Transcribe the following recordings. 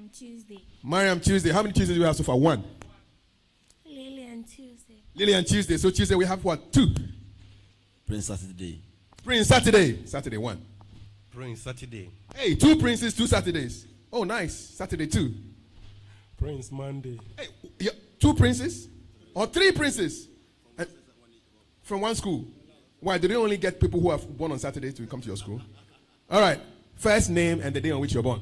Tuesday. Mariam Tuesday. How many Tuesdays do we have so far? One. Lillian Tuesday. Lillian Tuesday. So Tuesday we have what? Two. Prince Saturday. Prince Saturday. Saturday one. Prince Saturday. Hey, two Princes, 2 Saturdays. Oh, nice. Saturday two. Prince Monday. Hey, yeah, 2 Princes? Or 3 Princes? From one school. Why? Do they only get people who are born on Saturday to come to your school? All right. First name and the day on which you're born.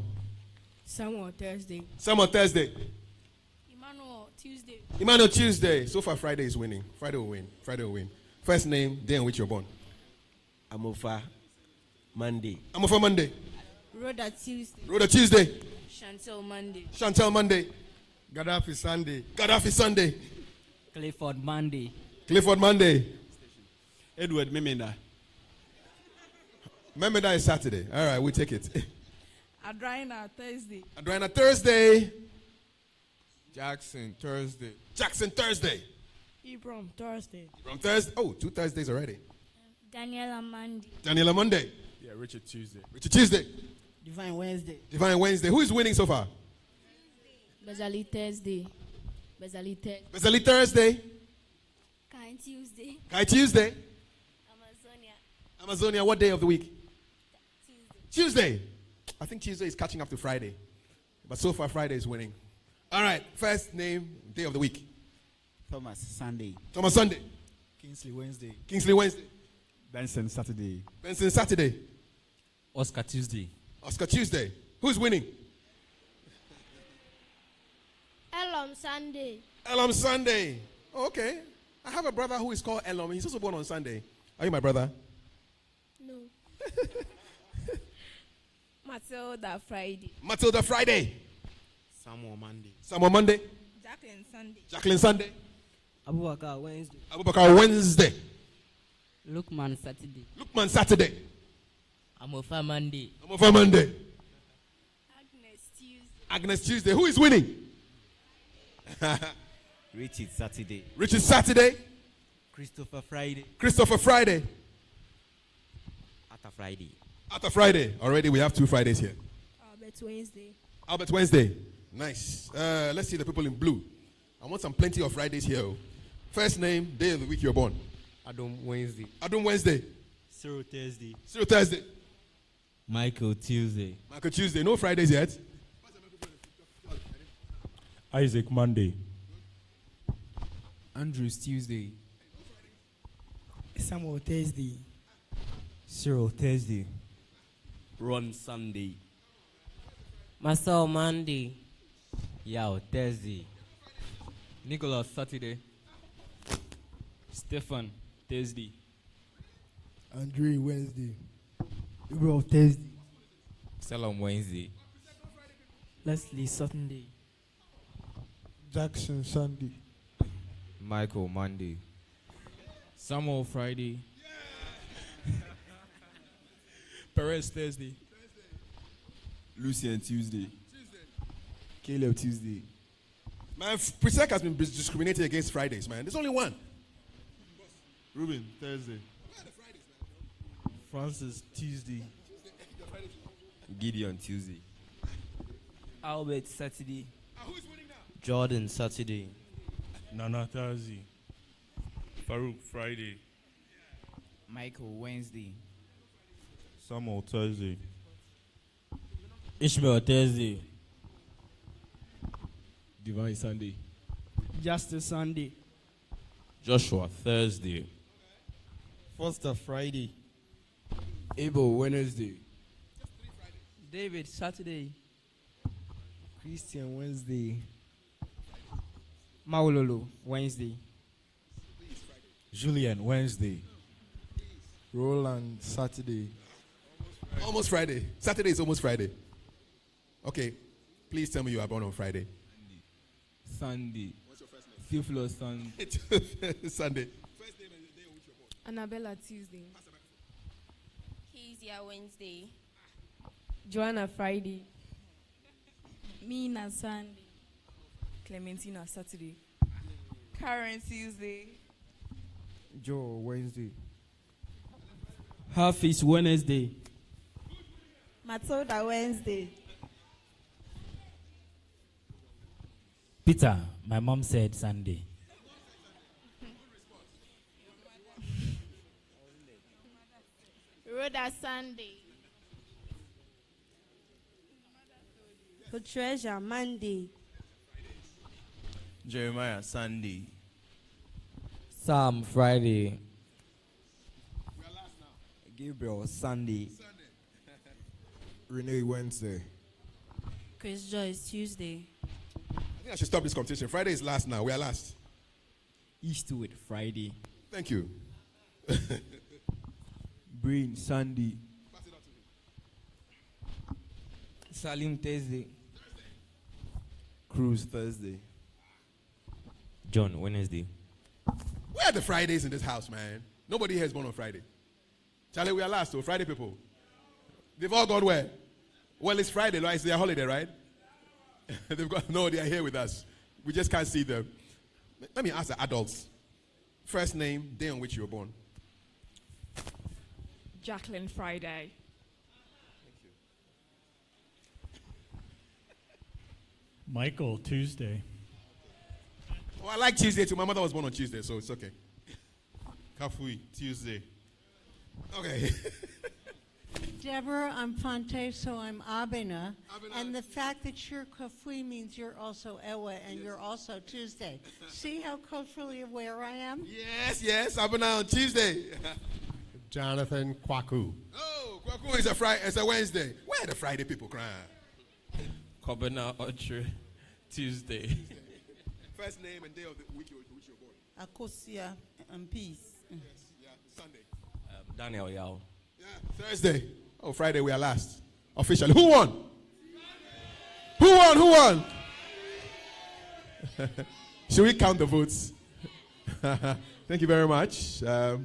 Samuel Thursday. Samuel Thursday. Emmanuel Tuesday. Emmanuel Tuesday. So far, Friday is winning. Friday will win. Friday will win. First name, day on which you're born. Amofa Monday. Amofa Monday. Rhoda Tuesday. Rhoda Tuesday. Chantel Monday. Chantel Monday. Gaddafi Sunday. Gaddafi Sunday. Clifford Monday. Clifford Monday. Edward Memenda. Memeda is Saturday. All right, we take it. Adrina Thursday. Adriana Thursday. Jackson Thursday. Jackson Thursday. Ibram Thursday. From Thursday. Oh, 2 Thursdays already. Daniela Monday. Daniela Monday. Yeah, Richard Tuesday. Richard Tuesday. Divine Wednesday. Divine Wednesday. Who is winning so far? Bezali Thursday. Bezali Thursday. Bezali Thursday. Kind Tuesday. Kai Tuesday. Amazonia. Amazonia, what day of the week? Tuesday. Tuesday. I think Tuesday is catching up to Friday. But so far, Friday is winning. All right. First name, day of the week. Thomas Sunday. Thomas Sunday. Kingsley Wednesday. Kingsley Wednesday. Benson Saturday. Benson Saturday. Oscar Tuesday. Oscar Tuesday. Who's winning? Elom Sunday. Elam Sunday. Oh, okay. I have a brother who is called Elam. He's also born on Sunday. Are you my brother? No. Matilda Friday. Matilda Friday. Samuel Monday. Samuel Monday. Jacqueline Sunday. Jacqueline Sunday. Abubakar Wednesday. Abubakar Wednesday. Lukman Saturday. Lukman Saturday. Amofa Monday. Amofa Monday. Agnes Tuesday. Agnes Tuesday. Who is winning? Richard Saturday. Richard Saturday. Christopher Friday. Christopher Friday. Atta Friday. After Friday. Already we have 2 Fridays here. Albert Wednesday. Albert Wednesday. Nice. Let's see the people in blue. I want some plenty of Fridays here. First name, day of the week you're born. Adam Wednesday. Adon Wednesday. Cyril Thursday. Cyril Thursday. Michael Tuesday. Michael Tuesday. No Fridays yet. Isaac Monday. Andrews Tuesday. Samuel Thursday. Cyril Thursday. Ron Sunday. Marcel Monday. Yao Thursday. Nicholas Saturday. Stefan Thursday. Andre Wednesday. Ibro Thursday. Salam Wednesday. Leslie Sunday. Jackson Sunday. Michael Monday. Samuel Friday. Perez Thursday. Lucien Tuesday. Caleb Tuesday. Man, Prisek has been discriminated against Fridays, man. There's only one. Ruben Thursday. Francis Tuesday. Gideon Tuesday. Albert Saturday. Who's winning now? Jordan Saturday. Nana Thursday. Farouk Friday. Michael Wednesday. Samuel Thursday. Ishmael Thursday. Divine Sunday. Justice Sunday. Joshua Thursday. Foster Friday. Abel Wednesday. David Saturday. Christian Wednesday. Maulolo Wednesday. Julian Wednesday. Roland Saturday. Almost Friday. Saturday is almost Friday. Okay. Please tell me you are born on Friday. Sunday. Theophilus Sunday. Sunday. Annabella Tuesday. Kezia Wednesday. Joanna Friday. Mina Sunday. Clementina Saturday. Karen Tuesday. Joe Wednesday. Hafiz Wednesday. Matilda Wednesday. Peter, my mom said Sunday. Rhoda Sunday. For treasure, Monday. Jeremiah Sunday. Sam Friday. Gabriel Sunday. Renee Wednesday. Chris Joyce Tuesday. I think I should stop this competition. Friday is last now. We are last. Eastwood Friday. Thank you. Brain Sunday. Salim Thursday. Cruz Thursday. John Wednesday. Where are the Fridays in this house, man? Nobody here is born on Friday. Charlie, we are last, so Friday people. They've all gone where? Well, it's Friday, right? It's their holiday, right? They've got no, they are here with us. We just can't see them. Let me ask the adults. First name, day on which you were born. Jacqueline Friday. Michael Tuesday. Oh, I like Tuesday too. My mother was born on Tuesday, so it's okay. Kafui Tuesday. Okay. Deborah, I'm Fonte, so I'm Abena. And the fact that you're Kafui means you're also Ewa and you're also Tuesday. See how culturally aware I am? Yes, I've been on Tuesday. Jonathan Kwaku. Oh, Kwaku is a Friday. It's a Wednesday. Where are the Friday people crying? Kobena Otre Tuesday. First name and day of the week which you're born. Akosia and peace. Yes, yeah, Sunday. Daniel Yao. Yeah, Thursday. Oh, Friday we are last. Officially. Who won? Who won? Should we count the votes? Thank you very much. I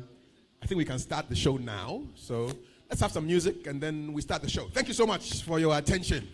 think we can start the show now. So let's have some music and then we start the show. Thank you so much for your attention.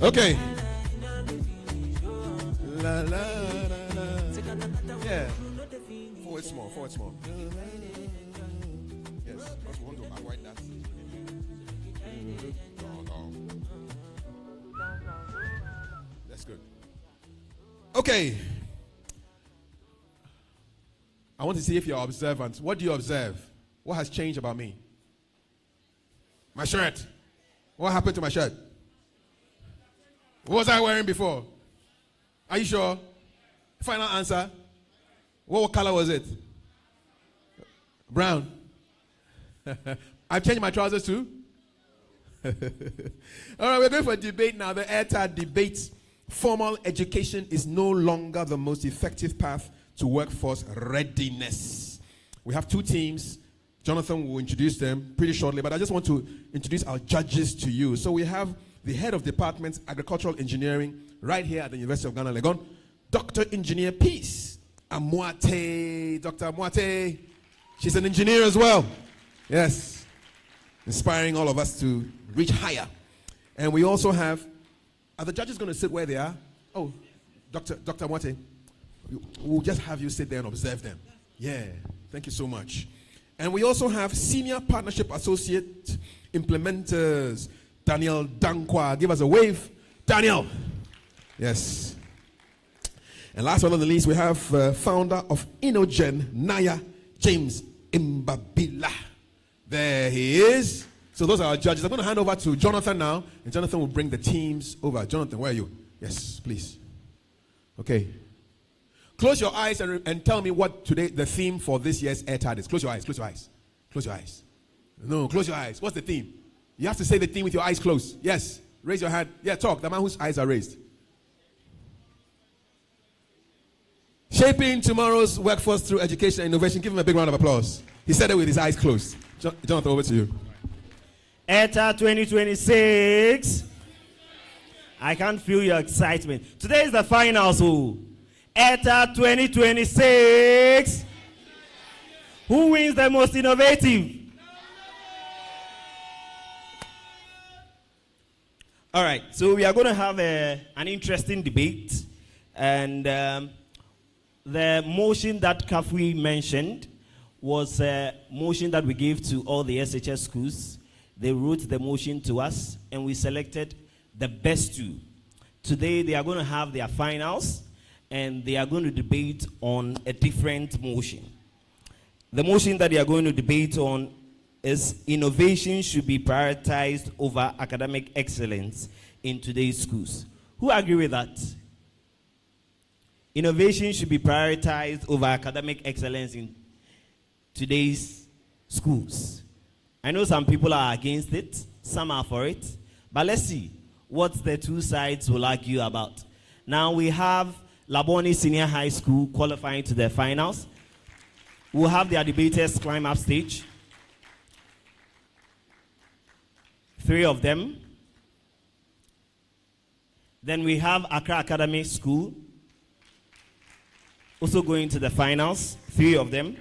Okay. La, la, la, la. Yeah. Forward small. Yes, because we want to avoid that. Okay. I want to see if you're observant. What do you observe? What has changed about me? My shirt. What happened to my shirt? What was I wearing before? Are you sure? Final answer. What color was it? Brown. I've changed my trousers too. All right, we're going for a debate now. The Airtad debate. Formal education is no longer the most effective path to workforce readiness. We have two teams. Jonathan will introduce them pretty shortly, but I just want to introduce our judges to you. So we have the head of department, agricultural engineering, right here at the University of Ghana, Legon, Dr. Engineer Peace Amoate. Dr. Amoate, she's an engineer as well. Yes, inspiring all of us to reach higher. And we also have, are the judges going to sit where they are? Oh, Dr. Amoate, we'll just have you sit there and observe them. Yeah, thank you so much. And we also have Senior Partnership Associate Implementers, Daniel Dankwa. Give us a wave. Daniel. Yes. And last but not the least, we have founder of Inogen, Naya James Imbabila. There he is. So those are our judges. I'm going to hand over to Jonathan now, and Jonathan will bring the teams over. Jonathan, where are you? Yes, please. Okay. Close your eyes and tell me what today the theme for this year's Airtad is. Close your eyes, close your eyes. Close your eyes. No, close your eyes. What's the theme? You have to say the theme with your eyes closed. Yes. Raise your hand. Yeah, talk. The man whose eyes are raised. Shaping tomorrow's workforce through education and innovation. Give him a big round of applause. He said it with his eyes closed. Jonathan, over to you. Airtad 2026. I can't feel your excitement. Today is the finals. Airtad 2026. Who wins the most innovative? All right, so we are going to have an interesting debate. And the motion that Kafui mentioned was a motion that we gave to all the SHS schools. They wrote the motion to us, and we selected the best two. Today, they are going to have their finals, and they are going to debate on a different motion. The motion that they are going to debate on is innovation should be prioritized over academic excellence in today's schools. Who agree with that? Innovation should be prioritized over academic excellence in today's schools. I know some people are against it, some are for it, but let's see what the two sides will argue about. Now we have Laboni Senior High School qualifying to the finals. We'll have their debaters climb up stage. 3 of them. Then we have Accra Academy School also going to the finals. 3 of them.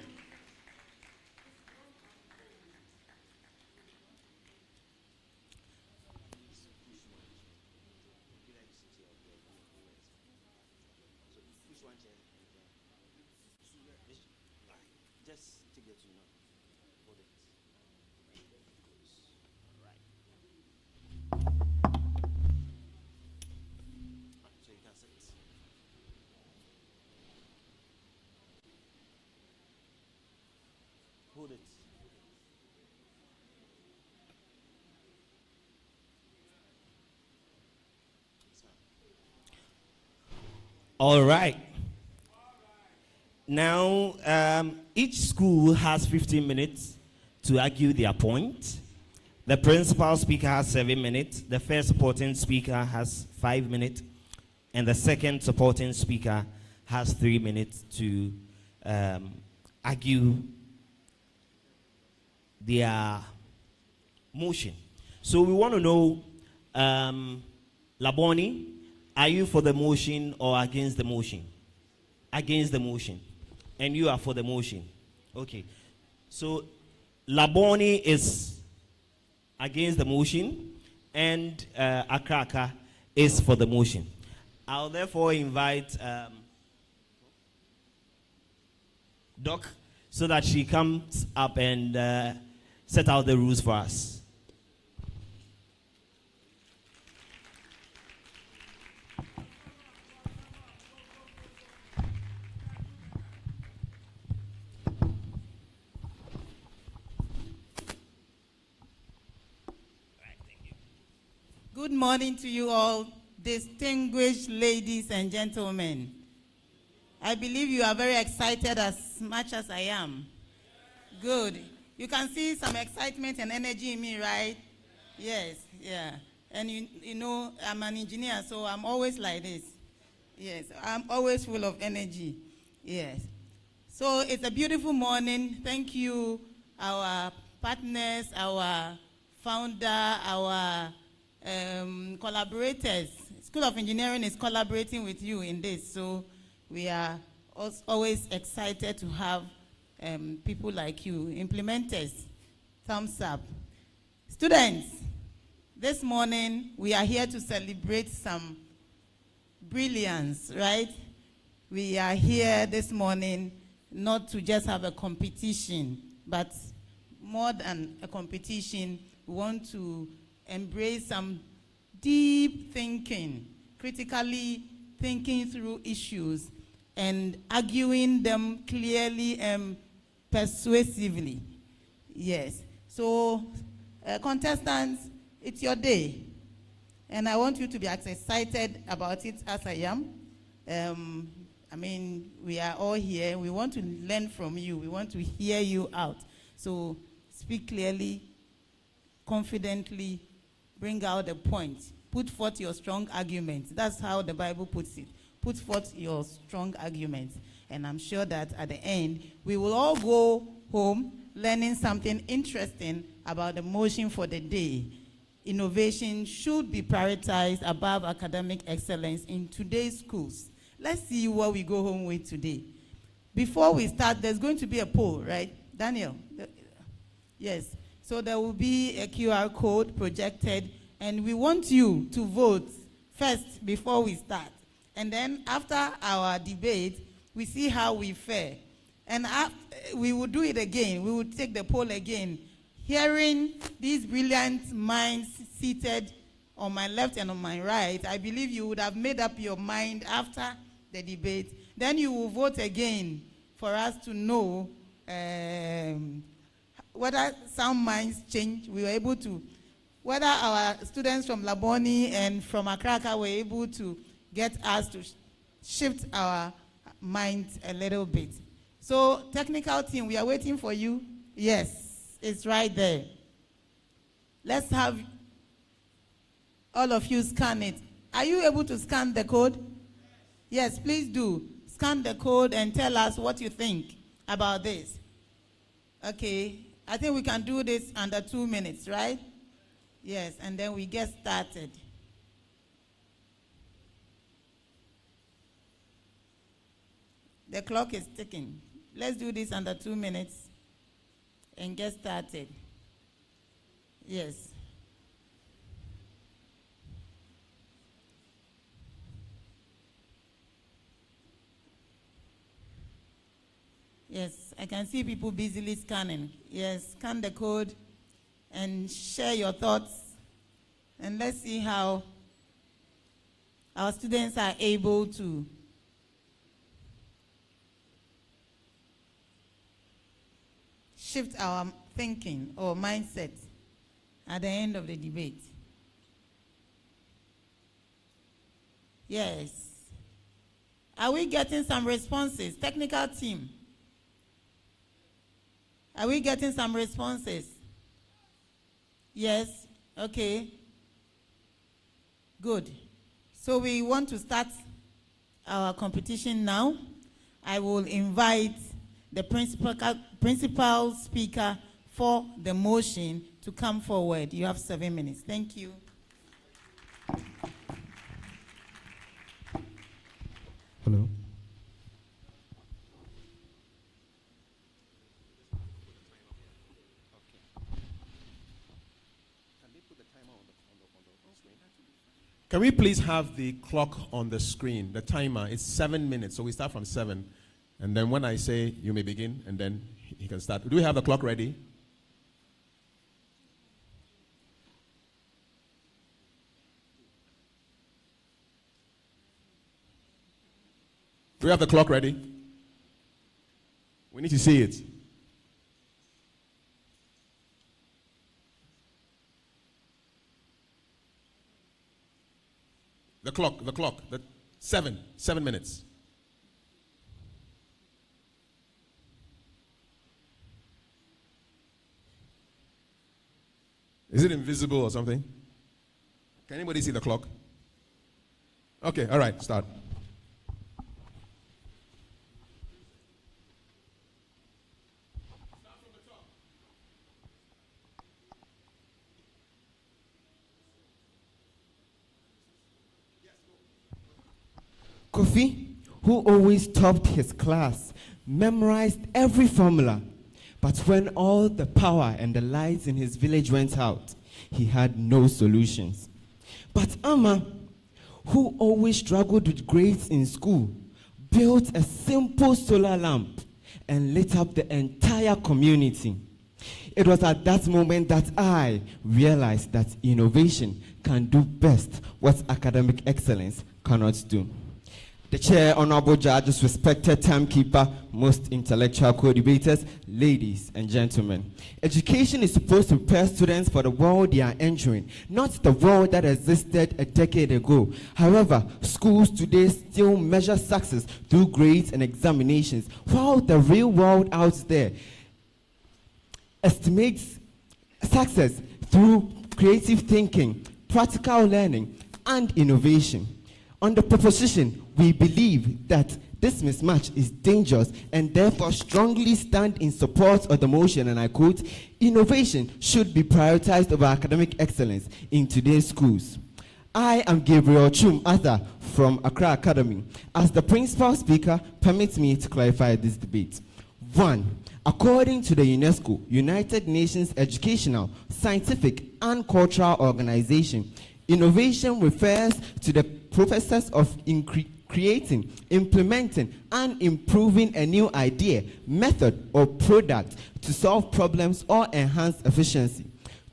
Hold it. All right. Now, each school has 15 minutes to argue their point. The principal speaker has 7 minutes. The first supporting speaker has 5 minutes. And the second supporting speaker has 3 minutes to argue their motion. So we want to know, Laboni, are you for the motion or against the motion? Against the motion. And you are for the motion. Okay. So Laboni is against the motion and Akraka is for the motion. I'll therefore invite Doc so that she comes up and set out the rules for us. Good morning to you all, distinguished ladies and gentlemen. I believe you are very excited as much as I am. Good. You can see some excitement and energy in me, right? Yes, yeah. And you know, I'm an engineer, so I'm always like this. Yes, I'm always full of energy. Yes. So it's a beautiful morning. Thank you, our partners, our founder, our collaborators. School of Engineering is collaborating with you in this, so we are always excited to have people like you, implementers. Thumbs up. Students, this morning we are here to celebrate some brilliance, right? We are here this morning not to just have a competition, but more than a competition, we want to embrace some deep thinking, critically thinking through issues and arguing them clearly and persuasively. Yes. So, contestants, it's your day. And I want you to be as excited about it as I am. I mean, we are all here. We want to learn from you. We want to hear you out. So speak clearly, confidently, bring out the point. Put forth your strong arguments. That's how the Bible puts it. Put forth your strong arguments. And I'm sure that at the end, we will all go home learning something interesting about the motion for the day. Innovation should be prioritized above academic excellence in today's schools. Let's see what we go home with today. Before we start, there's going to be a poll, right? Daniel? Yes. So there will be a QR code projected, and we want you to vote first before we start. And then after our debate, we see how we fare. And we will do it again. We will take the poll again. Hearing these brilliant minds seated on my left and on my right, I believe you would have made up your mind after the debate. Then you will vote again for us to know whether some minds change. We were able to, whether our students from Laboni and from Accra were able to get us to shift our minds a little bit. So, technical team, we are waiting for you. Yes, it's right there. Let's have all of you scan it. Are you able to scan the code? Yes, please do. Scan the code and tell us what you think about this. Okay, I think we can do this under 2 minutes, right? Yes, and then we get started. The clock is ticking. Let's do this under 2 minutes and get started. Yes. Yes, I can see people busily scanning. Yes, scan the code and share your thoughts. And let's see how our students are able to shift our thinking or mindset at the end of the debate. Yes. Are we getting some responses? Technical team. Are we getting some responses? Yes. Okay. Good. So we want to start our competition now. I will invite the principal speaker for the motion to come forward. You have 7 minutes. Thank you. Hello. Can we please have the clock on the screen, the timer? It's 7 minutes, so we start from 7. And then when I say you may begin, and then he can start. Do we have the clock ready? Do we have the clock ready? We need to see it. The clock. The 7 minutes. Is it invisible or something? Can anybody see the clock? Okay, all right, start. Kofi, who always topped his class, memorized every formula. But when all the power and the lights in his village went out, he had no solutions. But Amma, who always struggled with grades in school, built a simple solar lamp and lit up the entire community. It was at that moment that I realized that innovation can do best what academic excellence cannot do. The chair, honorable judges, respected timekeeper, most intellectual co-debaters, ladies and gentlemen. Education is supposed to prepare students for the world they are entering, not the world that existed a decade ago. However, schools today still measure success through grades and examinations, while the real world out there estimates success through creative thinking, practical learning, and innovation. On the proposition, we believe that this mismatch is dangerous and therefore strongly stand in support of the motion, and I quote, innovation should be prioritized over academic excellence in today's schools. I am Gabriel Chum Arthur from Accra Academy. As the principal speaker, permit me to clarify this debate. 1. According to the UNESCO, United Nations Educational, Scientific, and Cultural Organization, innovation refers to the process of creating, implementing, and improving a new idea, method, or product to solve problems or enhance efficiency.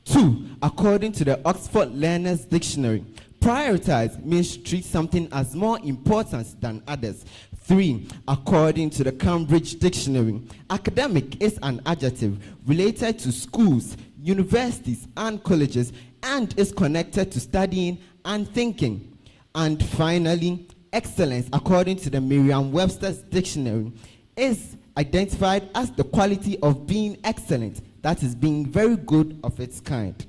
2. According to the Oxford Learner's Dictionary, prioritize means to treat something as more important than others. 3. According to the Cambridge Dictionary, academic is an adjective related to schools, universities, and colleges, and is connected to studying and thinking. And finally, excellence, according to the Merriam-Webster's Dictionary, is identified as the quality of being excellent, that is, being very good of its kind.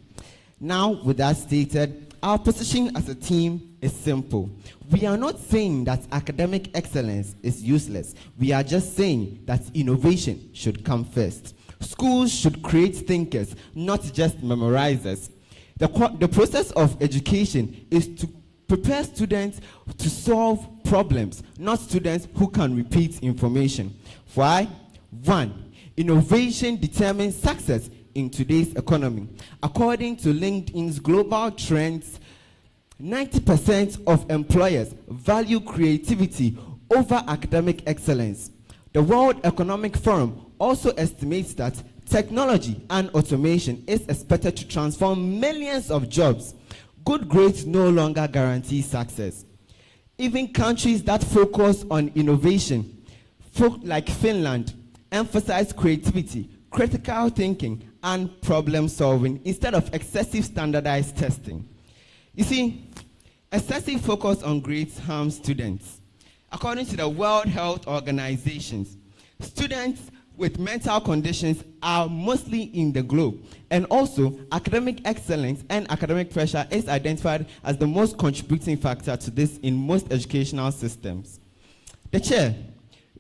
Now, with that stated, our position as a team is simple. We are not saying that academic excellence is useless. We are just saying that innovation should come first. Schools should create thinkers, not just memorizers. The process of education is to prepare students to solve problems, not students who can repeat information. Why? 1. Innovation determines success in today's economy. According to LinkedIn's global trends, 90% of employers value creativity over academic excellence. The World Economic Forum also estimates that technology and automation is expected to transform millions of jobs. Good grades no longer guarantee success. Even countries that focus on innovation, like Finland, emphasize creativity, critical thinking, and problem solving instead of excessive standardized testing. You see, excessive focus on grades harms students. According to the World Health Organization, students with mental conditions are mostly in the globe, and also academic excellence and academic pressure is identified as the most contributing factor to this in most educational systems. The chair,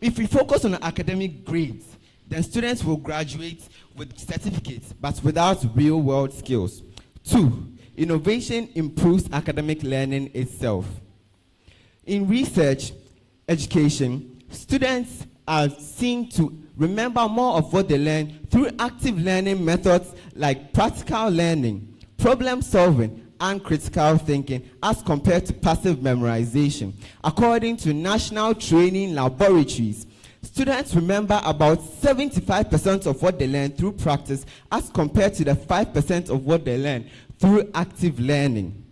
if we focus on academic grades, then students will graduate with certificates but without real-world skills. 2. Innovation improves academic learning itself. In research education, students are seen to remember more of what they learn through active learning methods like practical learning, problem solving, and critical thinking as compared to passive memorization. According to national training laboratories, students remember about 75% of what they learn through practice as compared to the 5% of what they learn through active learning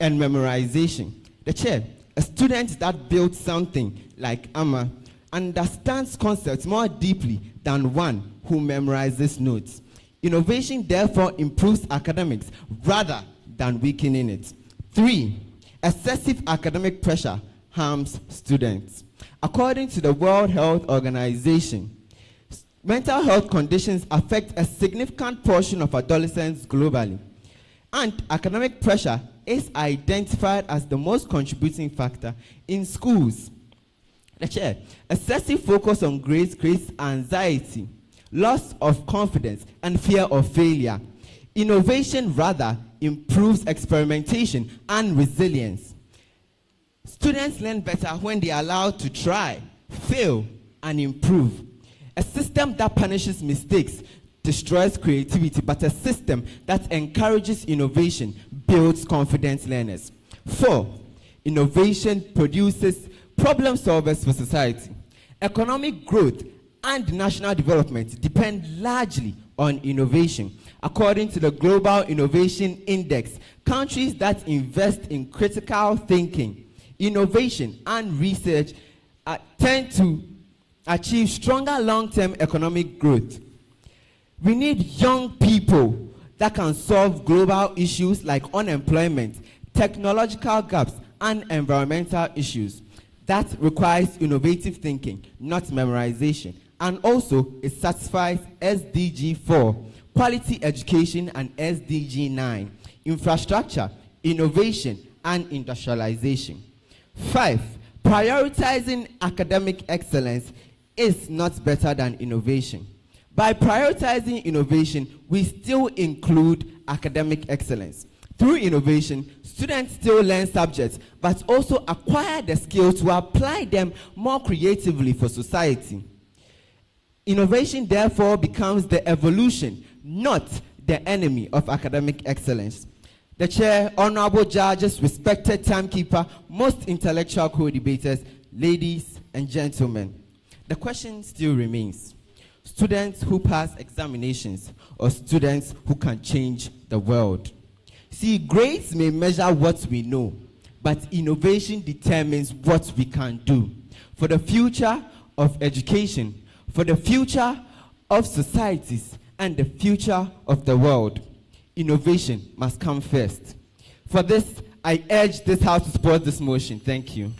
and memorization. The chair, a student that builds something like Amma understands concepts more deeply than one who memorizes notes. Innovation therefore improves academics rather than weakening it. 3. Excessive academic pressure harms students. According to the World Health Organization, mental health conditions affect a significant portion of adolescents globally, and academic pressure is identified as the most contributing factor in schools. The chair, excessive focus on grades creates anxiety, loss of confidence, and fear of failure. Innovation rather improves experimentation and resilience. Students learn better when they are allowed to try, fail, and improve. A system that punishes mistakes destroys creativity, but a system that encourages innovation builds confident learners. 4, innovation produces problem solvers for society. Economic growth and national development depend largely on innovation. According to the Global Innovation Index, countries that invest in critical thinking, innovation, and research tend to achieve stronger long-term economic growth. We need young people that can solve global issues like unemployment, technological gaps, and environmental issues. That requires innovative thinking, not memorization. And also, it satisfies SDG 4, quality education, and SDG 9, infrastructure, innovation, and industrialization. 5, prioritizing academic excellence is not better than innovation. By prioritizing innovation, we still include academic excellence. Through innovation, students still learn subjects, but also acquire the skills to apply them more creatively for society. Innovation, therefore, becomes the evolution, not the enemy of academic excellence. The chair, honorable judges, respected timekeeper, most intellectual co-debaters, ladies and gentlemen, the question still remains: students who pass examinations or students who can change the world? See, grades may measure what we know, but innovation determines what we can do. For the future of education, for the future of societies, and the future of the world, innovation must come first. For this, I urge this House to support this motion. Thank you.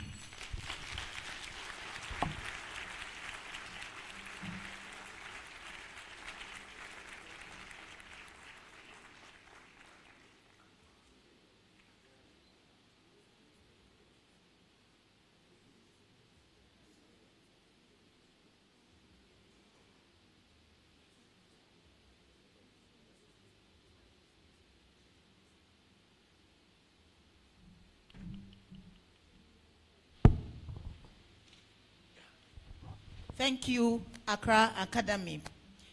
Thank you, Accra Academy.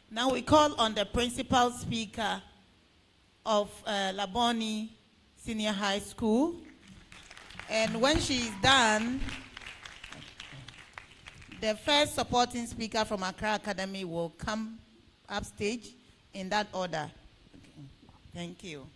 Now we call on the principal speaker of Laboni Senior High School. And when she is done, the first supporting speaker from Accra Academy will come upstage in that order. Okay. Thank you.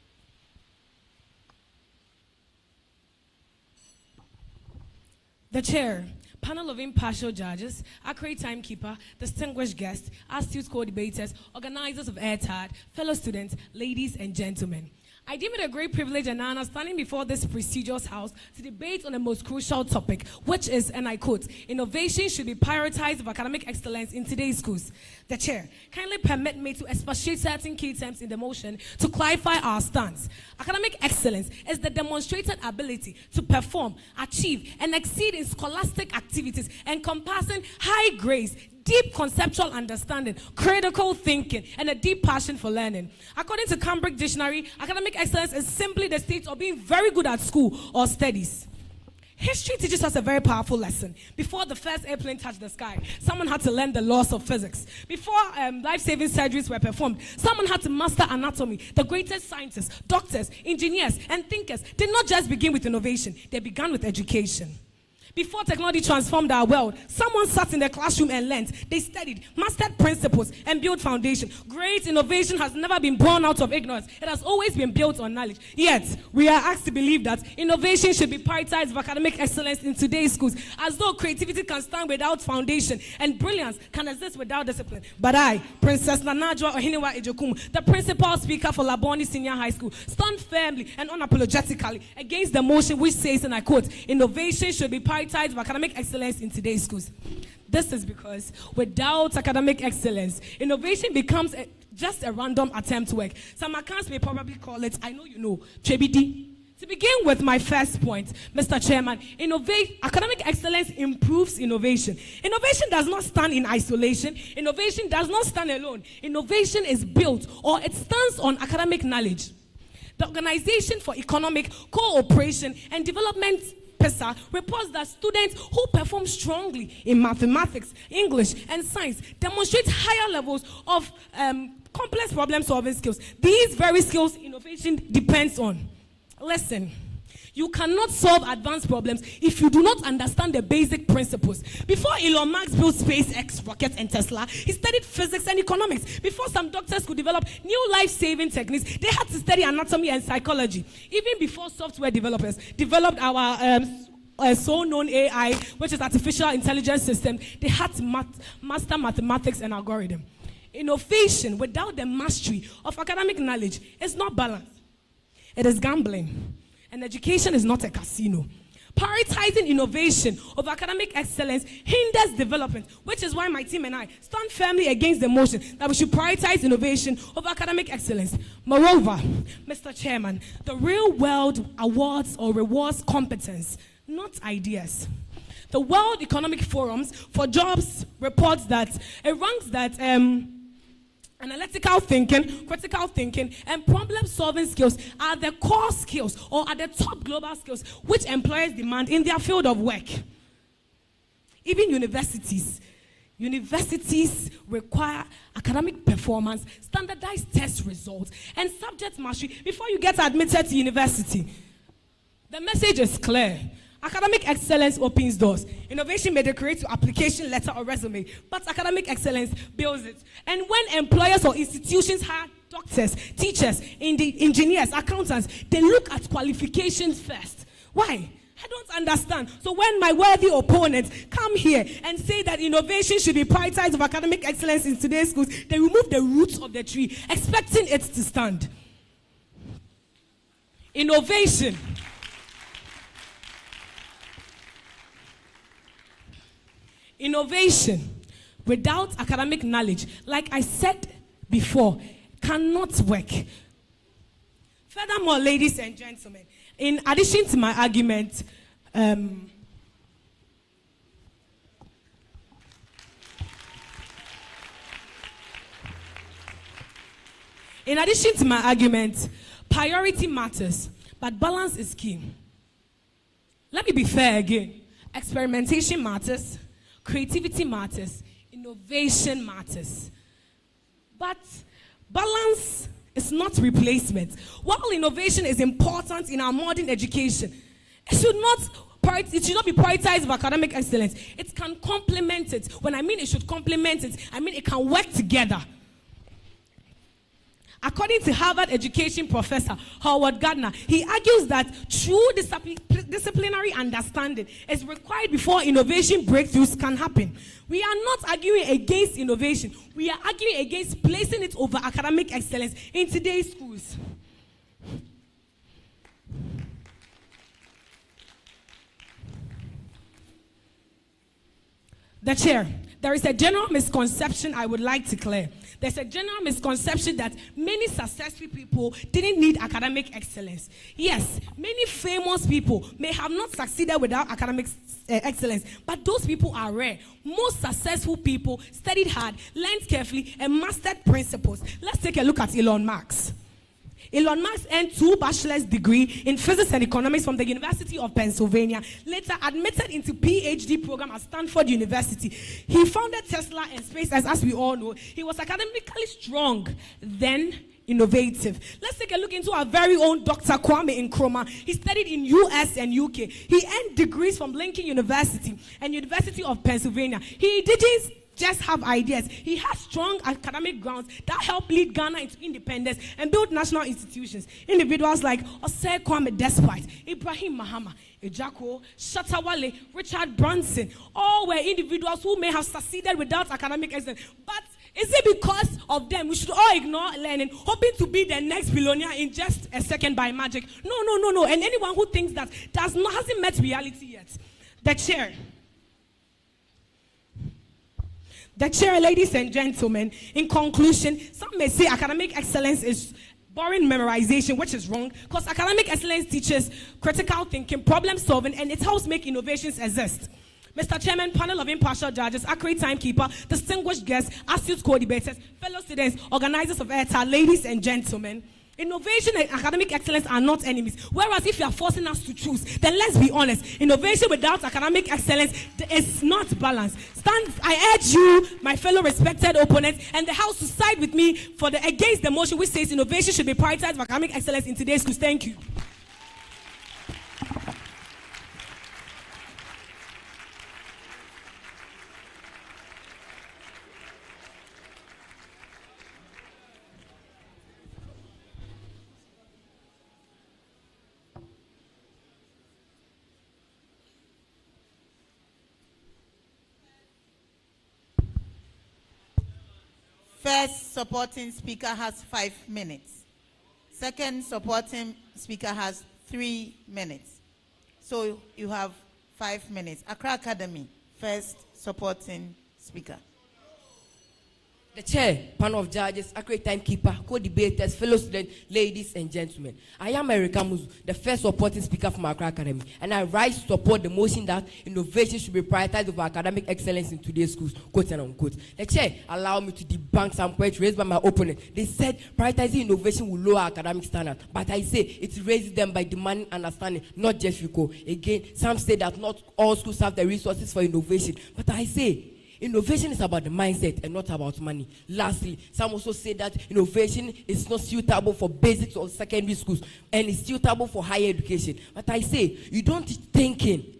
The chair, panel of impartial judges, Accra timekeeper, distinguished guests, astute co-debaters, organizers of Airtad, fellow students, ladies and gentlemen. I deem it a great privilege and honor standing before this prestigious house to debate on the most crucial topic, which is, and I quote, innovation should be prioritized of academic excellence in today's schools. The chair, kindly permit me to expatiate certain key terms in the motion to clarify our stance. Academic excellence is the demonstrated ability to perform, achieve, and exceed in scholastic activities encompassing high grades, deep conceptual understanding, critical thinking, and a deep passion for learning. According to Cambridge Dictionary, academic excellence is simply the state of being very good at school or studies. History teaches us a very powerful lesson. Before the first airplane touched the sky, someone had to learn the laws of physics. Before life-saving surgeries were performed, someone had to master anatomy. The greatest scientists, doctors, engineers, and thinkers did not just begin with innovation, they began with education. Before technology transformed our world, someone sat in the classroom and learned. They studied, mastered principles, and built foundation. Great innovation has never been born out of ignorance. It has always been built on knowledge. Yet, we are asked to believe that innovation should be prioritized of academic excellence in today's schools, as though creativity can stand without foundation and brilliance can exist without discipline. But I, Princess Nanajwa Ohiniwa Ejokum, the principal speaker for Laboni Senior High School, stand firmly and unapologetically against the motion which says, and I quote, innovation should be prioritized of academic excellence in today's schools. This is because without academic excellence, innovation becomes just a random attempt to work. Some accounts may probably call it, I know you know, Trebidi. To begin with my first point, Mr. Chairman, academic excellence improves innovation. Innovation does not stand in isolation. Innovation does not stand alone. Innovation is built, or it stands on academic knowledge. The Organization for Economic Cooperation and Development PESA reports that students who perform strongly in mathematics, English, and science demonstrate higher levels of complex problem-solving skills. These very skills innovation depends on. Listen, you cannot solve advanced problems if you do not understand the basic principles. Before Elon Musk built SpaceX, rockets, and Tesla, he studied physics and economics. Before some doctors could develop new life-saving techniques, they had to study anatomy and psychology. Even before software developers developed our so-known AI, which is artificial intelligence system, they had to master mathematics and algorithm. Innovation without the mastery of academic knowledge is not balanced. It is gambling. And education is not a casino. Prioritizing innovation over academic excellence hinders development, which is why my team and I stand firmly against the motion that we should prioritize innovation over academic excellence. Moreover, Mr. Chairman, the real world awards or rewards competence, not ideas. The World Economic Forums for Jobs reports that it ranks that analytical thinking, critical thinking, and problem-solving skills are the core skills or are the top global skills which employers demand in their field of work. Even universities require academic performance, standardized test results, and subject mastery before you get admitted to university. The message is clear. Academic excellence opens doors. Innovation may decorate your application letter or resume, but academic excellence builds it. And when employers or institutions hire doctors, teachers, engineers, accountants, they look at qualifications first. Why? I don't understand. So when my worthy opponents come here and say that innovation should be prioritized of academic excellence in today's schools, they remove the roots of the tree, expecting it to stand. Innovation without academic knowledge, like I said before, cannot work. Furthermore, ladies and gentlemen, in addition to my argument, priority matters, but balance is key. Let me be fair again. Experimentation matters. Creativity matters, innovation matters. But balance is not replacement. While innovation is important in our modern education, it should not be prioritized of academic excellence. It can complement it. When I mean it should complement it, I mean it can work together. According to Harvard education professor Howard Gardner, he argues that true disciplinary understanding is required before innovation breakthroughs can happen. We are not arguing against innovation. We are arguing against placing it over academic excellence in today's schools. The chair, there is a general misconception I would like to clear. There's a general misconception that many successful people didn't need academic excellence. Yes, many famous people may have not succeeded without academic excellence, but those people are rare. Most successful people studied hard, learned carefully, and mastered principles. Let's take a look at Elon Musk. Elon Musk earned 2 bachelor's degrees in physics and economics from the University of Pennsylvania, later admitted into PhD program at Stanford University. He founded Tesla and SpaceX, as we all know. He was academically strong, then innovative. Let's take a look into our very own Dr. Kwame Nkrumah. He studied in US and UK. He earned degrees from Lincoln University and University of Pennsylvania. He didn't just have ideas. He has strong academic grounds that help lead Ghana into independence and build national institutions. Individuals like Osei Kwame Despite, Ibrahim Mahama, Ejako, Shatawale, Richard Branson, all were individuals who may have succeeded without academic excellence. But is it because of them we should all ignore learning, hoping to be the next billionaire in just a second by magic? No. And anyone who thinks that hasn't met reality yet. The chair, ladies and gentlemen, in conclusion, some may say academic excellence is boring memorization, which is wrong, because academic excellence teaches critical thinking, problem solving, and it helps make innovations exist. Mr. Chairman, panel of impartial judges, accurate timekeeper, distinguished guests, astute co-debaters, fellow students, organizers of Airtad, ladies and gentlemen, innovation and academic excellence are not enemies. Whereas if you are forcing us to choose, then let's be honest, innovation without academic excellence is not balanced. I urge you, my fellow respected opponents, and the House to side with me against the motion which says innovation should be prioritized for academic excellence in today's schools. Thank you. First supporting speaker has 5 minutes. Second supporting speaker has 3 minutes. So you have 5 minutes. Accra Academy, first supporting speaker. The chair, panel of judges, accurate timekeeper, co-debaters, fellow students, ladies and gentlemen. I am Erika Muzu, the first supporting speaker from Accra Academy, and I rise to support the motion that innovation should be prioritized over academic excellence in today's schools, quote and unquote. The chair allowed me to debunk some points raised by my opponent. They said prioritizing innovation will lower academic standards, but I say it raises them by demanding understanding, not just recall. Again, some say that not all schools have the resources for innovation, but I say innovation is about the mindset and not about money. Lastly, some also say that innovation is not suitable for basic or secondary schools and is suitable for higher education. But I say, you don't teach thinking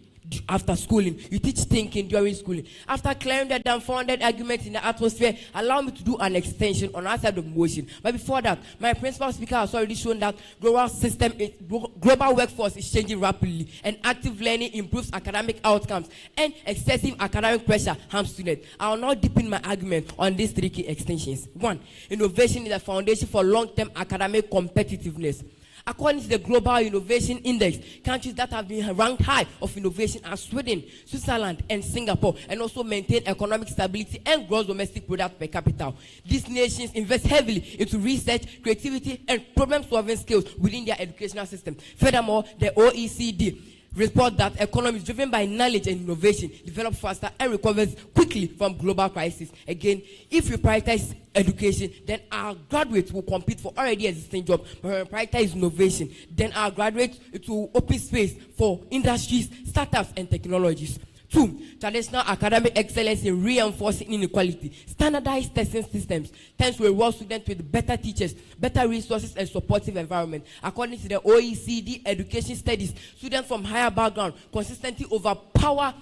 after schooling, you teach thinking during schooling. After clearing the dumbfounded arguments in the atmosphere, allow me to do an extension on our side of the motion. But before that, my principal speaker has already shown that global workforce is changing rapidly, and active learning improves academic outcomes, and excessive academic pressure harms students. I will now deepen my argument on these 3 key extensions. 1, innovation is the foundation for long-term academic competitiveness. According to the Global Innovation Index, countries that have been ranked high of innovation are Sweden, Switzerland, and Singapore, and also maintain economic stability and gross domestic product per capita. These nations invest heavily into research, creativity, and problem-solving skills within their educational system. Furthermore, the OECD report that economies driven by knowledge and innovation develop faster and recovers quickly from global crisis. Again, if we prioritize education, then our graduates will compete for already existing jobs. But when we prioritize innovation, then our graduates, it will open space for industries, startups, and technologies. 2, traditional academic excellence in reinforcing inequality. Standardized testing systems tends to reward students with better teachers, better resources, and supportive environment. According to the OECD education studies, students from higher background consistently overpower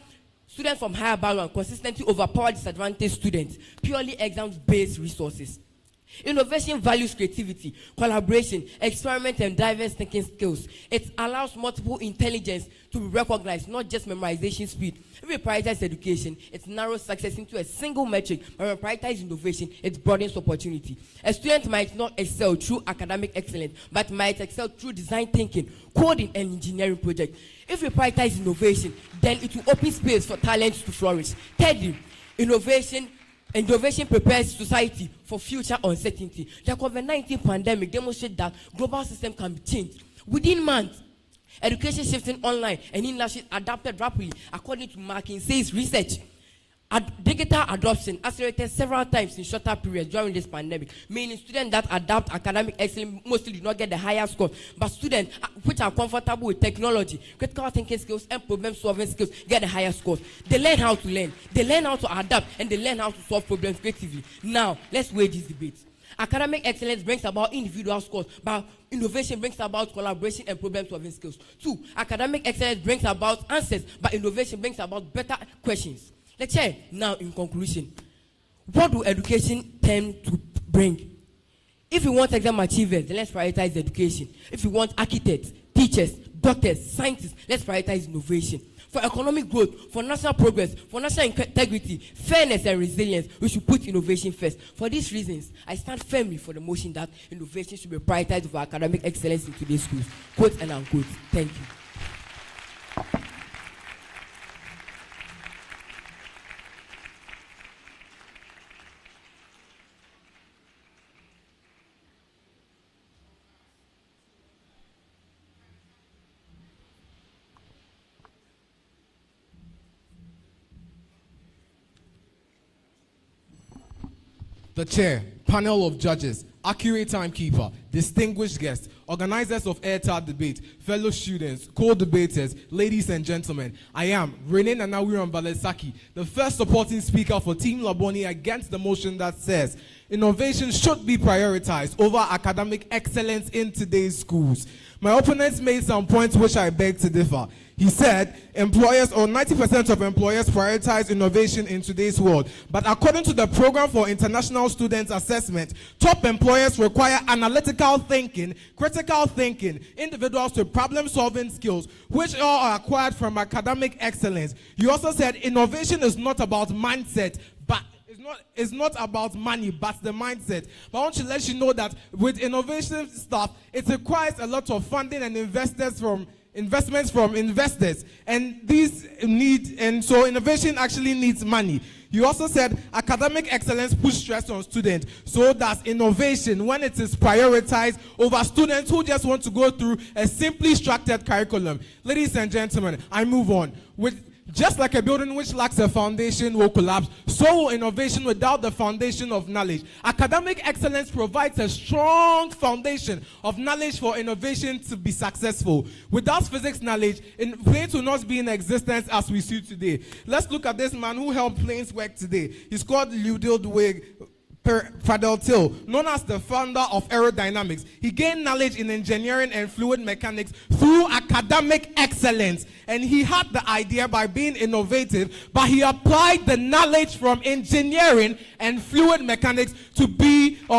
disadvantaged students. Purely exams-based resources. Innovation values creativity, collaboration, experiment, and diverse thinking skills. It allows multiple intelligence to be recognized, not just memorization speed. If we prioritize education, it narrows success into a single metric. But when we prioritize innovation, it broadens opportunity. A student might not excel through academic excellence, but might excel through design thinking, coding, and engineering projects. If we prioritize innovation, then it will open space for talents to flourish. Thirdly, innovation prepares society for future uncertainty. The COVID-19 pandemic demonstrated that global systems can be changed within months. Education shifting online and industries adapted rapidly. According to McKinsey's research, digital adoption accelerated several times in shorter periods during this pandemic, meaning students that adapt academic excellence mostly do not get the higher scores, but students which are comfortable with technology, critical thinking skills, and problem-solving skills get the higher scores. They learn how to learn, they learn how to adapt, and they learn how to solve problems creatively. Now, let's weigh this debate. Academic excellence brings about individual scores, but innovation brings about collaboration and problem-solving skills. 2, academic excellence brings about answers, but innovation brings about better questions. The chair, now in conclusion, what do education tend to bring? If you want exam achievers, then let's prioritize education. If you want architects, teachers, doctors, scientists, let's prioritize innovation. For economic growth, for national progress, for national integrity, fairness and resilience, we should put innovation first. For these reasons, I stand firmly for the motion that innovation should be prioritized over academic excellence in today's schools. Quote and unquote. Thank you. The chair, panel of judges, accurate timekeeper, distinguished guests, organizers of Airtad debate, fellow students, co-debaters, ladies and gentlemen, I am Rene Nanawiran Balesaki, the first supporting speaker for Team Laboni against the motion that says innovation should be prioritized over academic excellence in today's schools. My opponents made some points which I beg to differ. He said employers, or 90% of employers, prioritize innovation in today's world. But according to the Program for International Students Assessment, top employers require analytical thinking, critical thinking, individuals with problem-solving skills, which all are acquired from academic excellence. He also said innovation is not about mindset, but it's not about money, but the mindset. But I want to let you know that with innovation stuff, it requires a lot of funding and investments from investors, and so innovation actually needs money. You also said academic excellence puts stress on students, so does innovation when it is prioritized over students who just want to go through a simply structured curriculum. Ladies and gentlemen, I move on. Just like a building which lacks a foundation will collapse, so will innovation without the foundation of knowledge. Academic excellence provides a strong foundation of knowledge for innovation to be successful. Without physics knowledge, planes will not be in existence as we see today. Let's look at this man who helped planes work today. He's called Ludwig Till, known as the founder of aerodynamics. He gained knowledge in engineering and fluid mechanics through academic excellence. And he had the idea by being innovative, but he applied the knowledge from engineering and fluid mechanics to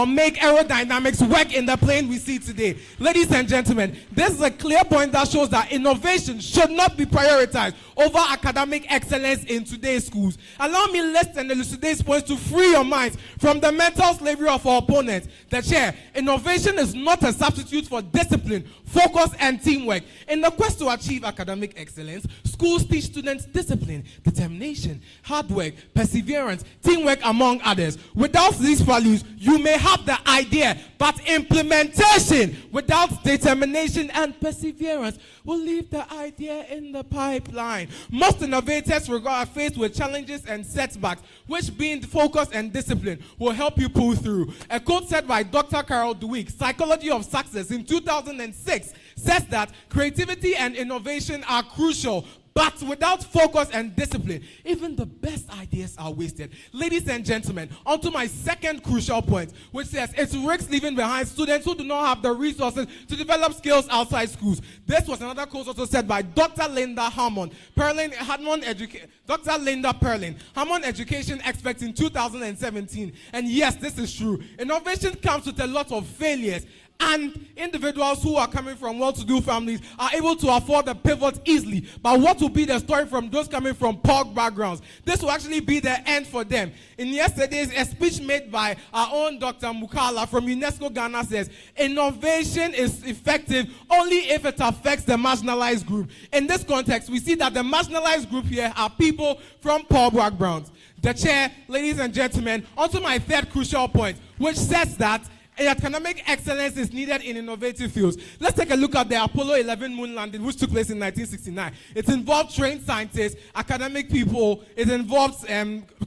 make aerodynamics work in the plane we see today. Ladies and gentlemen, this is a clear point that shows that innovation should not be prioritized over academic excellence in today's schools. Allow me list and elucidate points to free your minds from the mental slavery of our opponents. The chair, innovation is not a substitute for discipline, focus, and teamwork. In the quest to achieve academic excellence, schools teach students discipline, determination, hard work, perseverance, teamwork, among others. Without these values, you may have the idea, but implementation without determination and perseverance will leave the idea in the pipeline. Most innovators are faced with challenges and setbacks, which being focused and discipline will help you pull through. A quote said by Dr. Carol Dweck, Psychology of Success, in 2006, says that creativity and innovation are crucial, but without focus and discipline, even the best ideas are wasted. Ladies and gentlemen, on to my second crucial point, which says it's risks leaving behind students who do not have the resources to develop skills outside schools. This was another quote also said by Dr. Linda Hammond, Dr. Linda Perlin, Hammond education expert in 2017. And yes, this is true. Innovation comes with a lot of failures, and individuals who are coming from well-to-do families are able to afford the pivot easily. But what will be the story from those coming from poor backgrounds? This will actually be the end for them. In yesterday's a speech made by our own Dr. Mukala from UNESCO Ghana says, innovation is effective only if it affects the marginalized group. In this context, we see that the marginalized group here are people from poor backgrounds. The chair, ladies and gentlemen, on to my third crucial point, which says that academic excellence is needed in innovative fields. Let's take a look at the Apollo 11 moon landing, which took place in 1969. It involved trained scientists, academic people. It involved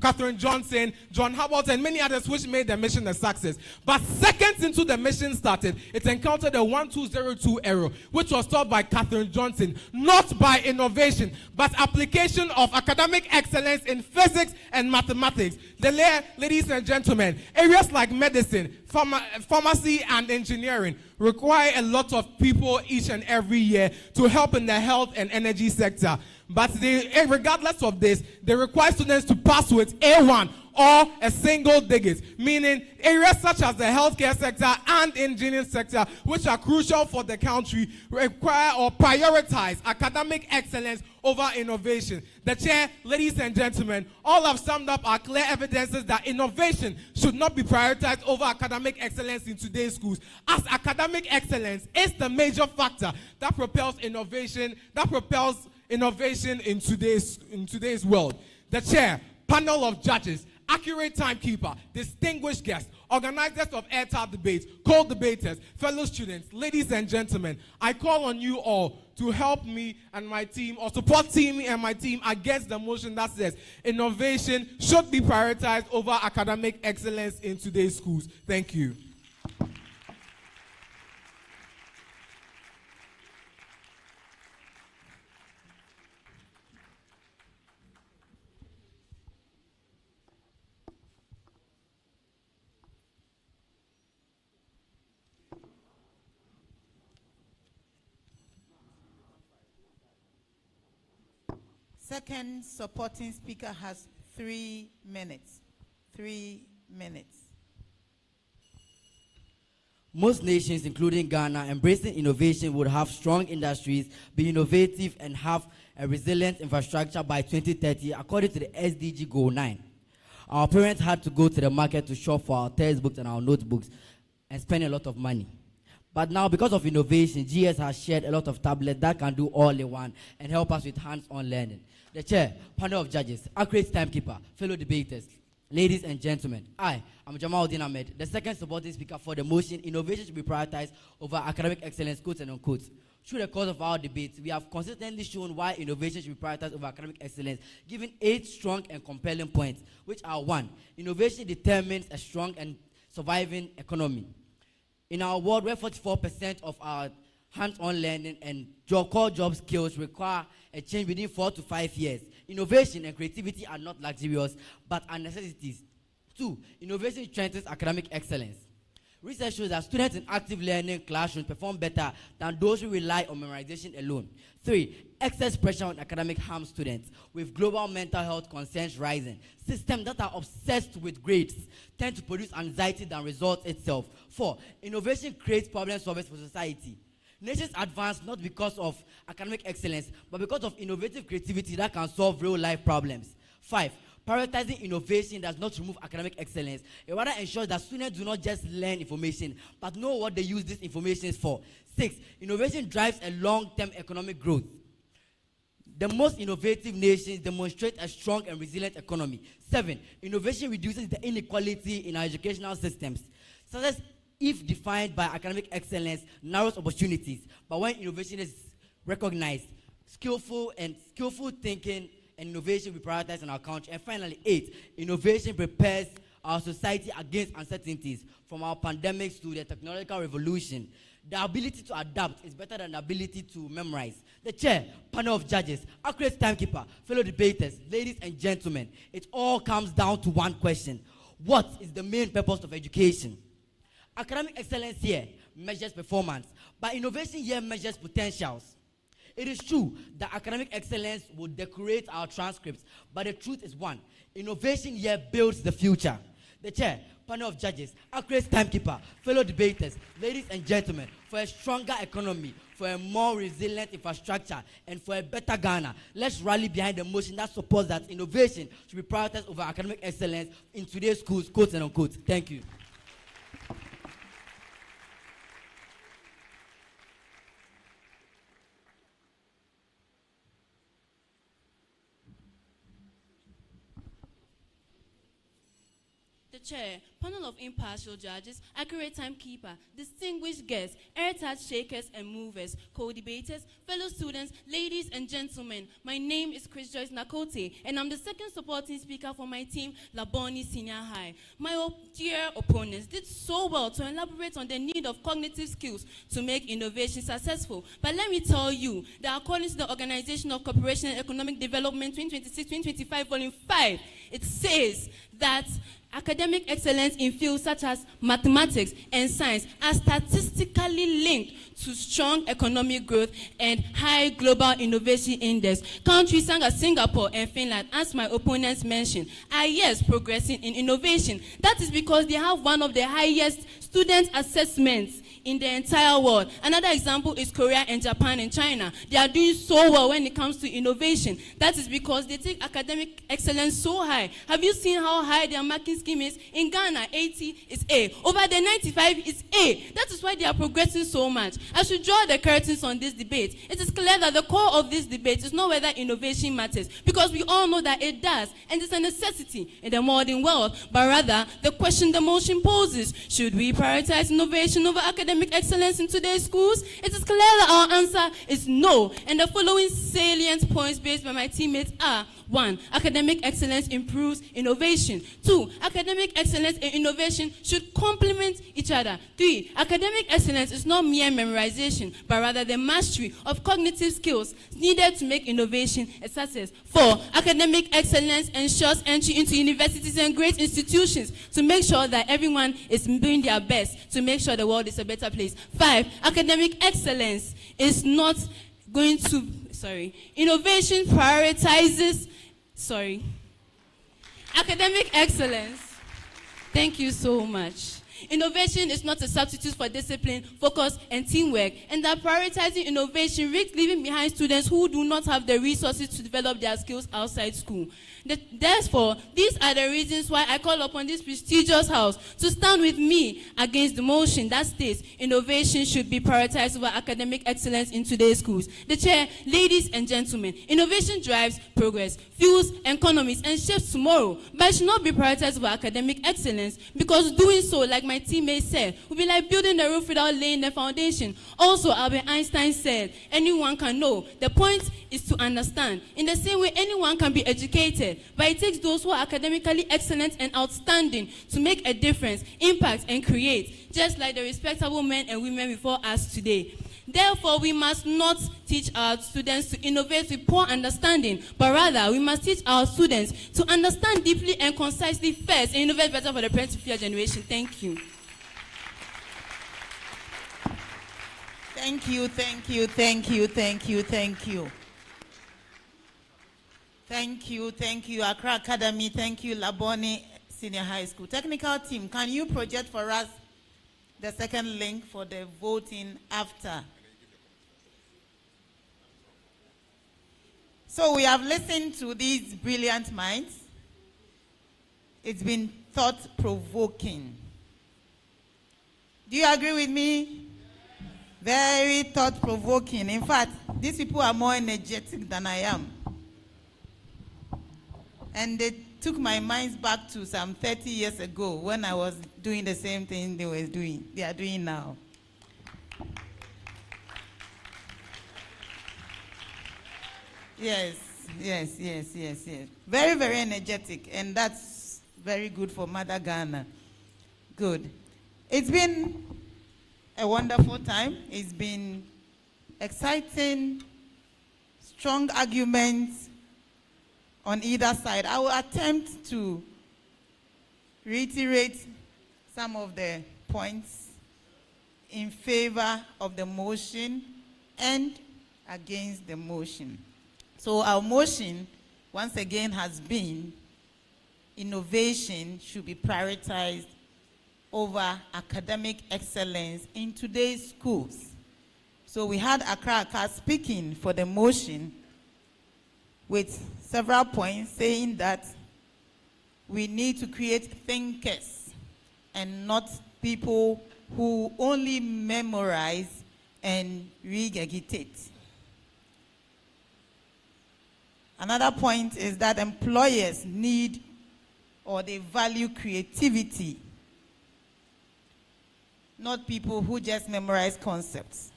Katherine Johnson, John Hubble, and many others, which made the mission a success. But seconds into the mission started, it encountered a 1202 error, which was solved by Katherine Johnson, not by innovation, but application of academic excellence in physics and mathematics. Ladies and gentlemen, areas like medicine, pharmacy, and engineering require a lot of people each and every year to help in the health and energy sector. But regardless of this, they require students to pass with A1 or a single digit, meaning areas such as the healthcare sector and engineering sector, which are crucial for the country, require or prioritize academic excellence over innovation. The chair, ladies and gentlemen, all have summed up our clear evidences that innovation should not be prioritized over academic excellence in today's schools, as academic excellence is the major factor that propels innovation in today's world. The chair, panel of judges, accurate timekeeper, distinguished guests, organizers of Airtad debates, co-debaters, fellow students, ladies and gentlemen, I call on you all to help me and my team, or support me and my team against the motion that says innovation should be prioritized over academic excellence in today's schools. Thank you. Second supporting speaker has 3 minutes. 3 minutes. Most nations, including Ghana, embracing innovation would have strong industries, be innovative, and have a resilient infrastructure by 2030, according to the SDG Goal 9. Our parents had to go to the market to shop for our textbooks and our notebooks and spend a lot of money. But now, because of innovation, GS has shared a lot of tablets that can do all in one and help us with hands-on learning. The chair, panel of judges, accurate timekeeper, fellow debaters, ladies and gentlemen, I am Jamaluddin Ahmed, the second supporting speaker for the motion, innovation should be prioritized over academic excellence, quotes and unquotes. Through the course of our debates, we have consistently shown why innovation should be prioritized over academic excellence, giving 8 strong and compelling points, which are 1, innovation determines a strong and surviving economy. In our world where 44% of our hands-on learning and core job skills require a change within 4 to 5 years, innovation and creativity are not luxurious, but are necessities. 2, innovation strengthens academic excellence. Research shows that students in active learning classrooms perform better than those who rely on memorization alone. 3, excess pressure on academic harms students, with global mental health concerns rising. Systems that are obsessed with grades tend to produce anxiety than results itself. 4, innovation creates problem solvers for society. Nations advance not because of academic excellence, but because of innovative creativity that can solve real-life problems. 5, prioritizing innovation does not remove academic excellence. It rather ensures that students do not just learn information, but know what they use this information for. 6, innovation drives a long-term economic growth. The most innovative nations demonstrate a strong and resilient economy. 7, innovation reduces the inequality in our educational systems. Success, if defined by academic excellence, narrows opportunities, but when innovation is recognized, skillful thinking and innovation we prioritize in our country. And finally, 8, innovation prepares our society against uncertainties, from our pandemics to the technological revolution. The ability to adapt is better than the ability to memorize. The chair, panel of judges, accurate timekeeper, fellow debaters, ladies and gentlemen, it all comes down to one question. What is the main purpose of education? Academic excellence here measures performance, but innovation here measures potentials. It is true that academic excellence will decorate our transcripts, but the truth is one. Innovation here builds the future. The chair, panel of judges, accurate timekeeper, fellow debaters, ladies and gentlemen, for a stronger economy, for a more resilient infrastructure, and for a better Ghana, let's rally behind the motion that supports that innovation should be prioritized over academic excellence in today's schools, quotes and unquote. Thank you. The chair, panel of impartial judges, accurate timekeeper, distinguished guests, Airtad shakers and movers, co-debaters, fellow students, ladies and gentlemen. My name is Chris Joyce Nakote, and I'm the second supporting speaker for my team, Laboni Senior High. My dear opponents did so well to elaborate on the need of cognitive skills to make innovation successful. But let me tell you that according to the Organization of Cooperation and Economic Development 2026-2025 Volume 5, it says that Academic excellence in fields such as mathematics and science are statistically linked to strong economic growth and high global innovation index. Countries such as Singapore and Finland, as my opponents mentioned, are yes progressing in innovation. That is because they have one of the highest student assessments in the entire world. Another example is Korea and Japan and China. They are doing so well when it comes to innovation. That is because they take academic excellence so high. Have you seen how high their marking scheme is? In Ghana, 80 is A. Over the 95 is A. That is why they are progressing so much. I should draw the curtains on this debate. It is clear that the core of this debate is not whether innovation matters, because we all know that it does, and it's a necessity in the modern world, but rather the question the motion poses: should we prioritize innovation over academic excellence in today's schools? It is clear that our answer is no, and the following salient points based by my teammates are: 1. Academic excellence improves innovation. 2. Academic excellence and innovation should complement each other. 3. Academic excellence is not mere memorization, but rather the mastery of cognitive skills needed to make innovation a success. 4. Academic excellence ensures entry into universities and great institutions to make sure that everyone is doing their best to make sure the world is a better place. 5. Academic excellence is not going to, innovation prioritizes, academic excellence. Thank you so much. Innovation is not a substitute for discipline, focus, and teamwork, and that prioritizing innovation risks leaving behind students who do not have the resources to develop their skills outside school. Therefore, these are the reasons why I call upon this prestigious house to stand with me against the motion that states innovation should be prioritized over academic excellence in today's schools. The chair, ladies and gentlemen, innovation drives progress, fuels economies, and shapes tomorrow, but it should not be prioritized over academic excellence, because doing so, like my teammate said, would be like building the roof without laying the foundation. Also, Albert Einstein said, anyone can know. The point is to understand. In the same way, anyone can be educated, but it takes those who are academically excellent and outstanding to make a difference, impact, and create, just like the respectable men and women before us today. Therefore, we must not teach our students to innovate with poor understanding, but rather we must teach our students to understand deeply and concisely first and innovate better for the present and future generation. Thank you. Thank you, thank you, thank you, thank you, thank you. Thank you, Accra Academy, thank you, Labone Senior High School. Technical team, can you project for us the second link for the voting after? So we have listened to these brilliant minds. It's been thought-provoking. Do you agree with me? Very thought-provoking. In fact, these people are more energetic than I am. And they took my minds back to some 30 years ago when I was doing the same thing they are doing now. Yes. Very, very energetic, and that's very good for Mother Ghana. Good. It's been a wonderful time. It's been exciting, strong arguments on either side. I will attempt to reiterate some of the points in favor of the motion and against the motion. So our motion, once again, has been innovation should be prioritized over academic excellence in today's schools. So we had Accra speaking for the motion with several points saying that we need to create thinkers and not people who only memorize and regurgitate. Another point is that employers need or they value creativity, not people who just memorize concepts.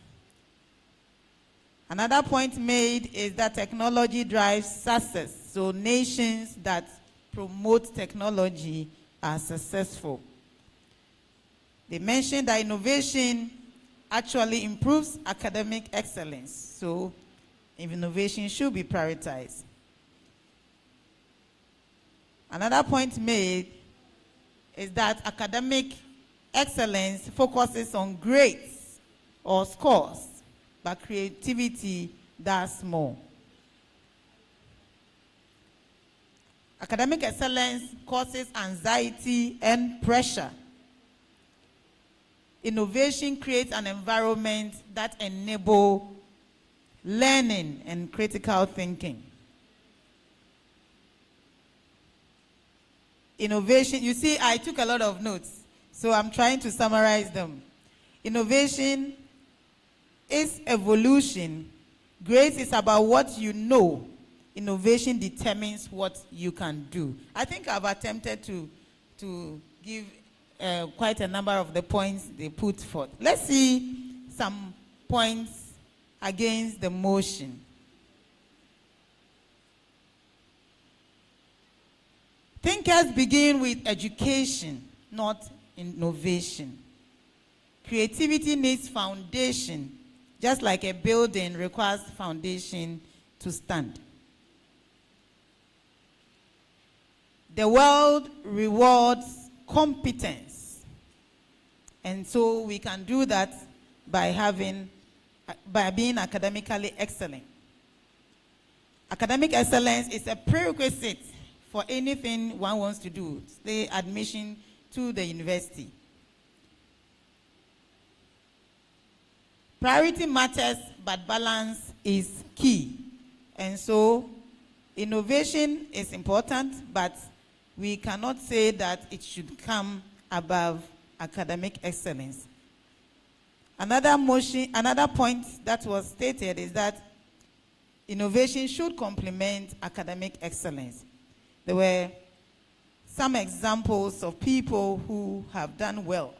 Another point made is that technology drives success. So nations that promote technology are successful. They mentioned that innovation actually improves academic excellence. So innovation should be prioritized. Another point made is that academic excellence focuses on grades or scores, but creativity does more. Academic excellence causes anxiety and pressure. Innovation creates an environment that enables learning and critical thinking. Innovation, you see, I took a lot of notes, so I'm trying to summarize them. Innovation is evolution. Grace is about what you know. Innovation determines what you can do. I think I've attempted to give quite a number of the points they put forth. Let's see some points against the motion. Thinkers begin with education, not innovation. Creativity needs foundation, just like a building requires foundation to stand. The world rewards competence, and so we can do that by being academically excellent. Academic excellence is a prerequisite for anything one wants to do, say admission to the university. Priority matters, but balance is key. And so innovation is important, but we cannot say that it should come above academic excellence. Another point that was stated is that innovation should complement academic excellence. There were some examples of people who have done well.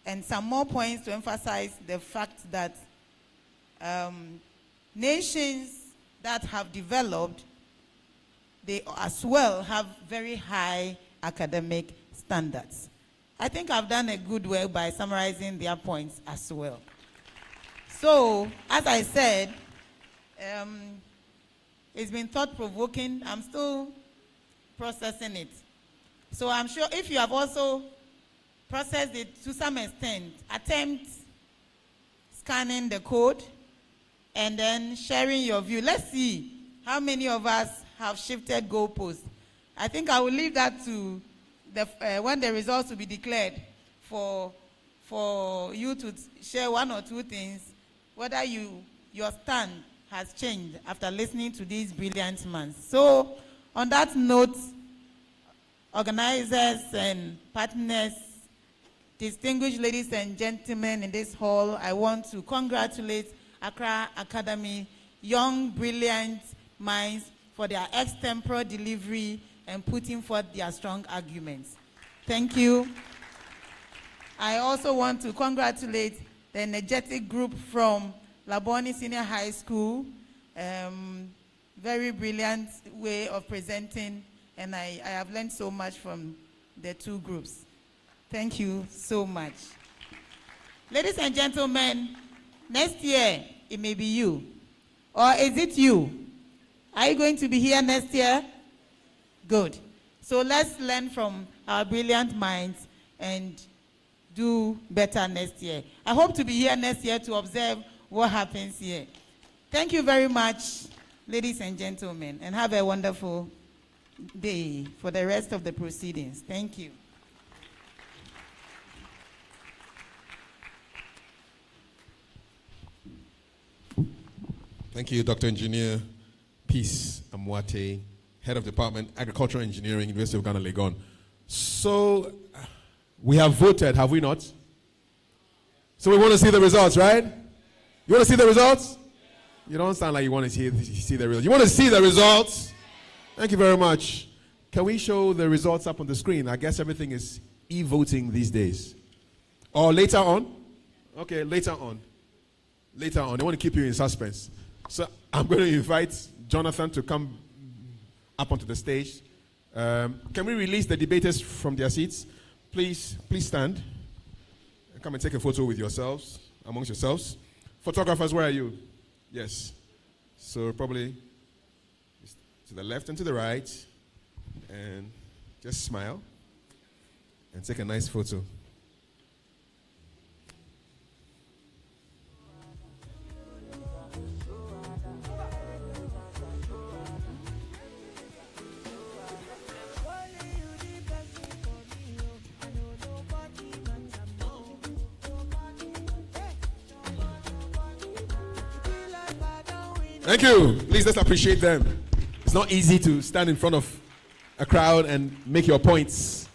And some more points to emphasize the fact that nations that have developed, they as well have very high academic standards. I think I've done a good work by summarizing their points as well. So, as I said, it's been thought-provoking. I'm still processing it. So I'm sure if you have also processed it to some extent, attempt scanning the code and then sharing your view. Let's see how many of us have shifted goalposts. I think I will leave that to when the results will be declared for you to share one or two things, whether your stand has changed after listening to these brilliant minds. So, on that note, organizers and partners, distinguished ladies and gentlemen in this hall, I want to congratulate Accra Academy, young, brilliant minds for their extempore delivery and putting forth their strong arguments. Thank you. I also want to congratulate the energetic group from Laboni Senior High School. Very brilliant way of presenting, and I have learned so much from the two groups. Thank you so much. Ladies and gentlemen, next year it may be you. Or is it you? Are you going to be here next year? Good. So let's learn from our brilliant minds and do better next year. I hope to be here next year to observe what happens here. Thank you very much, ladies and gentlemen, and have a wonderful day for the rest of the proceedings. Thank you. Thank you, Dr. Engineer Peace Amwate, Head of Department, Agricultural Engineering, University of Ghana, Legon. So, we have voted, have we not? So we want to see the results, right? You want to see the results? You don't sound like you want to see the results. You want to see the results? Thank you very much. Can we show the results up on the screen? I guess everything is e-voting these days. Or later on? Okay, later on. Later on. They want to keep you in suspense. So I'm going to invite Jonathan to come up onto the stage. Can we release the debaters from their seats? Please stand. Come and take a photo with yourselves, amongst yourselves. Photographers, where are you? Yes. So probably to the left and to the right. And Just smile and take a nice photo. Thank you. Please, let's appreciate them. It's not easy to stand in front of a crowd and make your points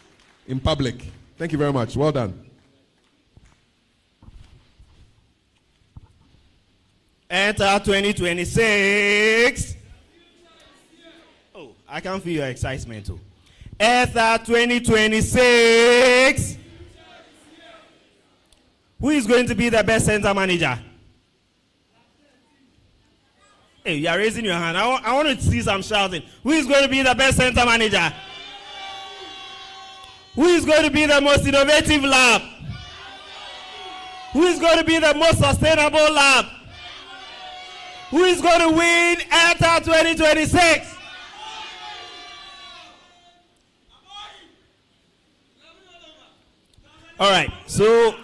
in public. Thank you very much. Well done. Enter 2026. Oh, I can feel your excitement too. Enter 2026. Who is going to be the best center manager? Hey, you are raising your hand. I want to see some shouting. Who is going to be the best center manager? Who is going to be the most innovative lab? Who is going to be the most sustainable lab? Who is going to win Airtad 2026? All right, so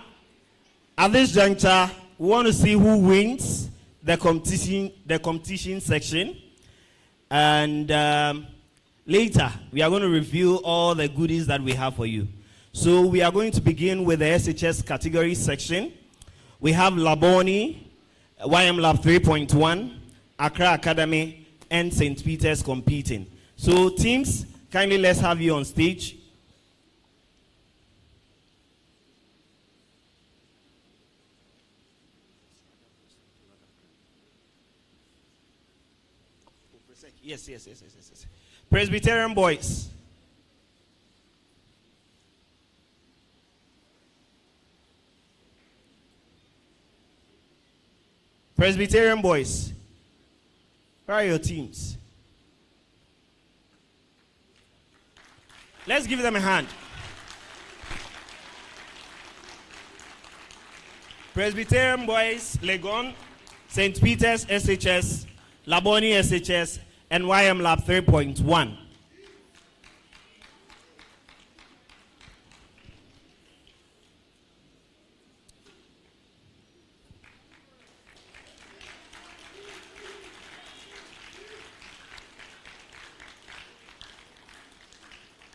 at this juncture, we want to see who wins the competition section, and later we are going to review all the goodies that we have for you. So we are going to begin with the SHS category section. We have Laboni, YM Lab 3.1, Accra Academy, and St. Peter's competing. So teams, kindly let's have you on stage. Yes. Presbyterian boys. Presbyterian boys. Where are your teams? Let's give them a hand. Presbyterian boys, Legon, St. Peter's SHS, Laboni SHS, and YM Lab 3.1.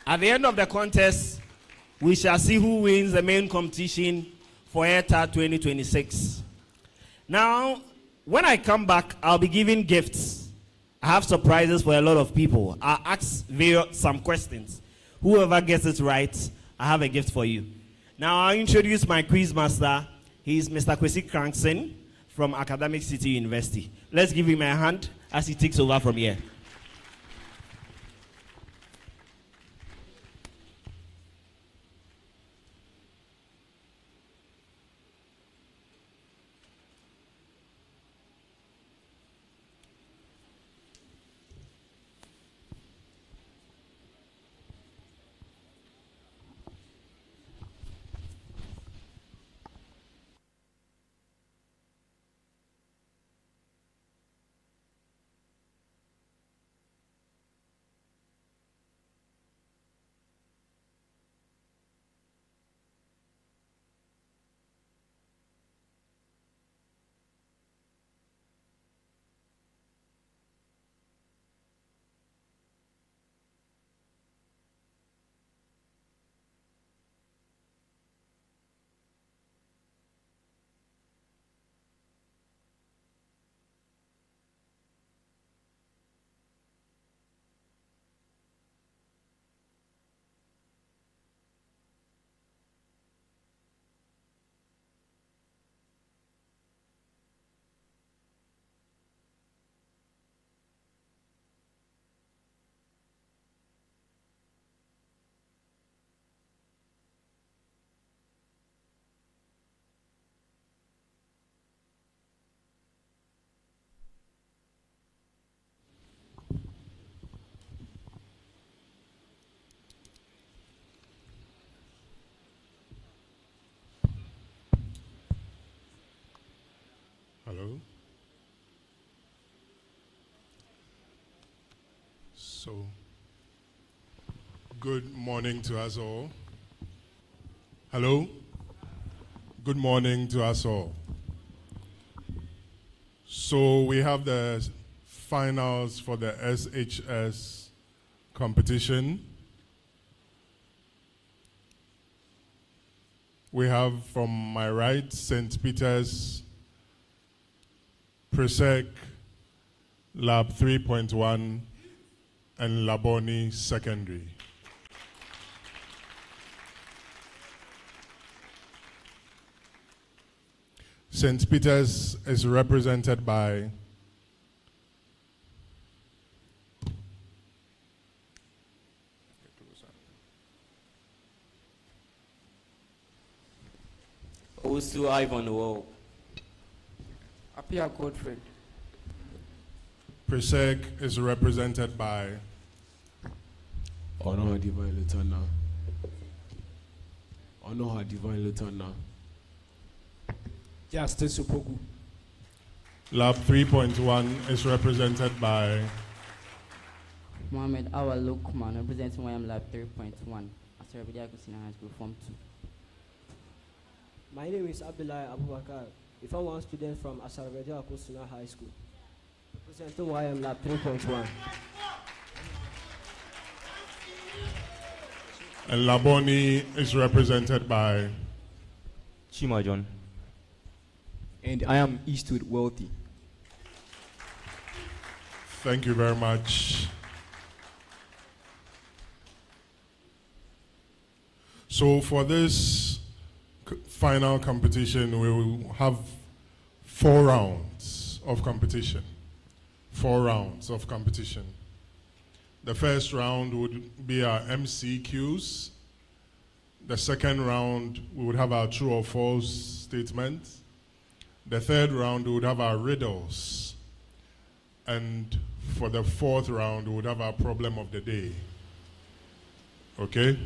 At the end of the contest, we shall see who wins the main competition for Airtad 2026. Now, when I come back, I'll be giving gifts. I have surprises for a lot of people. I'll ask some questions. Whoever gets it right, I have a gift for you. Now, I'll introduce my quiz master. He's Mr. Kwesi Crankson from Academic City University. Let's give him a hand as he takes over from here. Hello. So, Good morning to us all. Hello? Good morning to us all. So we have the finals for the SHS competition. We have from my right, St. Peter's, Presec, Lab 3.1, and Laboni Secondary. St. Peter's is represented by Also, Ivan Wall. Apia Godfrey. Presec is represented by Honor Divine Lieutenant. Honor Divine Lieutenant. Justice Upoku. Lab 3.1 is represented by Mohammed Awal Lukman, representing YM Lab 3.1. After Abidia Kusina High School, Form 2. My name is Abdullah Abubakar. If I'm one student from Asarabedia Kusina High School, representing YM Lab 3.1. and Laboni is represented by Chima John. And I am Eastwood Wealthy. Thank you very much. So for this final competition, we will have 4 rounds of competition. 4 rounds of competition. The first round would be our MCQs. The second round, we would have our true or false statements. The third round, we would have our riddles. And for the fourth round, we would have our problem of the day. Okay?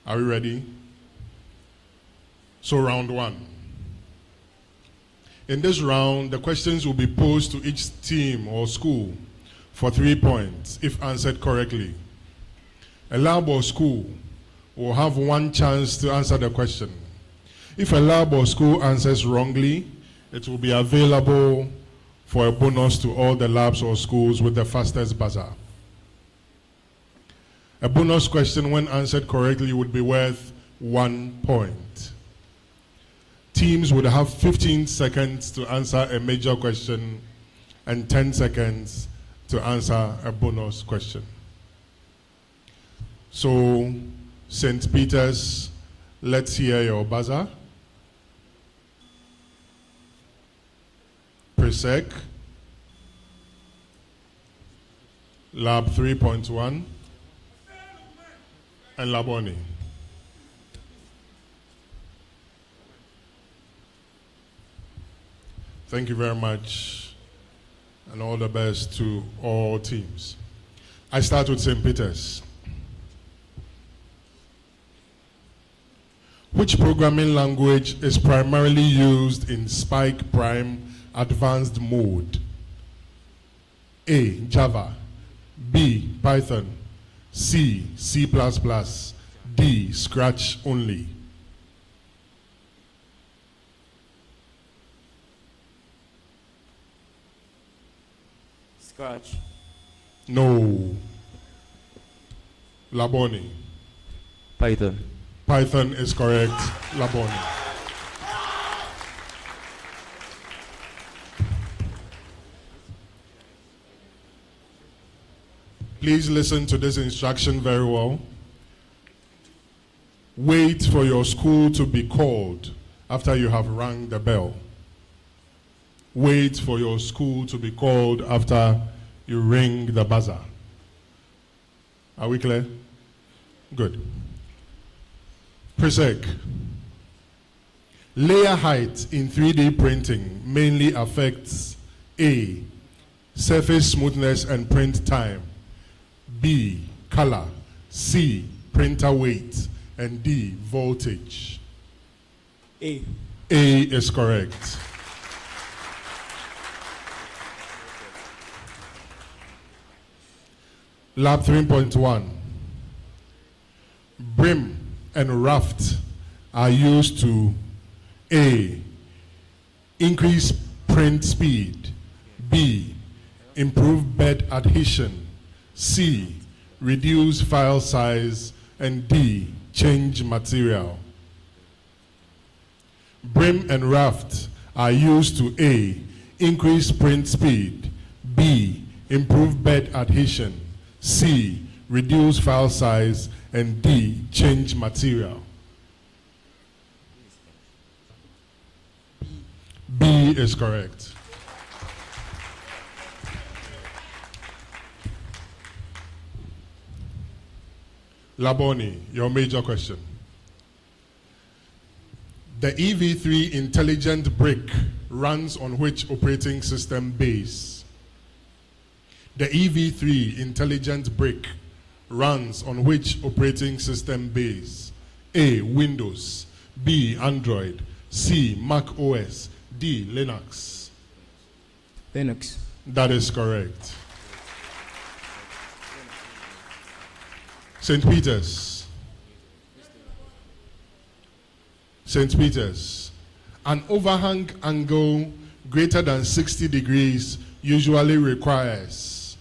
Are we ready? So round 1. In this round, the questions will be posed to each team or school for 3 points if answered correctly. A lab or school will have 1 chance to answer the question. If a lab or school answers wrongly, it will be available for a bonus to all the labs or schools with the fastest buzzer. A bonus question, when answered correctly, would be worth 1 point. Teams would have 15 seconds to answer a major question and 10 seconds to answer a bonus question. So, St. Peter's, let's hear your buzzer. Presec, Lab 3.1, and Laboni. Thank you very much, and all the best to all teams. I start with St. Peter's. Which programming language is primarily used in Spike Prime Advanced Mode? A, Java. B, Python. C, C++. D, Scratch only. Scratch. No. Laboni. Python. Python is correct. Laboni. Please listen to this instruction very well. Wait for your school to be called after you have rang the bell. Wait for your school to be called after you ring the buzzer. Are we clear? Good. Presec. Layer height in 3D printing mainly affects A, surface smoothness and print time, B, color, C, printer weight, and D, voltage. A. A is correct. Lab 3.1. Brim and raft are used to A. Increase print speed. B. Improve bed adhesion. C. Reduce file size. And D. Change material. Brim and raft are used to A. Increase print speed. B. Improve bed adhesion. C. Reduce file size. And D. Change material. B is correct. Laboni, your major question. The EV3 intelligent brick runs on which operating system base? The EV3 intelligent brick runs on which operating system base? A. Windows. B. Android. C. Mac OS. D. Linux. Linux. That is correct. St. Peter's. St. Peter's. An overhang angle greater than 60 degrees usually requires.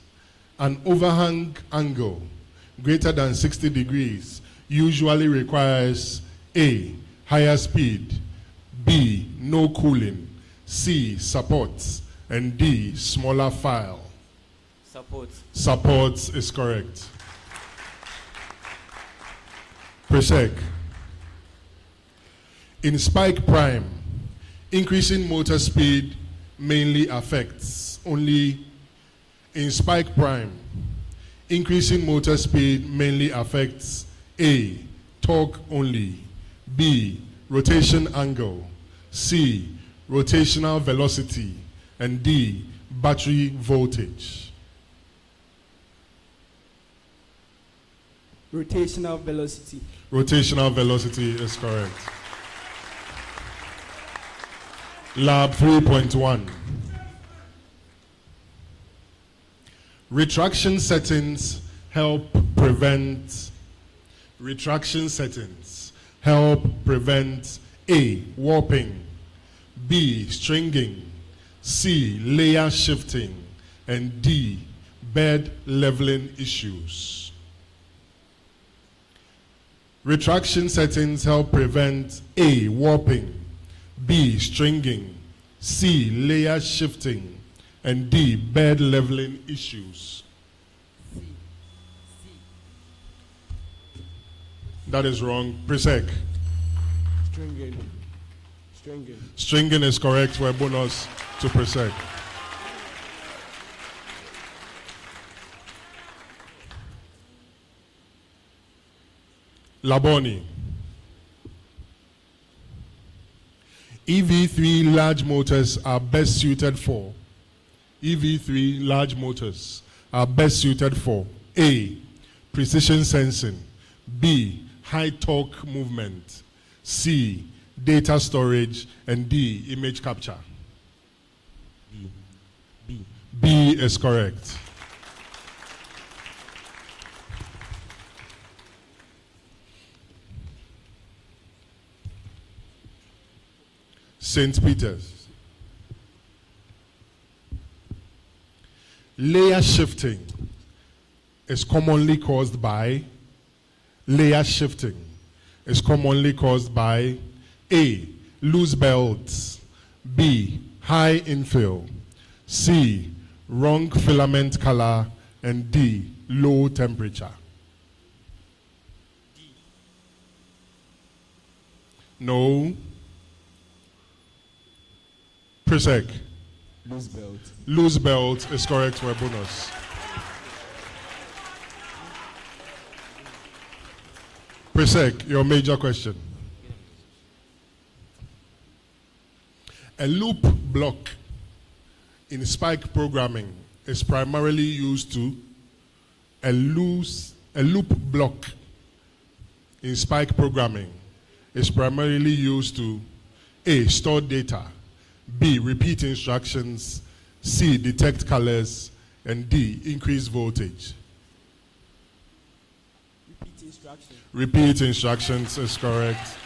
An overhang angle greater than 60 degrees usually requires A. Higher speed. B. No cooling. C. Supports. And D. Smaller file. Support. Supports is correct. Presec. In Spike Prime, increasing motor speed mainly affects only. In Spike Prime, increasing motor speed mainly affects A. Torque only. B. Rotation angle. C. Rotational velocity. And D. Battery voltage. Rotational velocity. Rotational velocity is correct. Lab 3.1. Retraction settings help prevent. Retraction settings help prevent A. Warping. B. Stringing. C. Layer shifting. And D. Bed leveling issues. Retraction settings help prevent A. Warping. B. Stringing. C. Layer shifting. And D. Bed leveling issues. That is wrong. Presec. Stringing. Stringing. Stringing is correct for a bonus to Presec. Laboni. EV3 large motors are best suited for. EV3 large motors are best suited for A. Precision sensing. B. High torque movement. C. Data storage. And D. Image capture. B is correct. St. Peter's. Layer shifting is commonly caused by. Layer shifting is commonly caused by A. Loose belts. B. High infill. C. Wrong filament color. And D. Low temperature. No. Presec. Loose belt. Loose belt is correct for a bonus. Presec, your major question. A loop block in Spike programming is primarily used to. A loop block in Spike programming is primarily used to A. Store data. B. Repeat instructions. C. Detect colors. And D. Increase voltage. instructions. Repeat instructions is correct.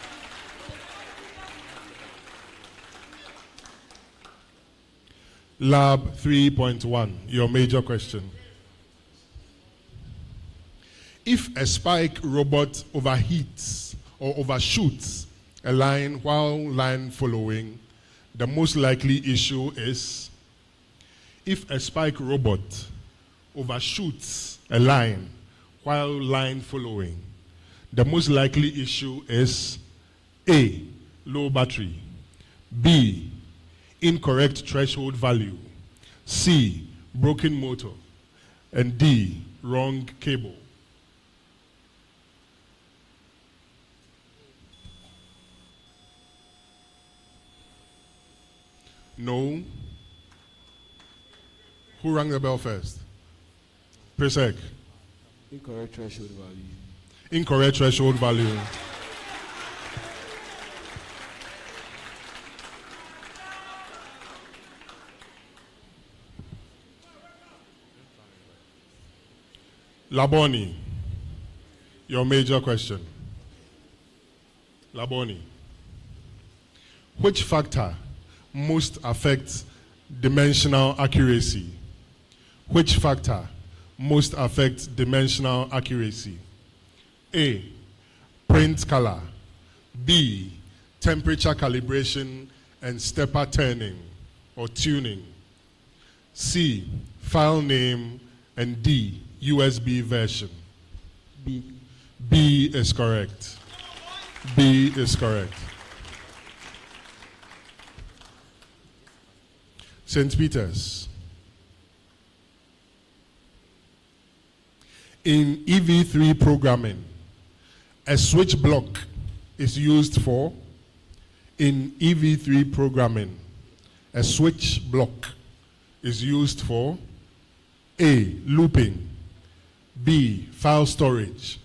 Lab 3.1, your major question. If a spike robot overheats or overshoots a line while line following, the most likely issue is if a spike robot overshoots a line while line following, the most likely issue is A, low battery, B, incorrect threshold value, C, broken motor, and D, wrong cable. No. Who rang the bell first? Presec. Incorrect threshold value. Incorrect threshold value. Laboni, your major question. Laboni, which factor most affects dimensional accuracy? Which factor most affects dimensional accuracy? A, print color. B, temperature calibration and stepper turning or tuning. C, file name, and D, USB version. B. B is correct. B is correct. St. Peter's. In EV3 programming, a switch block is used for. In EV3 programming, a switch block is used for A, looping, B, file storage,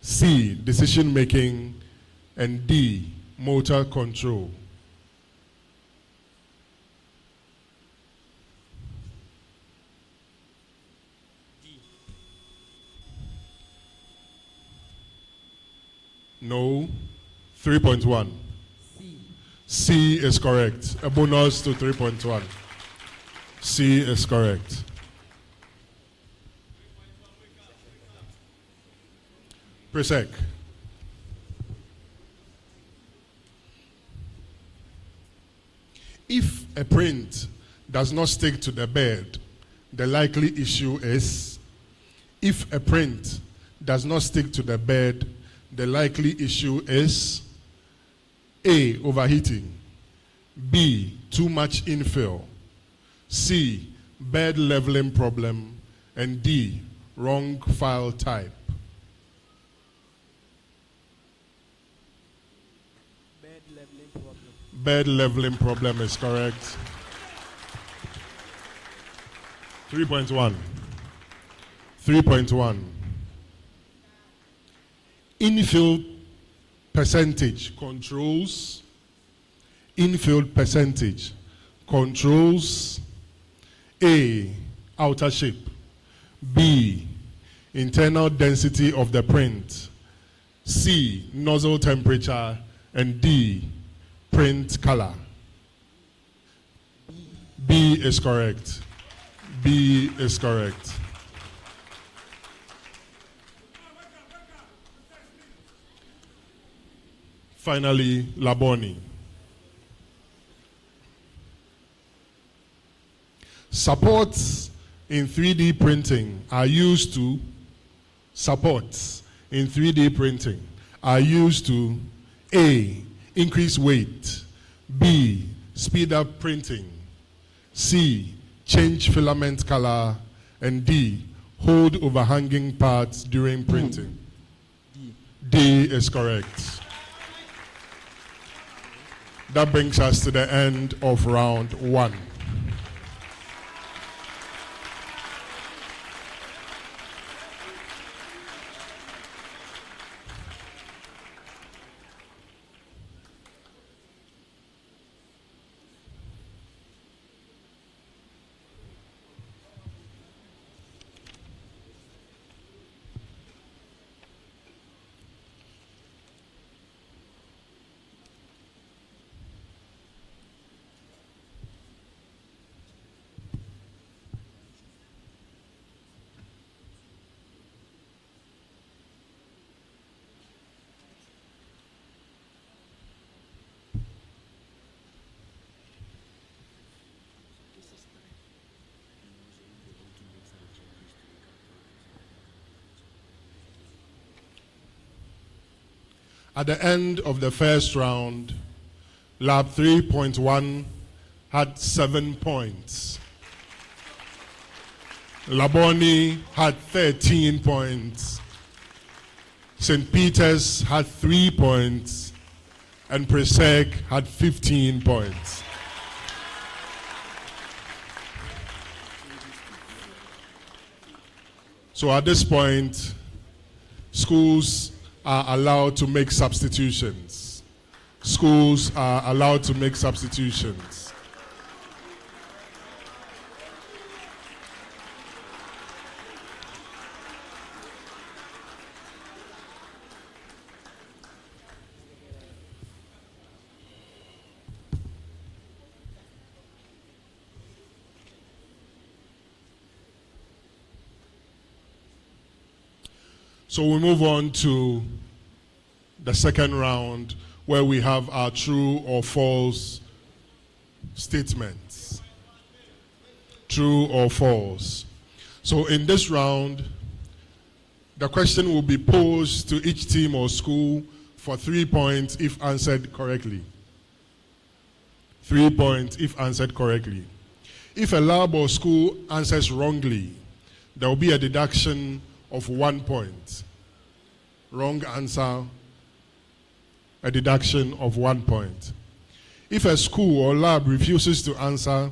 C, decision making, and D, motor control. No. 3.1. C is correct. A bonus to 3.1. C is correct. Presec. If a print does not stick to the bed, the likely issue is if a print does not stick to the bed, the likely issue is A, overheating, B, too much infill, C, bed leveling problem, and D, wrong file type. Bed leveling problem. Bed leveling problem is correct. 3.1. 3.1. Infill percentage controls. Infill percentage controls A, outer shape, B, internal density of the print, C, nozzle temperature, and D, print color. B is correct. B is correct. Finally, Laboni. Supports in 3D printing are used to A, increase weight, B, speed up printing, C, change filament color, and D, hold overhanging parts during printing. D is correct. That brings us to the end of round 1. At the end of the first round, Lab 3.1 had 7 points. Laboni had 13 points. St. Peter's had 3 points. And Presec had 15 points. So at this point, schools are allowed to make substitutions. Schools are allowed to make substitutions. So we move on to the second round where we have our true or false statements. True or false. So in this round, the question will be posed to each team or school for 3 points if answered correctly. 3 points if answered correctly. If a lab or school answers wrongly, there will be a deduction of 1 point. Wrong answer, a deduction of 1 point. If a school or lab refuses to answer,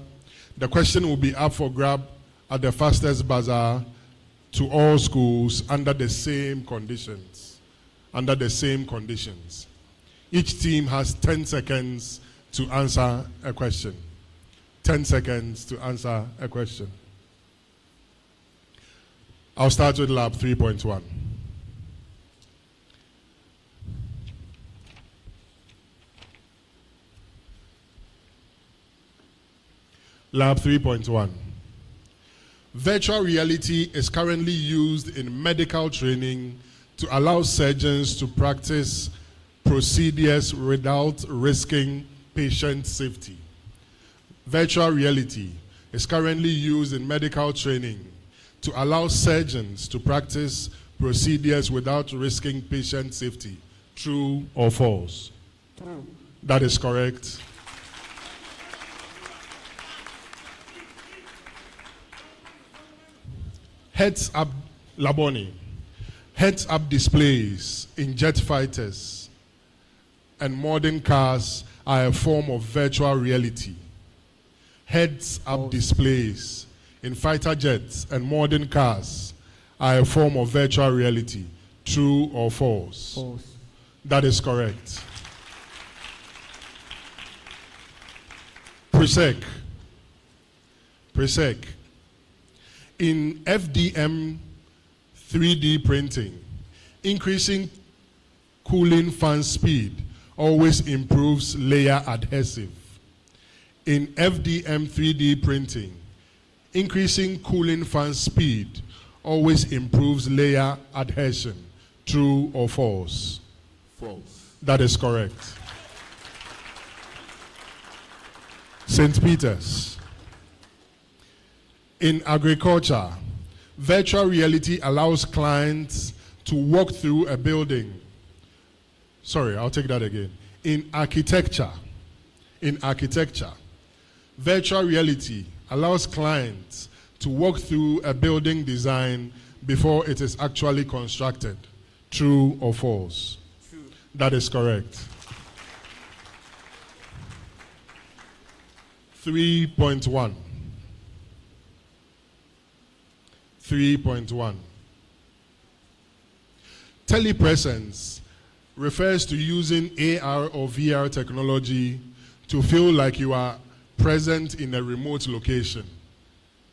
the question will be up for grab at the fastest buzzer to all schools under the same conditions. Under the same conditions. Each team has 10 seconds to answer a question. 10 seconds to answer a question. I'll start with Lab 3.1. Lab 3.1. Virtual reality is currently used in medical training to allow surgeons to practice procedures without risking patient safety. Virtual reality is currently used in medical training to allow surgeons to practice procedures without risking patient safety. True or false? True. That is correct. Heads-up Laboni. Heads-up displays in jet fighters and modern cars are a form of virtual reality. Heads-up displays in fighter jets and modern cars are a form of virtual reality. True or false? False. That is correct. Presec. In FDM 3D printing, increasing cooling fan speed always improves layer adhesive. In FDM 3D printing, increasing cooling fan speed always improves layer adhesion. True or false? False. That is correct. St. Peter's. In agriculture, virtual reality allows clients to walk through a building. Sorry, I'll take that again. In architecture, virtual reality allows clients to walk through a building design before it is actually constructed. True or false? True. That is correct. 3.1. 3.1. Telepresence refers to using AR or VR technology to feel like you are present in a remote location.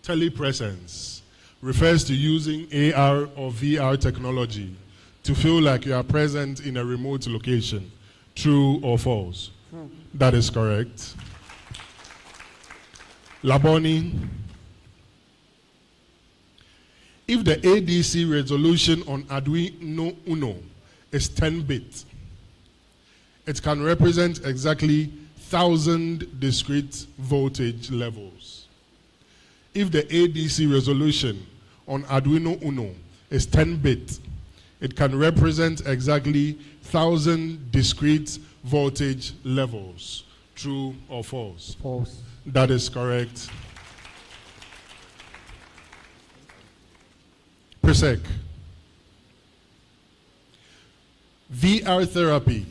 Telepresence refers to using AR or VR technology to feel like you are present in a remote location. True or false? True. That is correct. Laboni. If the ADC resolution on Arduino Uno is 10-bit, it can represent exactly 1,000 discrete voltage levels. If the ADC resolution on Arduino Uno is 10-bit, it can represent exactly 1,000 discrete voltage levels. True or false? False. That is correct. Persec. VR therapy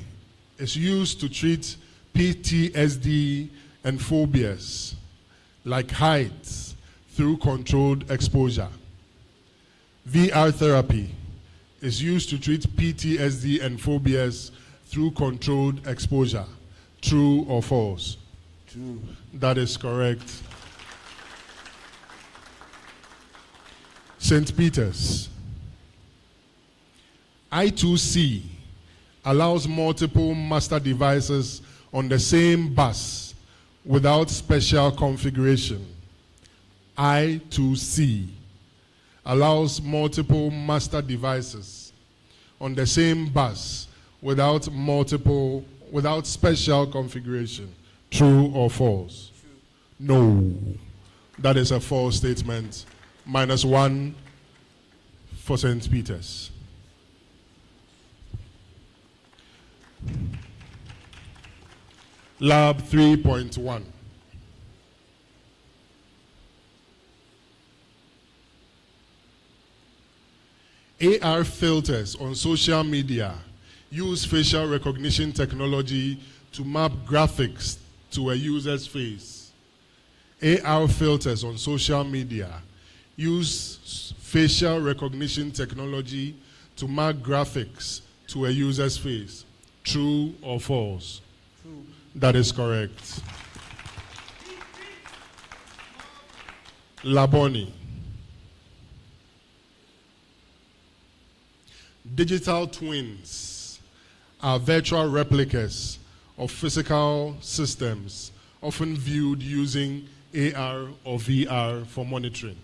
is used to treat PTSD and phobias like heights through controlled exposure. VR therapy is used to treat PTSD and phobias through controlled exposure. True or false? True. That is correct. St. Peter's. I2C allows multiple master devices on the same bus without special configuration. I2C allows multiple master devices on the same bus without special configuration. True or false? True. No. That is a false statement. -1 for St. Peter's. Lab 3.1. AR filters on social media use facial recognition technology to map graphics to a user's face. AR filters on social media use facial recognition technology to map graphics to a user's face. True or false? True. That is correct. Laboni. Digital twins are virtual replicas of physical systems, often viewed using AR or VR for monitoring.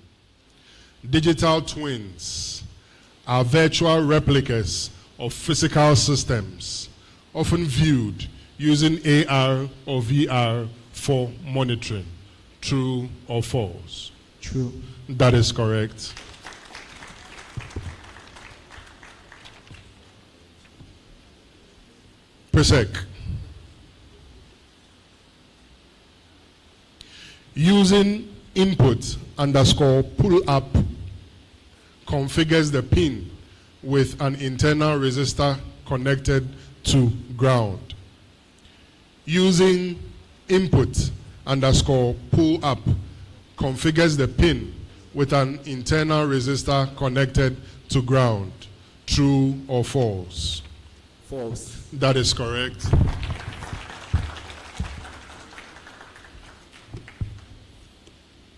Digital twins are virtual replicas of physical systems, often viewed using AR or VR for monitoring. True or false? True. That is correct. Persec. Using input underscore pull up configures the pin with an internal resistor connected to ground. Using input underscore pull up configures the pin with an internal resistor connected to ground. True or false? False. That is correct.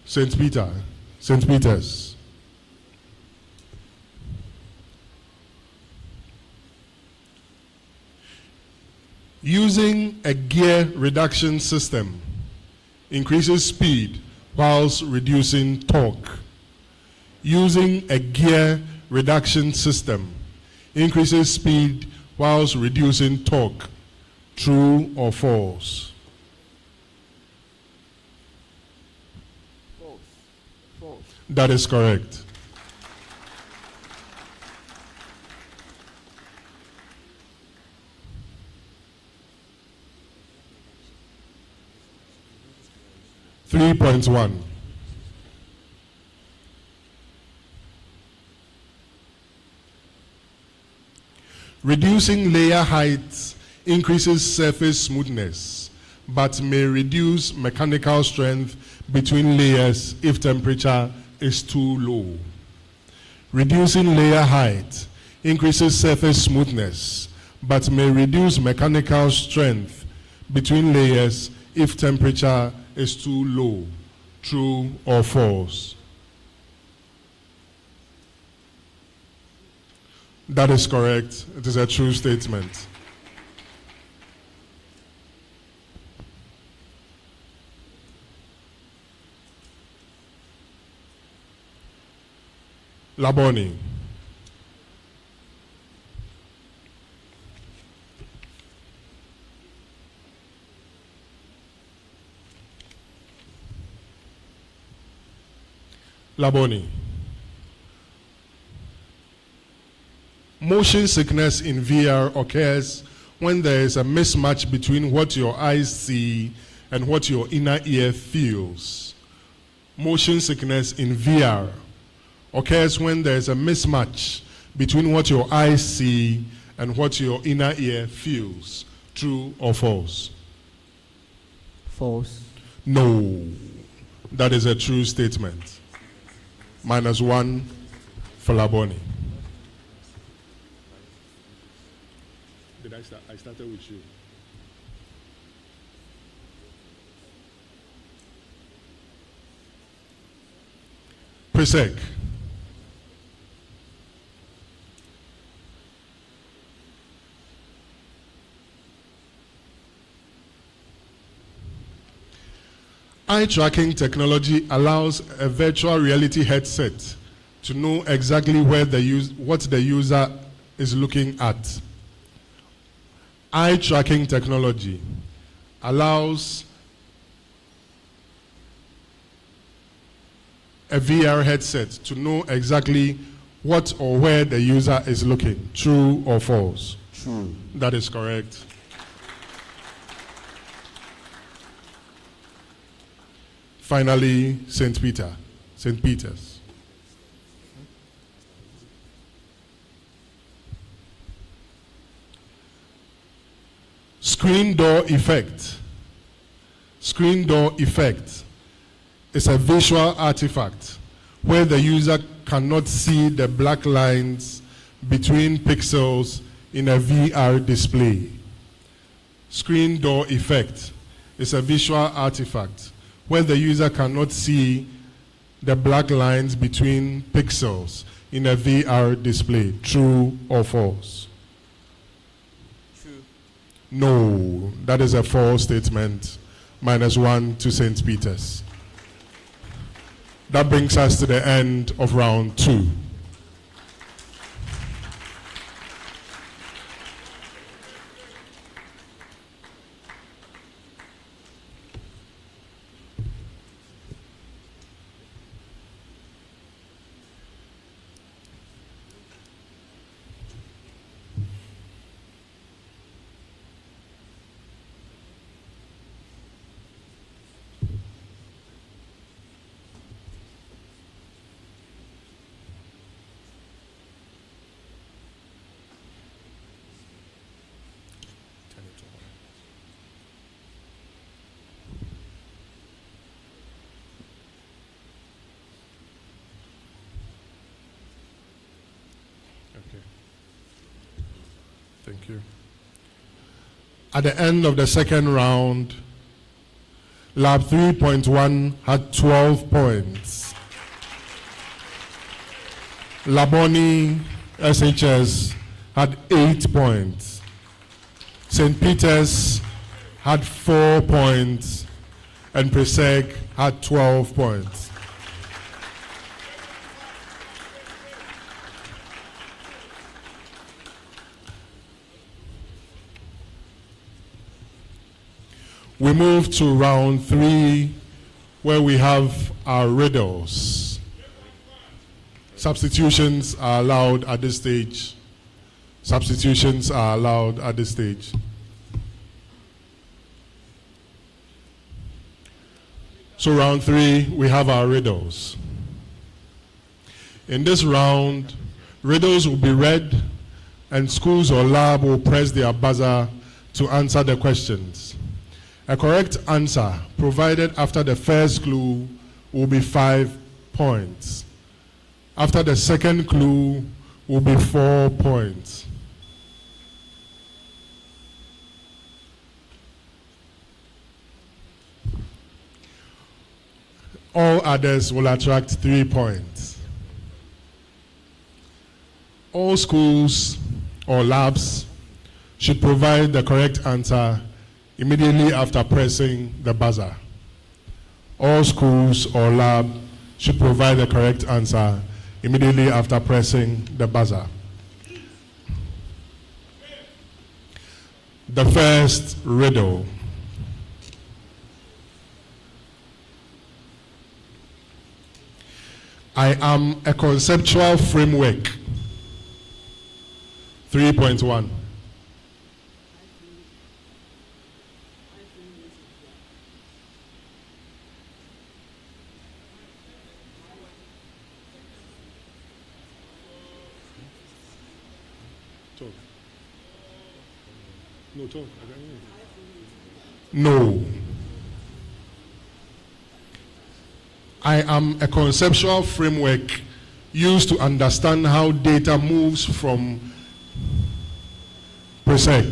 St. Peter's. Using a gear reduction system increases speed whilst reducing torque. Using a gear reduction system increases speed whilst reducing torque. True or false? False. False. That is correct. (3.1) Reducing layer height increases surface smoothness, but may reduce mechanical strength between layers if temperature is too low. Reducing layer height increases surface smoothness, but may reduce mechanical strength between layers if temperature is too low. True or false? That is correct. It is a true statement. Laboni. Motion sickness in VR occurs when there is a mismatch between what your eyes see and what your inner ear feels. Motion sickness in VR occurs when there is a mismatch between what your eyes see and what your inner ear feels. True or false? False. No. That is a true statement. -1 for Laboni. Did I start? I started with you. Presec. Eye tracking technology allows a virtual reality headset to know exactly where what the user is looking at. Eye tracking technology allows a VR headset to know exactly what or where the user is looking. True or false? True. That is correct. Finally, St. Peter's. Screen door effect. Screen door effect is a visual artifact where the user cannot see the black lines between pixels in a VR display. Screen door effect is a visual artifact where the user cannot see the black lines between pixels in a VR display. True or false? True. No, that is a false statement. -1 to St. Peter's. That brings us to the end of round 2. Thank you. At the end of the second round, Lab 3.1 had 12 points. Laboni SHS had 8 points. St. Peter's had 4 points. And Presec had 12 points. We move to round 3, where we have our riddles. Substitutions are allowed at this stage. Substitutions are allowed at this stage. So round 3, we have our riddles. In this round, riddles will be read and schools or lab will press their buzzer to answer the questions. A correct answer provided after the first clue will be 5 points. After the second clue will be 4 points. All others will attract 3 points. All schools or labs should provide the correct answer immediately after pressing the buzzer. All schools or lab should provide the correct answer immediately after pressing the buzzer. The first riddle. I am a conceptual framework 3.1. Talk. No, talk. No. I am a conceptual framework used to understand how data moves from per sec.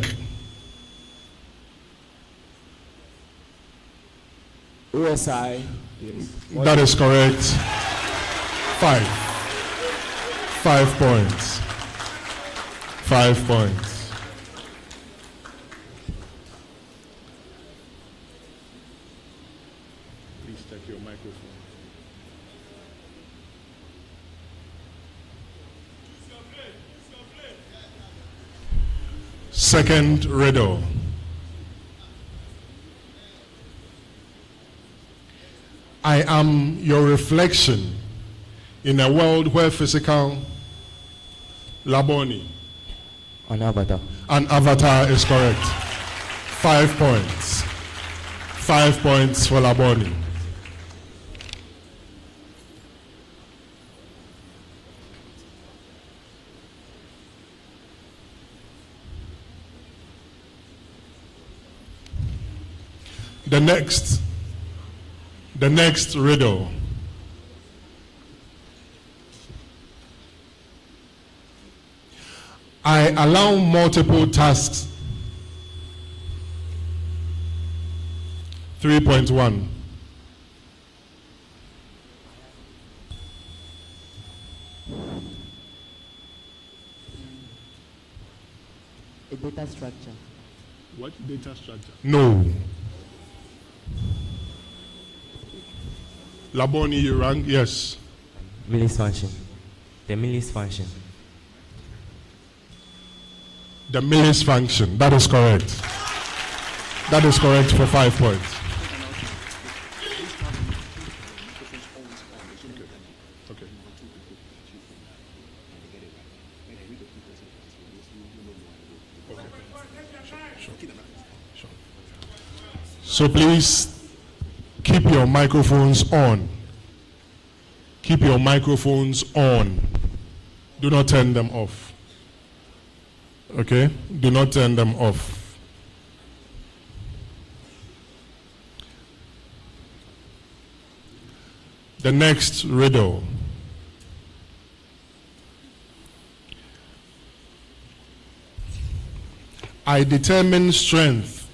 OSI. That is correct. 5. 5 points. 5 points. Please check your microphone. Second riddle. I am your reflection in a world where physical Laboni. An avatar. An avatar is correct. 5 points. 5 points for Laboni. The next riddle. I allow multiple tasks. 3.1. A data structure. What data structure? No. Laboni, you rang? Yes. Millis function. The Millis function. The Millis function. That is correct. That is correct for 5 points. Okay. Sure. So please keep your microphones on. Keep your microphones on. Do not turn them off. Okay? Do not turn them off. The next riddle. I determine strength.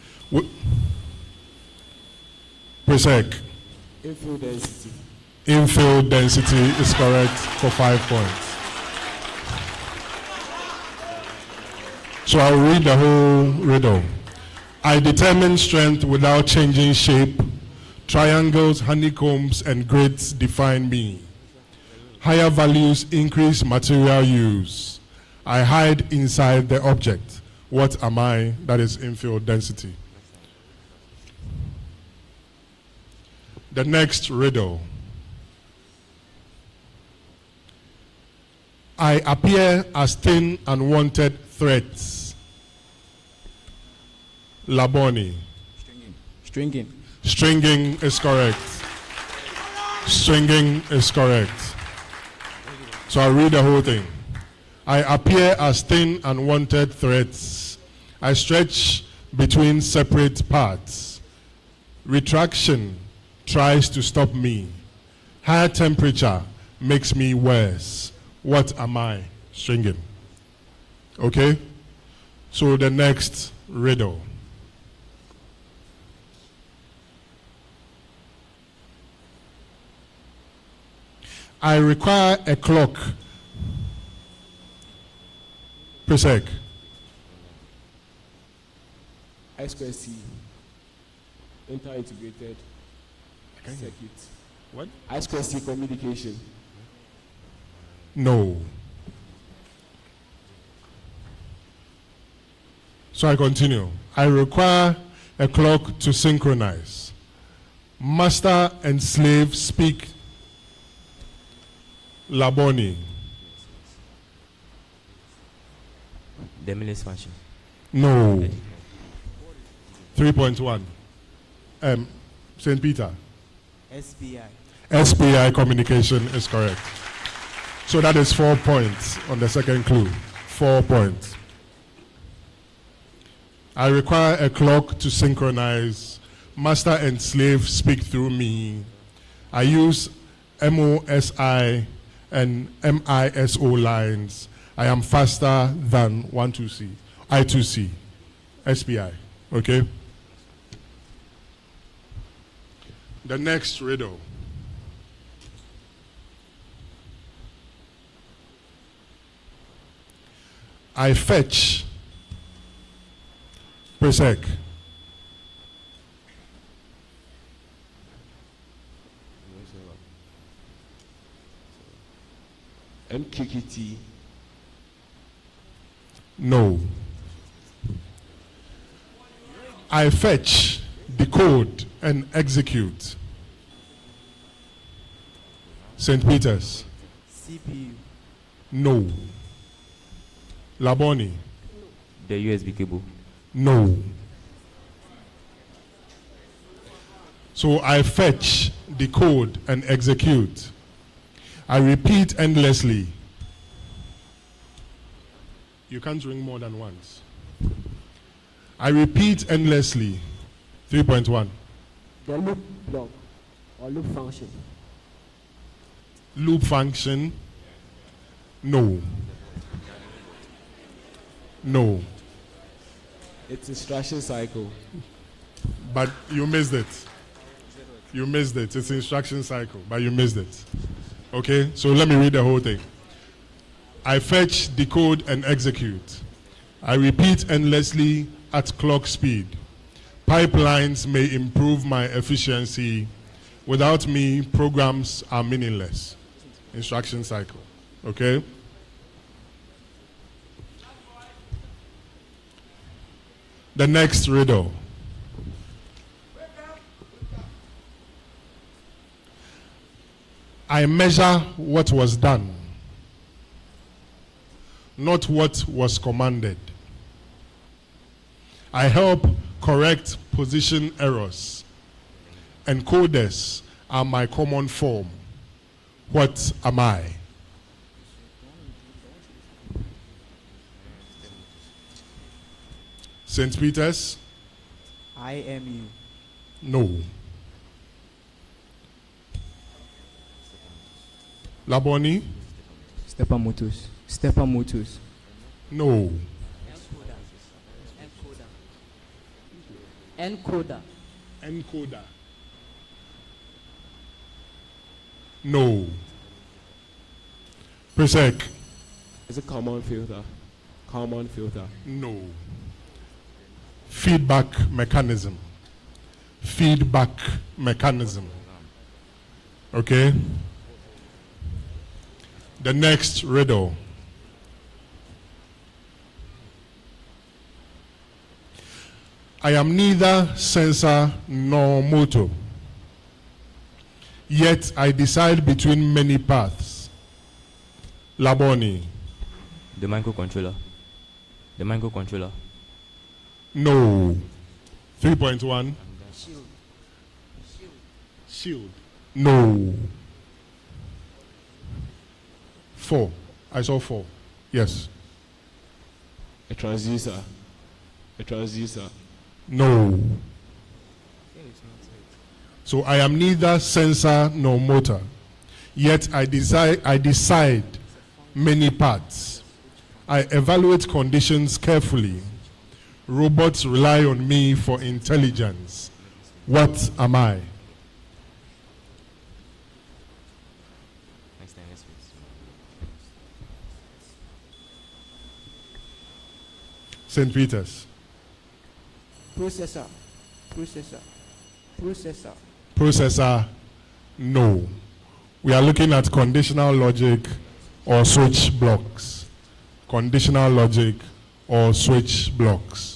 Per sec. Infill density. Infill density is correct for 5 points. So I'll read the whole riddle. I determine strength without changing shape. Triangles, honeycombs, and grids define me. Higher values increase material use. I hide inside the object. What am I? That is infill density. The next riddle. I appear as thin, unwanted threats. Laboni. Stringing. Stringing is correct. Stringing is correct. So I'll read the whole thing. I appear as thin, unwanted threads. I stretch between separate parts. Retraction tries to stop me. High temperature makes me worse. What am I? Stringing. Okay? So the next riddle. I require a clock per sec. I2C. Inter-integrated circuit. What? I2C communication. No. So I continue. I require a clock to synchronize. Master and slave speak Laboni. The Millis function. No. 3.1. St. Peter. SBI. SPI communication is correct. So that is 4 points on the second clue. 4 points. I require a clock to synchronize. Master and slave speak through me. I use MOSI and MISO lines. I am faster than 12C, I2C, SPI. Okay? The next riddle. I fetch. Presec. MQQT. No. I fetch, decode, and execute. St. Peter's. CPU. No. Laboni. The USB cable. No. So I fetch, decode, and execute. I repeat endlessly. You can't ring more than once. I repeat endlessly. 3.1. The loop block or loop function. Loop function. No. No. It's instruction cycle. But you missed it. You missed it. It's instruction cycle, but you missed it. Okay, so let me read the whole thing. I fetch, decode, and execute. I repeat endlessly at clock speed. Pipelines may improve my efficiency. Without me, programs are meaningless. Instruction cycle. Okay? The next riddle. I measure what was done, not what was commanded. I help correct position errors. Encoders are my common form. What am I? St. Peter's? IMU. No. Laboni? Stepper motors. Stepper motors. No. Encoder. Encoder. No. Presec? Is it common filter? Common filter. No. Feedback mechanism. Feedback mechanism. Okay? The next riddle. I am neither sensor nor motor, yet I decide between many paths. Laboni. The microcontroller. The microcontroller. No. 3.1. Shield. Shield. No. 4. I saw 4. Yes. A transducer. A transducer. No. So I am neither sensor nor motor, yet I decide many parts. I evaluate conditions carefully. Robots rely on me for intelligence. What am I? St. Peter's. Processor. Processor. Processor. Processor, no. We are looking at conditional logic or switch blocks. Conditional logic or switch blocks.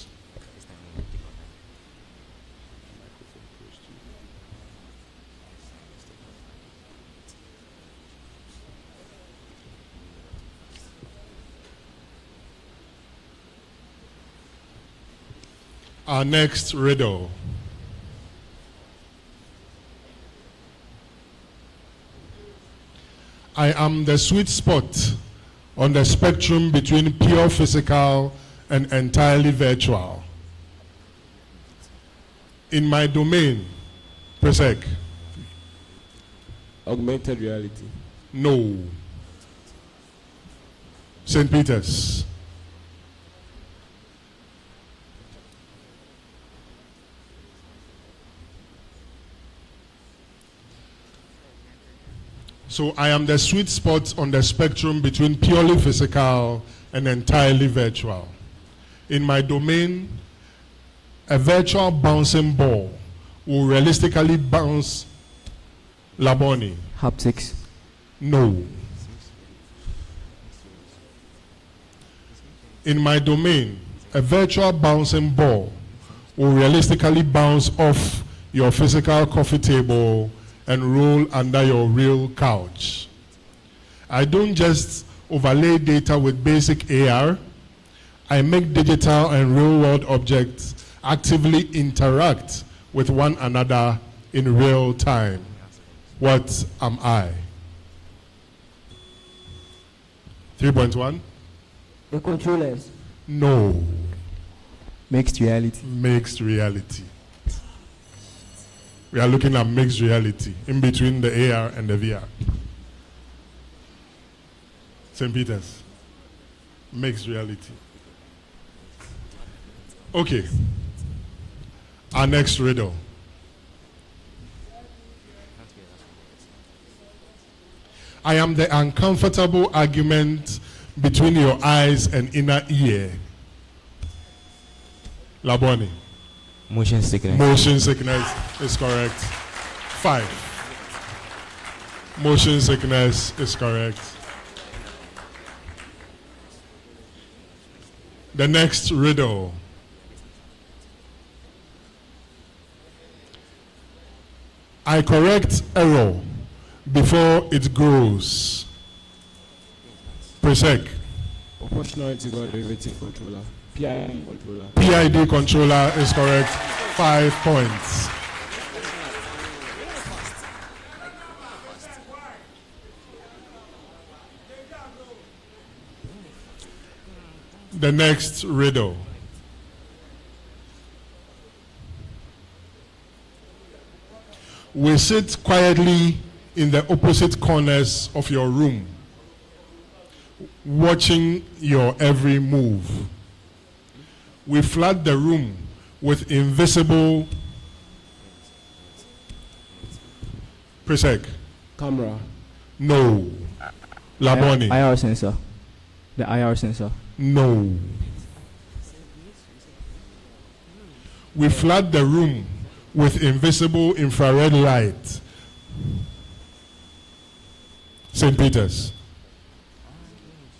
Our next riddle. I am the sweet spot on the spectrum between pure physical and entirely virtual. In my domain, Presec. Augmented reality. No. St. Peter's. So I am the sweet spot on the spectrum between purely physical and entirely virtual. In my domain, a virtual bouncing ball will realistically bounce Laboni. Haptics. No. In my domain, a virtual bouncing ball will realistically bounce off your physical coffee table and roll under your real couch. I don't just overlay data with basic AR. I make digital and real-world objects actively interact with one another in real time. What am I? 3.1? The controllers. No. Mixed reality. Mixed reality. We are looking at mixed reality in between the AR and the VR. St. Peter's. Mixed reality. Okay. Our next riddle. I am the uncomfortable argument between your eyes and inner ear. Laboni. Motion sickness. Motion sickness is correct. 5. Motion sickness is correct. The next riddle. I correct error before it grows. Presec. Proportional integral derivative controller. PID controller. PID controller is correct. 5 points. The next riddle. We sit quietly in the opposite corners of your room, watching your every move. We flood the room with invisible Presec. Camera. No. Laboni. IR sensor. The IR sensor. No. We flood the room with invisible infrared light. St. Peter's.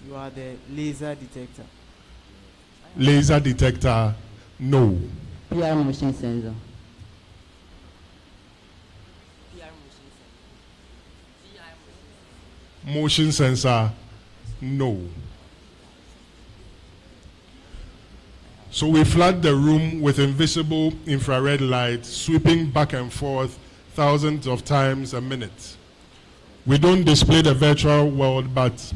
You are the laser detector. Laser detector. No. PR motion sensor. Motion sensor. No. So we flood the room with invisible infrared light, sweeping back and forth thousands of times a minute. We don't display the virtual world, but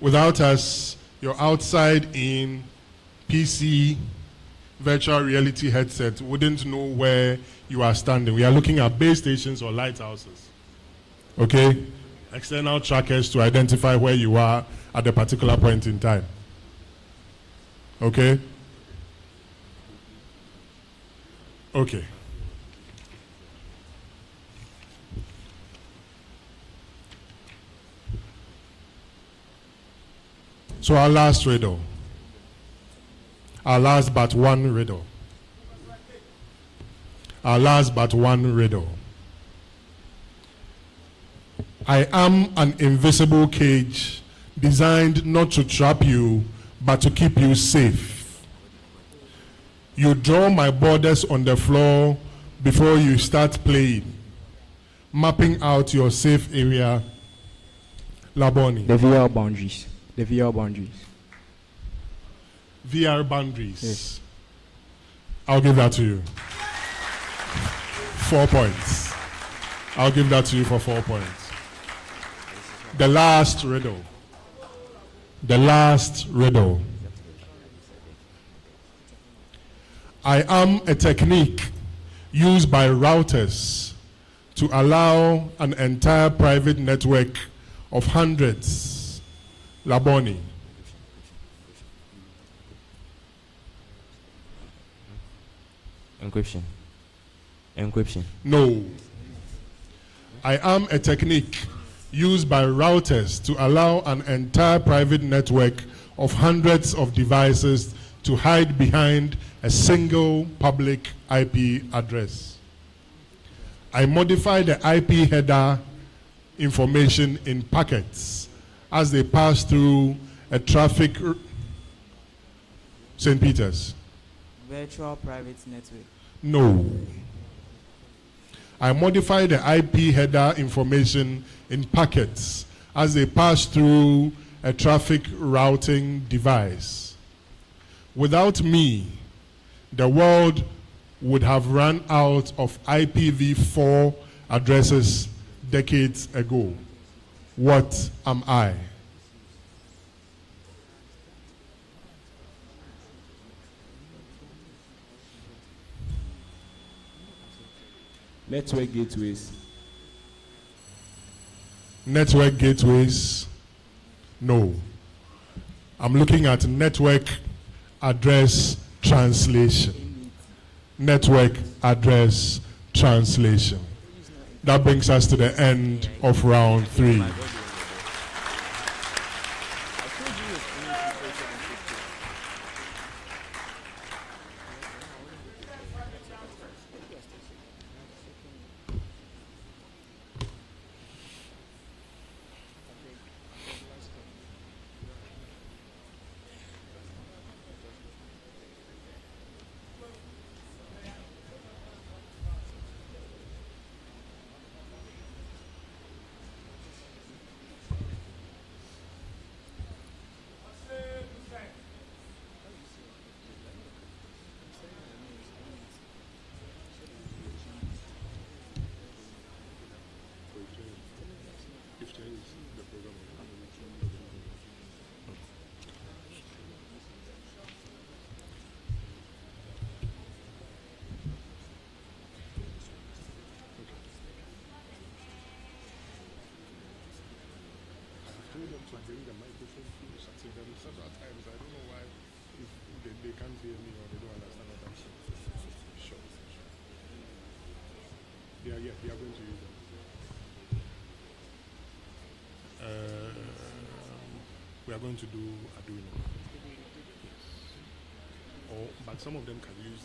without us, your outside-in PC virtual reality headset wouldn't know where you are standing. We are looking at base stations or lighthouses. Okay? External trackers to identify where you are at a particular point in time. Okay? Okay. So our last riddle. Our last but one riddle. Our last but one riddle. I am an invisible cage designed not to trap you, but to keep you safe. You draw my borders on the floor before you start playing, mapping out your safe area. Laboni. The VR boundaries. The VR boundaries. VR boundaries. Yes. I'll give that to you. 4 points. I'll give that to you for 4 points. The last riddle. The last riddle. I am a technique used by routers to allow an entire private network of hundreds. Laboni. Encryption. Encryption. No. I am a technique used by routers to allow an entire private network of hundreds of devices to hide behind a single public IP address. I modify the IP header information in packets as they pass through a traffic. St. Peter's. Virtual private network. No. I modify the IP header information in packets as they pass through a traffic routing device. Without me, the world would have run out of IPv4 addresses decades ago. What am I? Network gateways. Network gateways? No. I'm looking at network address translation. Network address translation. That brings us to the end of round 3. We are going to use them. We are going to do Arduino. Or, but some of them can use.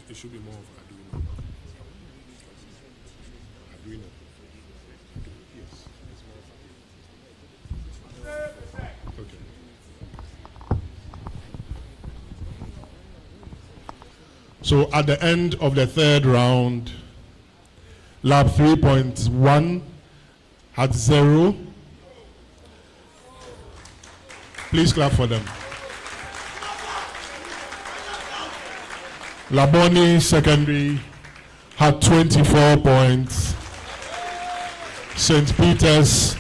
It should be more of Arduino. Arduino. Yes, it's more of Arduino. Okay. So at the end of the third round, lab 3.1 had 0. Please clap for them. Laboni Secondary had 24 points. St. Peter's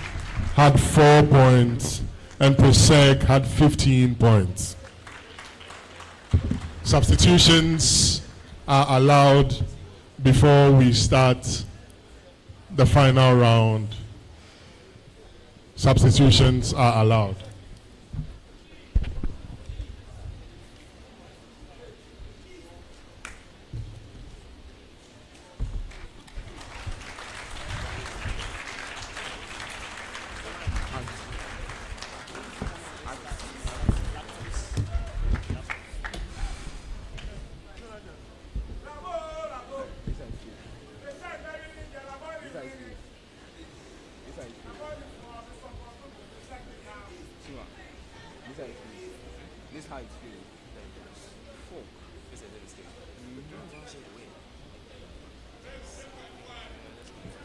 had 4 points. And Prosec had 15 points. Substitutions are allowed before we start the final round. Substitutions are allowed.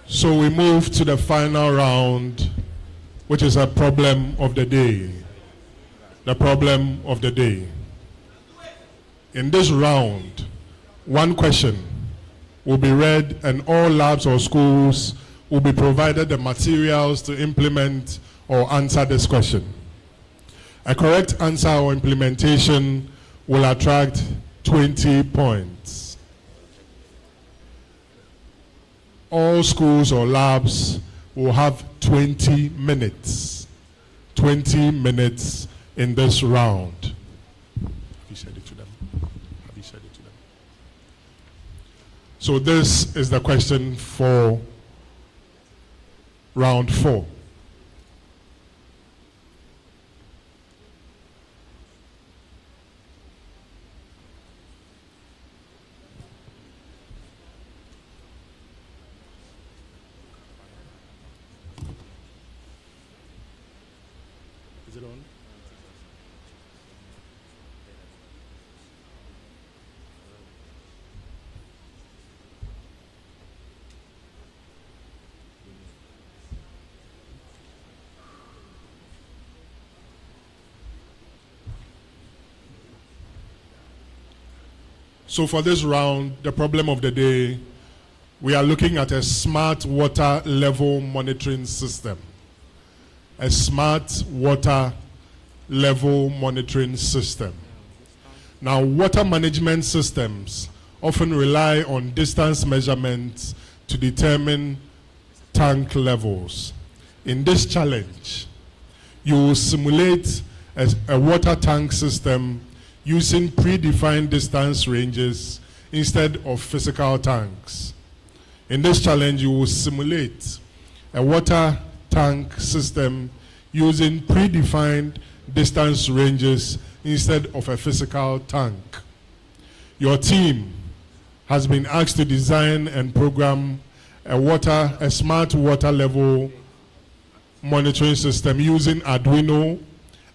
So we move to the final round, which is a problem of the day. the problem of the day. In this round, one question will be read and all labs or schools will be provided the materials to implement or answer this question. A correct answer or implementation will attract 20 points. All schools or labs will have 20 minutes. 20 minutes in this round. Have you said it to them? Have you said it to them? So this is the question for round 4. Is it on? So for this round, the problem of the day, we are looking at a smart water level monitoring system. A smart water level monitoring system. Now, water management systems often rely on distance measurements to determine tank levels. In this challenge, you will simulate a water tank system using predefined distance ranges instead of physical tanks. In this challenge, you will simulate a water tank system using predefined distance ranges instead of a physical tank. Your team has been asked to design and program a smart water level monitoring system using Arduino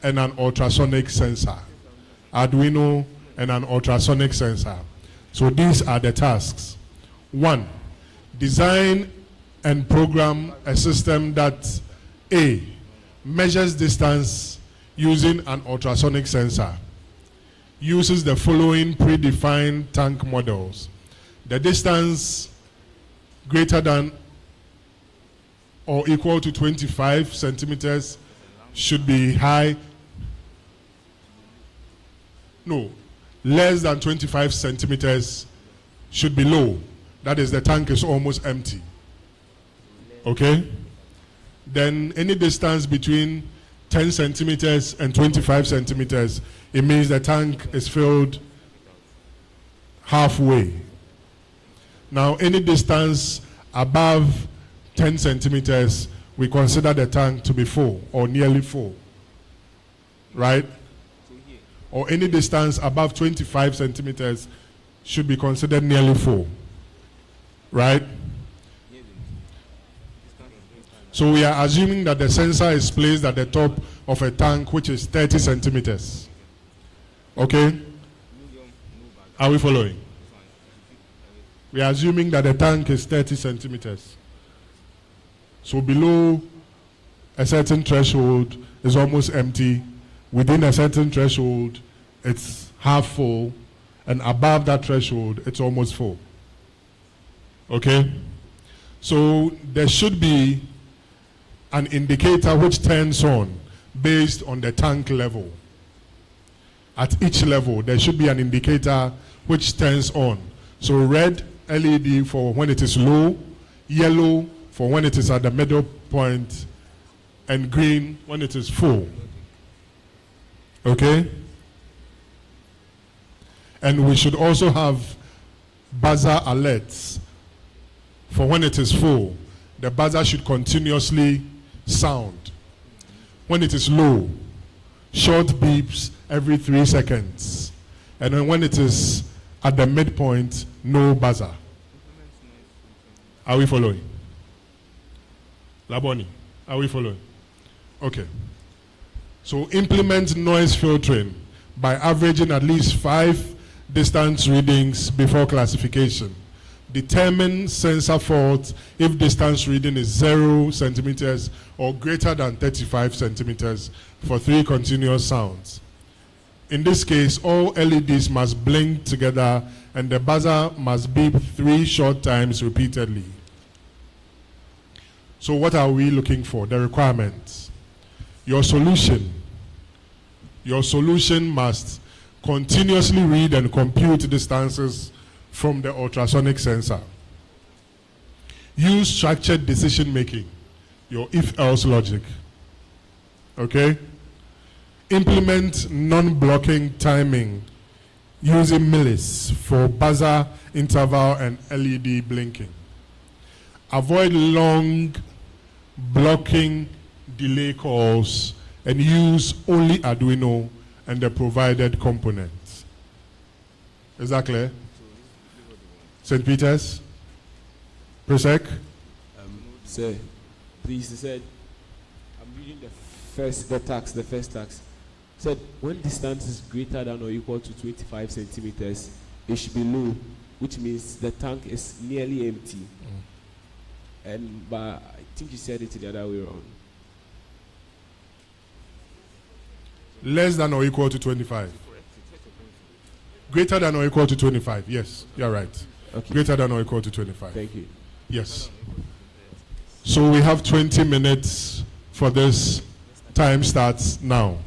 and an ultrasonic sensor. Arduino and an ultrasonic sensor. So these are the tasks. 1, design and program a system that A, measures distance using an ultrasonic sensor, uses the following predefined tank models. The distance greater than or equal to 25 centimeters should be high. No, less than 25 centimeters should be low. That is, the tank is almost empty. Okay? Then any distance between 10 centimeters and 25 centimeters, it means the tank is filled halfway. Now, any distance above 10 centimeters, we consider the tank to be full or nearly full. Right? Or any distance above 25 centimeters should be considered nearly full. Right? So we are assuming that the sensor is placed at the top of a tank which is 30 centimeters. Okay? Are we following? We are assuming that the tank is 30 centimeters. So below a certain threshold is almost empty. Within a certain threshold, it's half full. And above that threshold, it's almost full. Okay? So there should be an indicator which turns on based on the tank level. At each level, there should be an indicator which turns on. So red LED for when it is low, yellow for when it is at the middle point, and green when it is full. Okay? And we should also have buzzer alerts for when it is full. The buzzer should continuously sound. When it is low, short beeps every 3 seconds. And then when it is at the midpoint, no buzzer. Are we following? Laboni, are we following? Okay. So implement noise filtering by averaging at least 5 distance readings before classification. Determine sensor fault if distance reading is 0 centimeters or greater than 35 centimeters for 3 continuous sounds. In this case, all LEDs must blink together and the buzzer must beep 3 short times repeatedly. So what are we looking for? The requirements. Your solution must continuously read and compute distances from the ultrasonic sensor. Use structured decision making, your if-else logic. Okay? Implement non-blocking timing using millis for buzzer, interval, and LED blinking. Avoid long blocking delay calls and use only Arduino and the provided components. Is that clear? St. Peter's? Presec? Sir, please, he said, I'm reading the first tax. Said, when distance is greater than or equal to 25 centimeters, it should be low, which means the tank is nearly empty. But I think you said it the other way around. Less than or equal to 25. Greater than or equal to 25. Yes, you're right. Okay. Greater than or equal to 25. Thank you. Yes. So we have 20 minutes for this. Time starts now.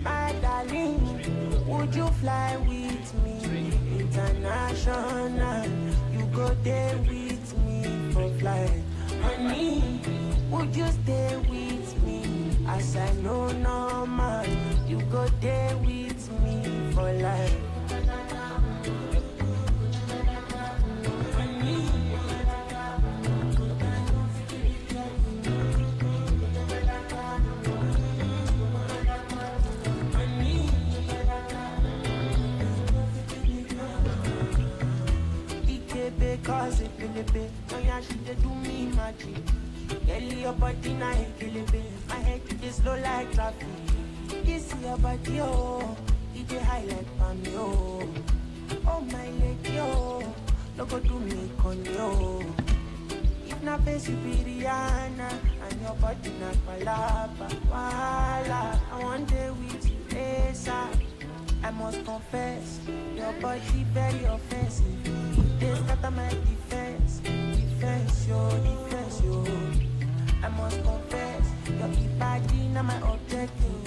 My darling, would you fly with me? international. You go there with me for flight. Honey, would you stay with me? As I know normal, you go there with me for life. Because it be, oh yeah, she dey do me magic. Girl, your body na ekelepe. My head dey slow like traffic. This your body, oh, it dey high like palm, oh. Oh my lady, oh, no go do me con yo. If na face you be Rihanna, and your body na palapa, wala. I want day with you, ASAP. I must confess, your body very offensive. They scatter my defense, yo. I must confess, your body na my objective.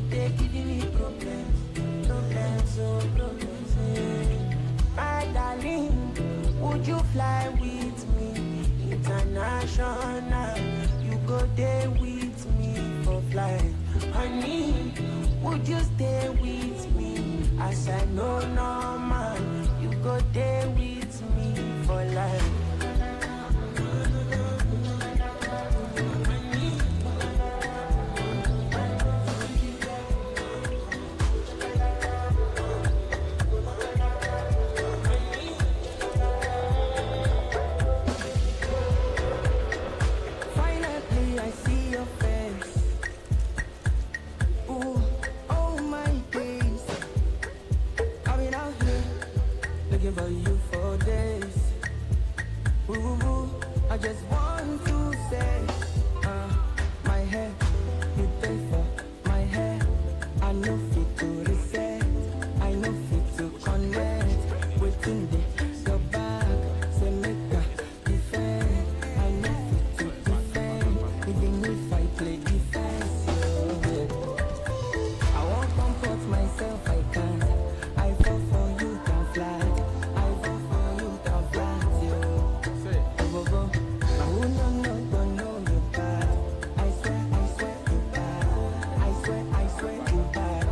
They giving me problems, My darling, would you fly with me international? You go there with me for flight. Honey, would you stay with me? As I know normal, you go there with me for life. Finally, I see your face. Ooh, oh my days. I've been out here looking for you for days. Ooh, I just want to say, my hair, you pay for my hair. I know fit to reset, I know fit to connect. Waiting there, your back, say make a defend. I know fit to defend, even if I play defense. I won't comfort myself, I can't. I fall for you, can fly. I fall for you, can fly. Go, go. I will not know you bad. I swear you bad. I swear you bad.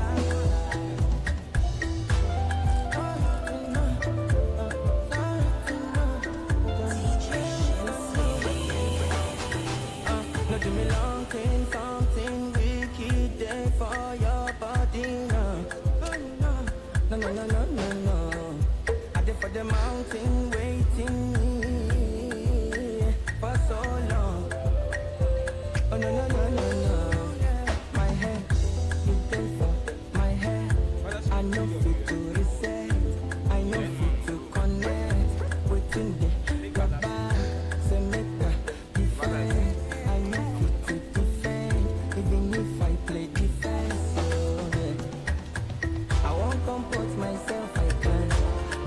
No, give me long thing, something wicked there for your body, no. No. I did for the mountain waiting for so long. Oh no. My hair, you pay for my hair. I know fit to reset, I know fit to connect. Waiting there, your back, say make a defend. I know fit to defend, even if I play defense. I won't compose myself, I can.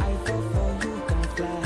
I fall for you, can fly.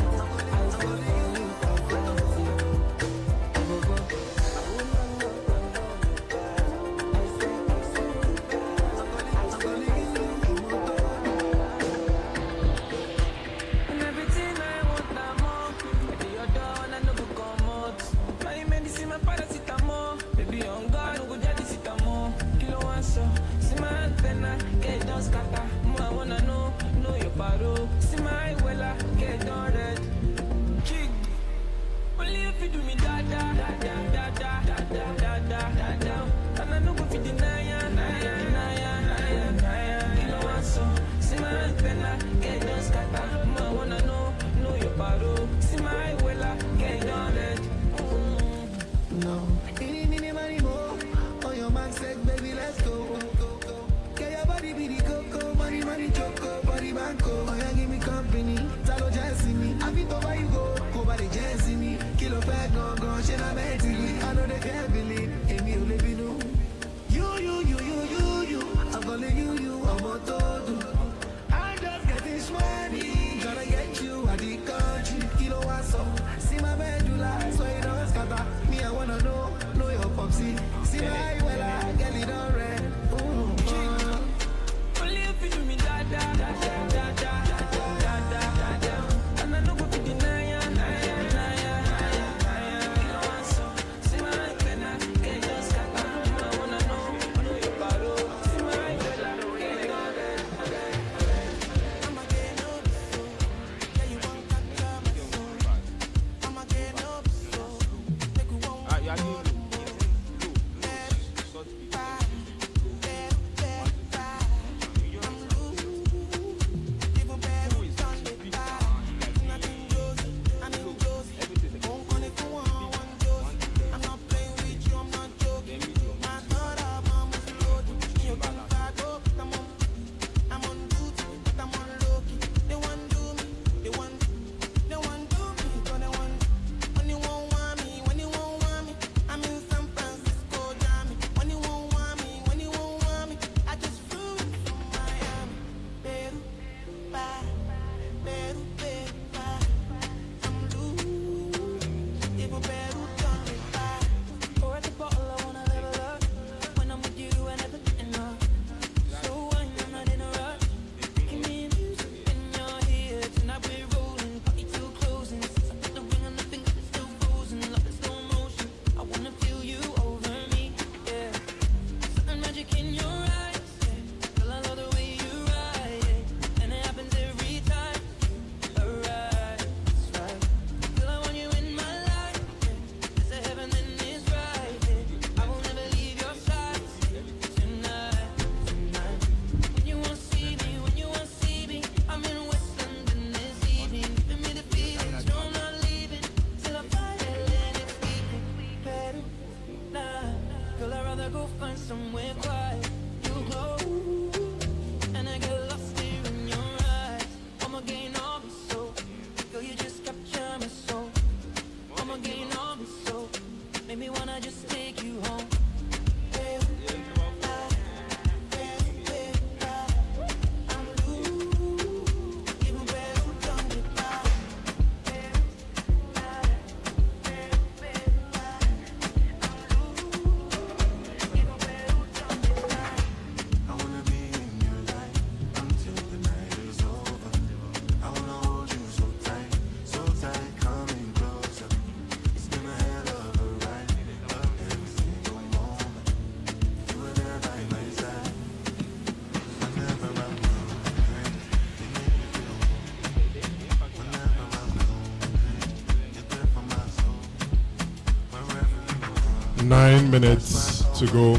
9 minutes to go.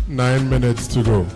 9 minutes to go.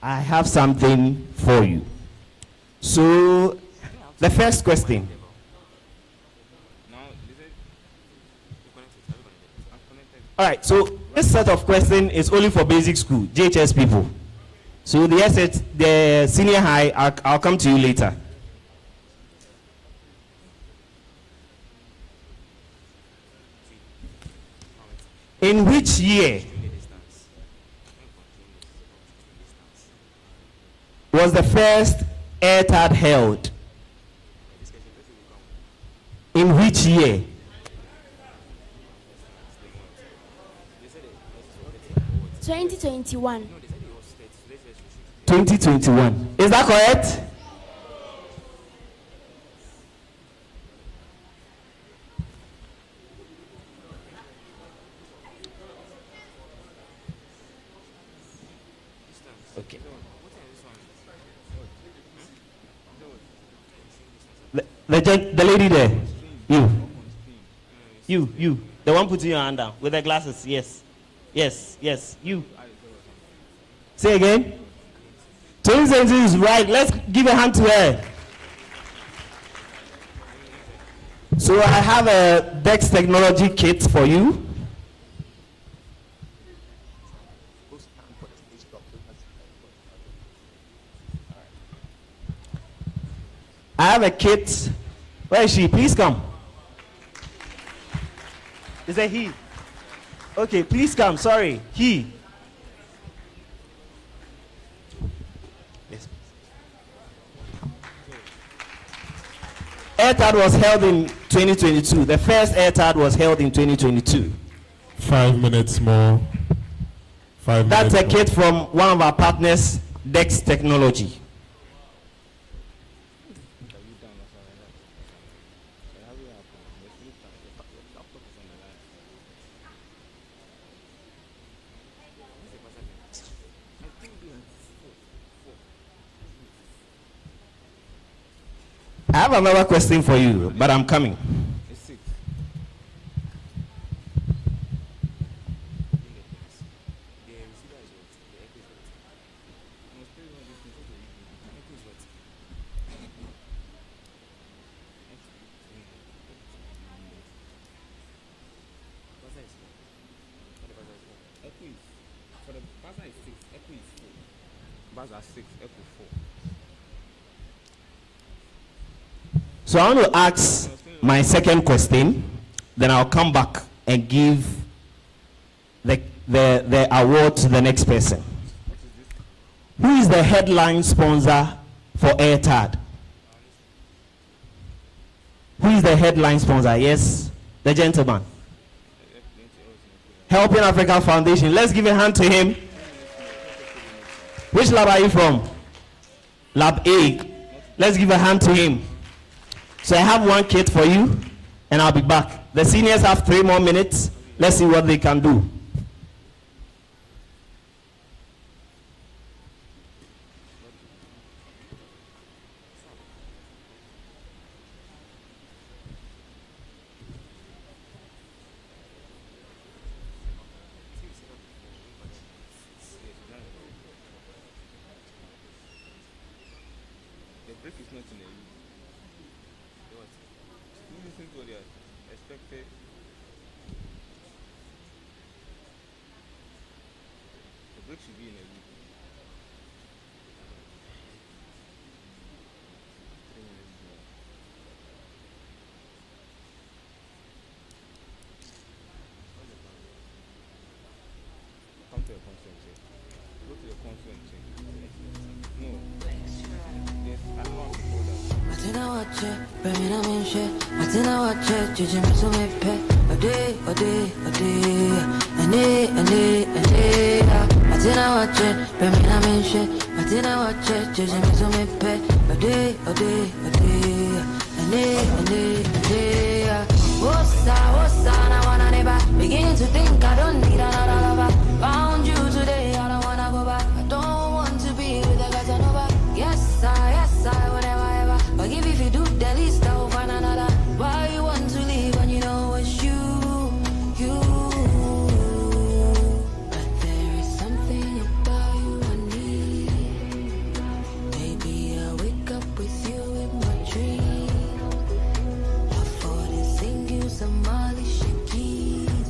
I have something for you. So, the first question. All right, so this set of questions is only for basic school, JHS people. So the senior high, I'll come to you later. In which year was the first Airtad held? In which year? (2021). 2021. Is that correct? Okay. The lady there. You. The one putting your hand down with the glasses. Yes. You. Say again. 2020 is right. Let's give a hand to her. So I have a Dex technology kit for you. I have a kit. Where is she? Please come. Is that he? Okay, please come. Sorry, he. Yes. Airtad was held in 2022. The first Airtad was held in 2022. 5 minutes more. 5 That's minutes a kit from one of our partners, Dex Technology. I have another question for you, but I'm coming. So I want to ask my second question, then I'll come back and give the award to the next person. Who is the headline sponsor for Airtad? Who is the headline sponsor? Yes, the gentleman. Helping Africa Foundation. Let's give a hand to him. Which lab are you from? Lab A. Let's give a hand to him. So I have one kit for you, and I'll be back. The seniors have 3 more minutes. Let's see what they can do. Begin to think I don't need another lover. Found you today, I don't wanna go back. I don't want to be with a Casanova. Yes, I would never ever forgive if you do the least, I will find another. Why you want to leave when you know it's you? But there is something about you I need. Maybe I wake up with you in my dream. I thought I'd sing you some Molly Shakees,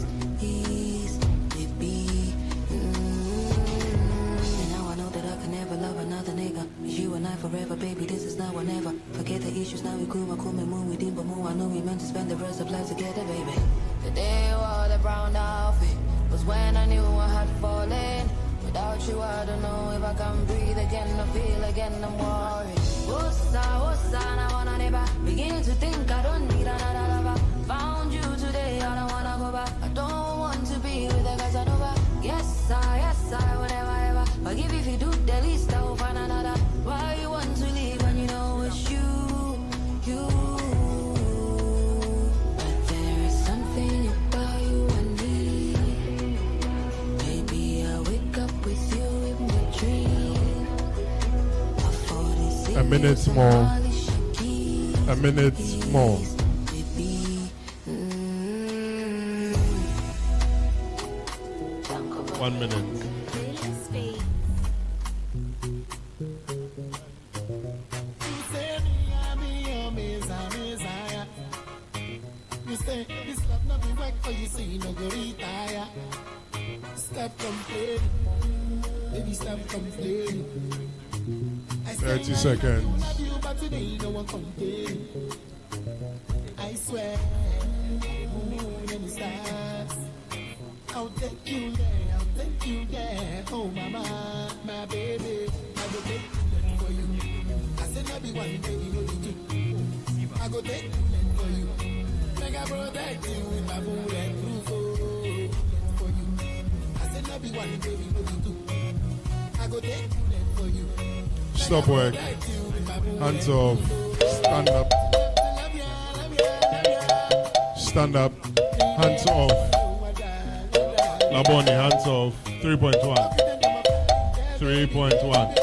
baby. And now I know that I can never love another nigga. It's you and I forever, baby. This is now or never. Forget the issues, now we cool, me moon, we deep, but more. I know we meant to spend the rest of life together, baby. The day you wore the brown outfit was when I knew I had fallen. Without you, I don't know if I can breathe again or feel again. I'm worried. What's now wanna never begin to think I don't need another lover. Found you today, I don't wanna go back. I don't want to be with a Casanova. Yes, I would never ever forgive if you do the least, I will find another. Why you want to leave when you know it's you? But there is something about you I need. Maybe I wake up with you in my dream. A minute more. A minute more. 1 minute. You say this love not be work for you, so you no go retire. Stop complaining, baby, stop complaining. 30 seconds. I love you, but today no one complaining. I swear, moon and the stars. I'll take you there, oh mama, my baby. I go take you for you. I said not be one baby, no be two. I go take you for you. Make I protect you with my bulletproof for you. I said not be one baby, no be two. I go take you for you. Stop work. Hands off. Stand up. Stand up. Hands off. Laboni, hands off. 3.1. 3.1.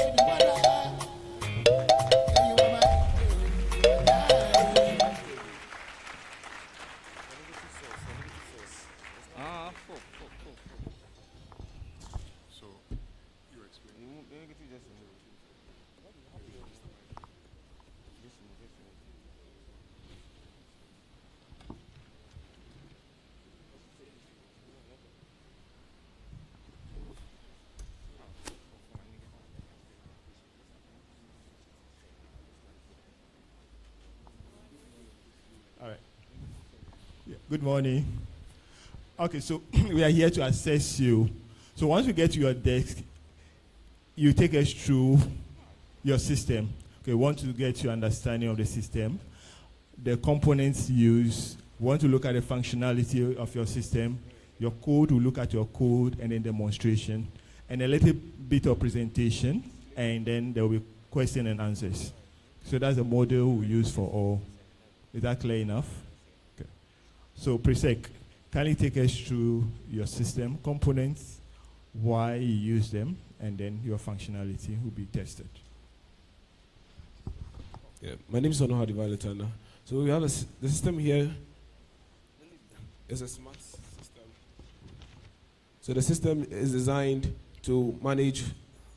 Good morning. Okay, so we are here to assess you. So once we get to your desk, you take us through your system. Okay, we want to get your understanding of the system. the components used. We want to look at the functionality of your system. Your code will look at your code and then demonstration, and a little bit of presentation, and then there will be question and answers. So that's the model we use for all. Is that clear enough? Okay. So Presec, kindly take us through your system components, why you use them, and then your functionality will be tested. Yeah, my name is Onoha Divaletana. So we have the system here is a smart system. So the system is designed to manage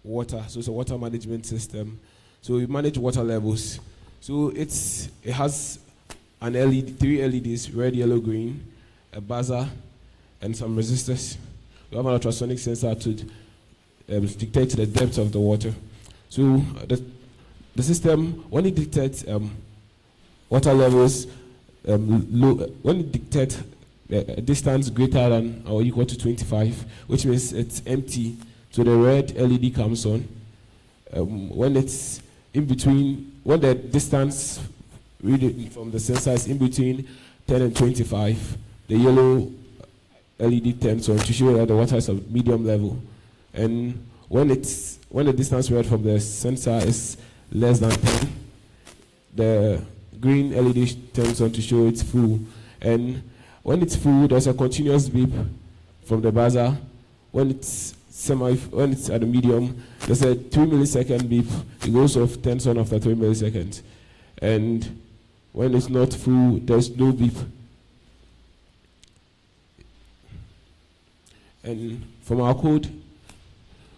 water. So it's a water management system. So we manage water levels. So it has an LED, 3 LEDs, red, yellow, green, a buzzer, and some resistors. We have an ultrasonic sensor to dictate the depth of the water. So the system, when it dictates water levels, when it dictates a distance greater than or equal to 25, which means it's empty, so the red LED comes on. When it's in between, when the distance reading from the sensor is in between 10 and 25, the yellow LED turns on to show that the water is at medium level. And when the distance read from the sensor is less than 10, the green LED turns on to show it's full. And when it's full, there's a continuous beep from the buzzer. When it's at the medium, there's a 3 millisecond beep. It goes off, turns on after 3 milliseconds. And when it's not full, there's no beep. And from our code,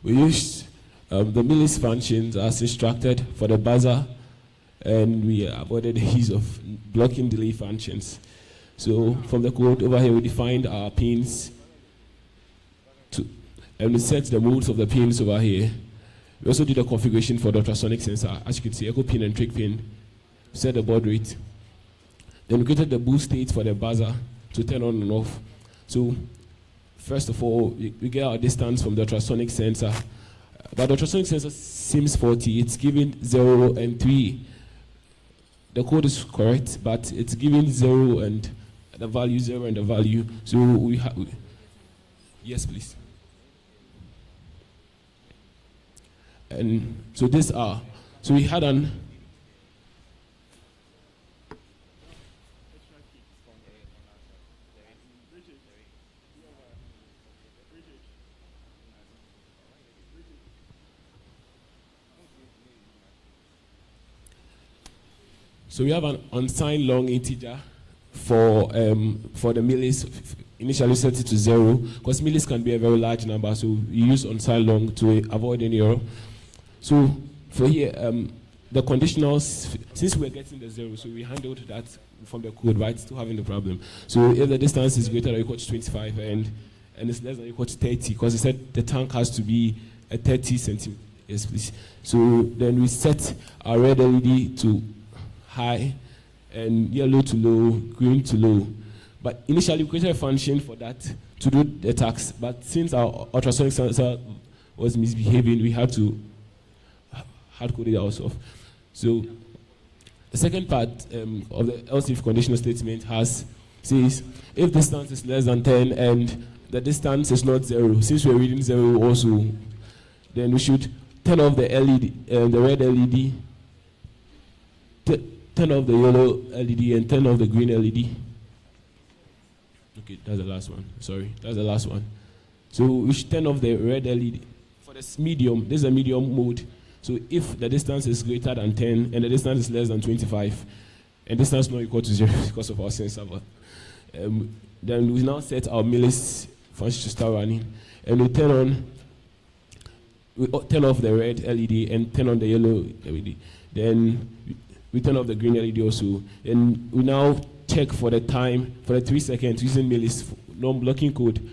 we use the millis functions as instructed for the buzzer, and we avoided the use of blocking delay functions. So from the code over here, we defined our pins and we set the modes of the pins over here. We also did a configuration for the ultrasonic sensor. As you can see, echo pin and trick pin. Set the baud rate. Then we created the boost state for the buzzer to turn on and off. So first of all, we get our distance from the ultrasonic sensor. But the ultrasonic sensor seems faulty. It's giving 0 and 3. The code is correct, but it's giving 0 and the value 0 and the value. So yes, please. And so we had So we have an unsigned long integer for the millis. Initially set it to 0, because millis can be a very large number, so we use unsigned long to avoid any error. So for here, the conditionals, since we're getting the 0, so we handled that from the code, right, still having the problem. So if the distance is greater than or equal to 25 and it's less than or equal to 30, because it said the tank has to be a 30 centimeters. Yes, please. So then we set our red LED to high and yellow to low, green to low. But initially we created a function for that to do the task. But since our ultrasonic sensor was misbehaving, we had to hard code it ourselves. So the second part of the else if conditional statement says if distance is less than 10 and the distance is not 0, since we're reading 0 also, then we should turn off the LED, the red LED, turn off the yellow LED, and turn off the green LED. Okay, that's the last one. Sorry, that's the last one. So we should turn off the red LED. For this medium, this is a medium mode. So if the distance is greater than 10 and the distance is less than 25, and distance is not equal to 0 because of our sensor, then we now set our millis function to start running, and we turn off the red LED and turn on the yellow LED. Then we turn off the green LED also. And we now check for the time, for the 3 seconds using millis non-blocking code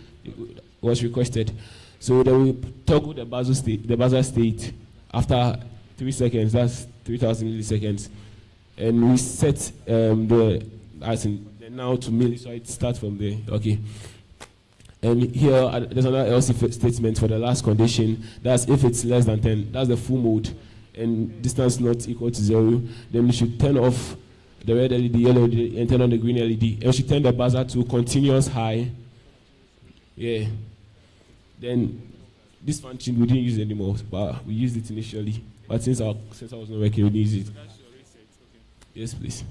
was requested. So then we toggle the buzzer state after 3 seconds, that's 3000 milliseconds. And we set the now to milli, so it starts from there. Okay. And here there's another else if statement for the last condition. That's if it's less than 10. That's the full mode. And distance not equal to 0. Then we should turn off the red LED, yellow LED, and turn on the green LED. And she turned the buzzer to continuous high. Yeah. Then this function we didn't use anymore, but we used it initially. But since I was not working, we didn't use it. Yes, please.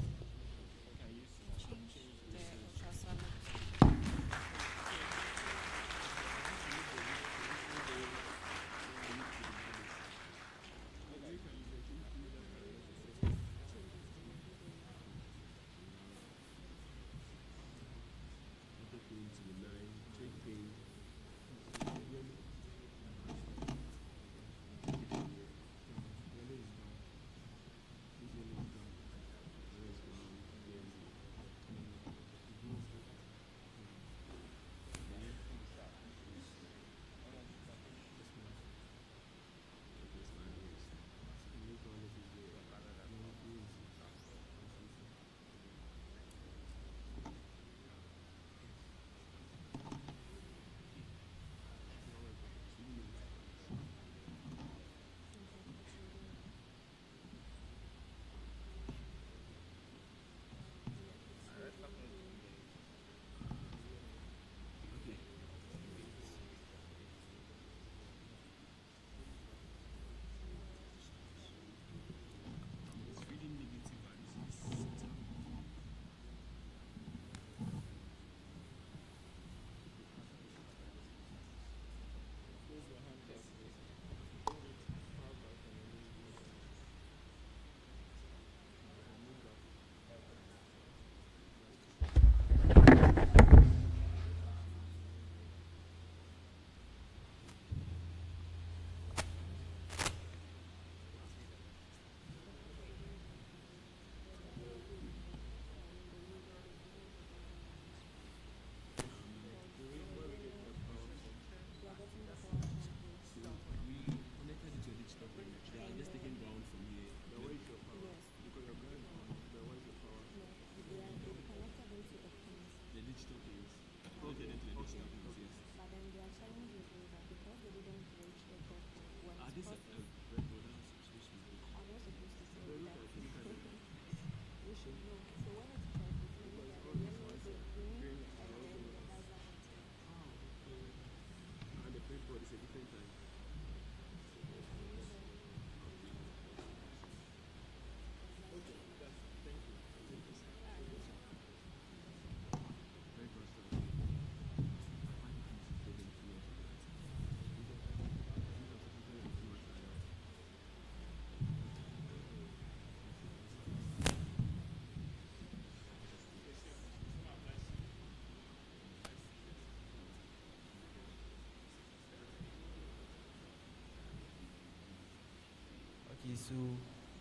Okay, so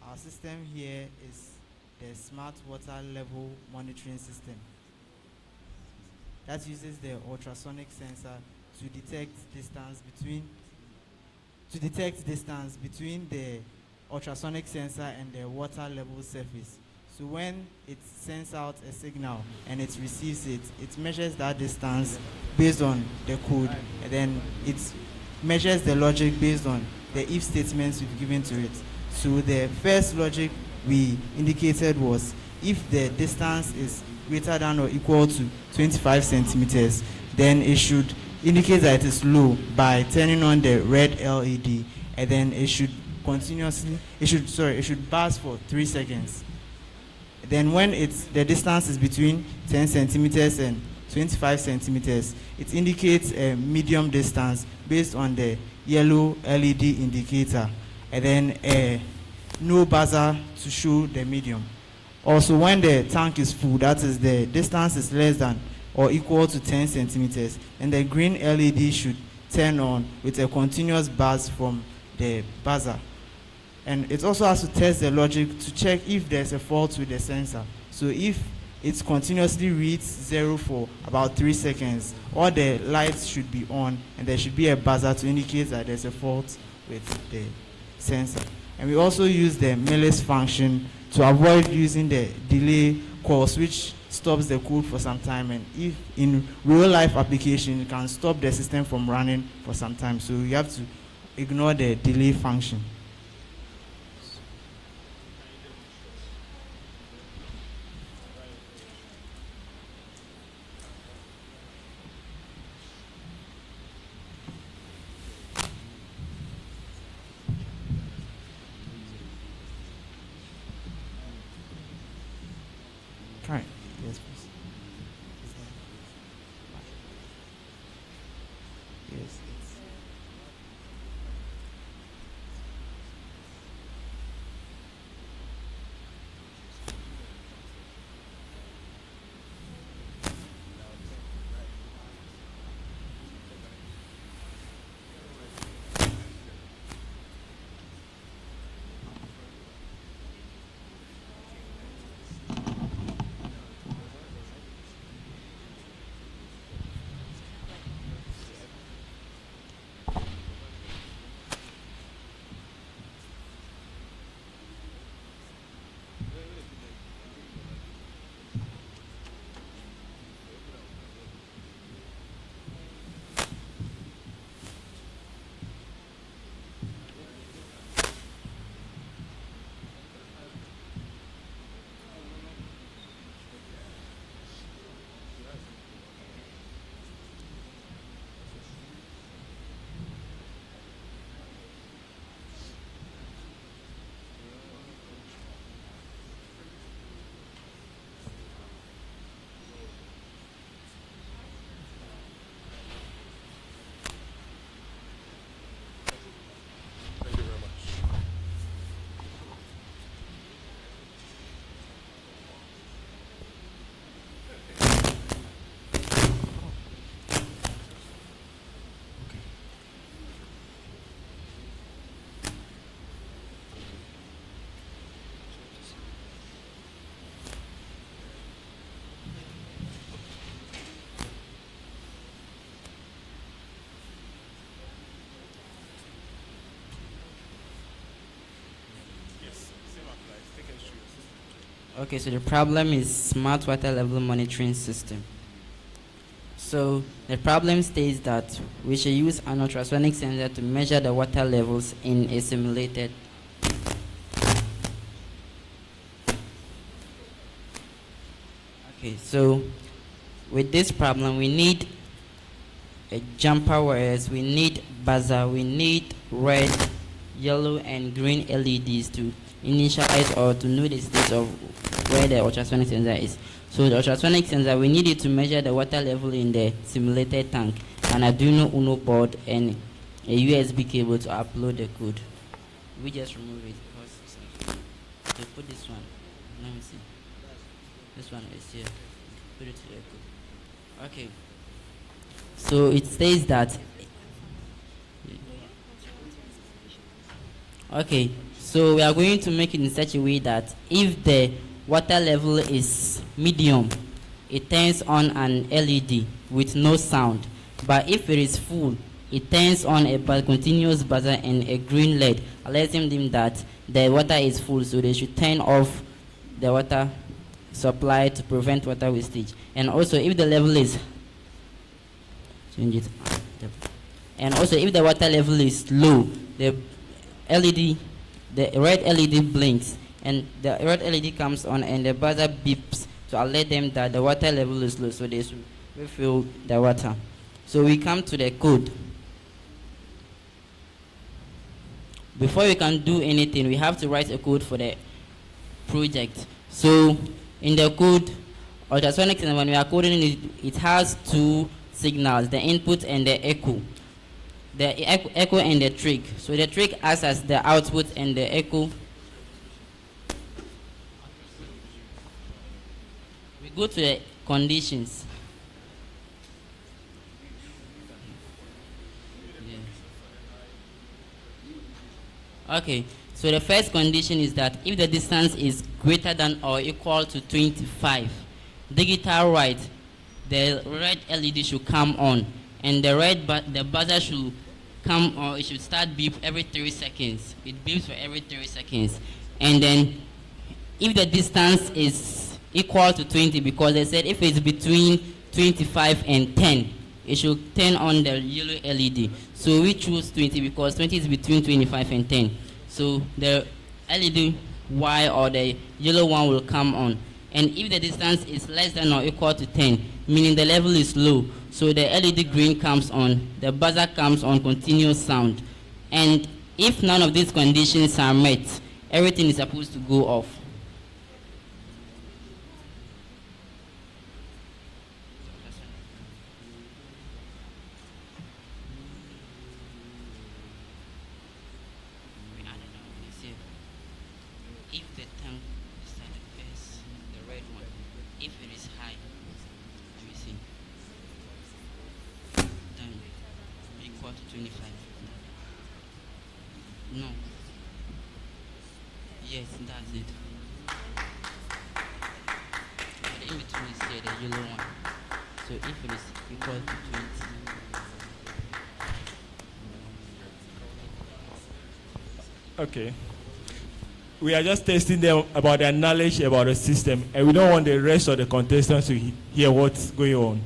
our system here is the smart water level monitoring system that uses the ultrasonic sensor to detect distance between the ultrasonic sensor and the water level surface. So when it sends out a signal and it receives it, it measures that distance based on the code, and then it measures the logic based on the if statements we've given to it. So the first logic we indicated was if the distance is greater than or equal to 25 centimeters, then it should indicate that it is low by turning on the red LED, and then it should buzz for 3 seconds. Then when the distance is between 10 centimeters and 25 centimeters, it indicates a medium distance based on the yellow LED indicator, and then a no buzzer to show the medium. Also, when the tank is full, that is the distance is less than or equal to 10 centimeters, and the green LED should turn on with a continuous buzz from the buzzer. And it also has to test the logic to check if there's a fault with the sensor. So if it continuously reads 0 for about 3 seconds, all the lights should be on, and there should be a buzzer to indicate that there's a fault with the sensor. And we also use the melis function to avoid using the delay calls, which stops the code for some time, and if in real life application, it can stop the system from running for some time. So you have to ignore the delay function. Okay, so the problem is smart water level monitoring system. So the problem states that we should use an ultrasonic sensor to measure the water levels in a simulated. Okay, so with this problem, we need a jumper wires, we need buzzer, we need red, yellow, and green LEDs to initialize or to know the state of where the ultrasonic sensor is. So the ultrasonic sensor, we need it to measure the water level in the simulated tank, an Arduino Uno board, and a USB cable to upload the code. We just remove it because to put this one. Let me see. This one is here. Put it to the code. Okay. So it says that. Okay. So we are going to make it in such a way that if the water level is medium, it turns on an LED with no sound. But if it is full, it turns on a continuous buzzer and a green LED, alerting them that the water is full, so they should turn off the water supply to prevent water wastage. And also, if the level is change it. And also, if the water level is low, the red LED blinks, and the red LED comes on, and the buzzer beeps to alert them that the water level is low, so they should refill the water. So we come to the code. Before we can do anything, we have to write a code for the project. So in the code, ultrasonic, when we are coding it, it has two signals, the input and the echo. The echo and the trick. So the trick acts as the output and the echo. We go to the conditions. Okay, so the first condition is that if the distance is greater than or equal to 25, digital right, the red LED should come on, and the buzzer should come, or it should start beep every 3 seconds. It beeps for every 3 seconds. And then if the distance is equal to 20, because they said if it's between 25 and 10, it should turn on the yellow LED. So we choose 20 because 20 is between 25 and 10. So the LED Y or the yellow one will come on. And if the distance is less than or equal to 10, meaning the level is low, so the LED green comes on, the buzzer comes on continuous sound. And if none of these conditions are met, everything is supposed to go off. If the tank is at the base, the red one, if it is high, let me see, then equal to 25. No. Yes, that's it. The in between is here, the yellow one. So if it is equal to 20. Okay. We are just testing them about their knowledge about the system, and we don't want the rest of the contestants to hear what's going on.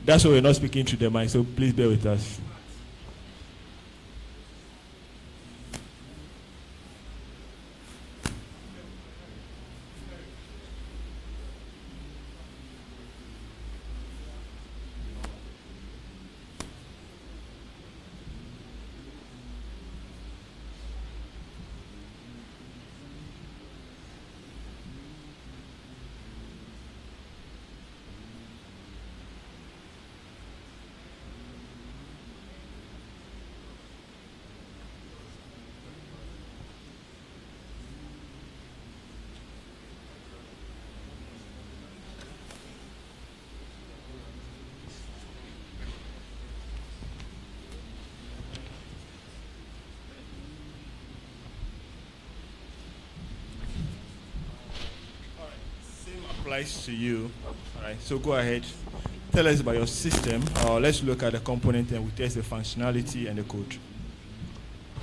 That's why we're not speaking to the mic, so please bear with us. Applies to you. All right, so go ahead. Tell us about your system. Let's look at the component and we test the functionality and the code.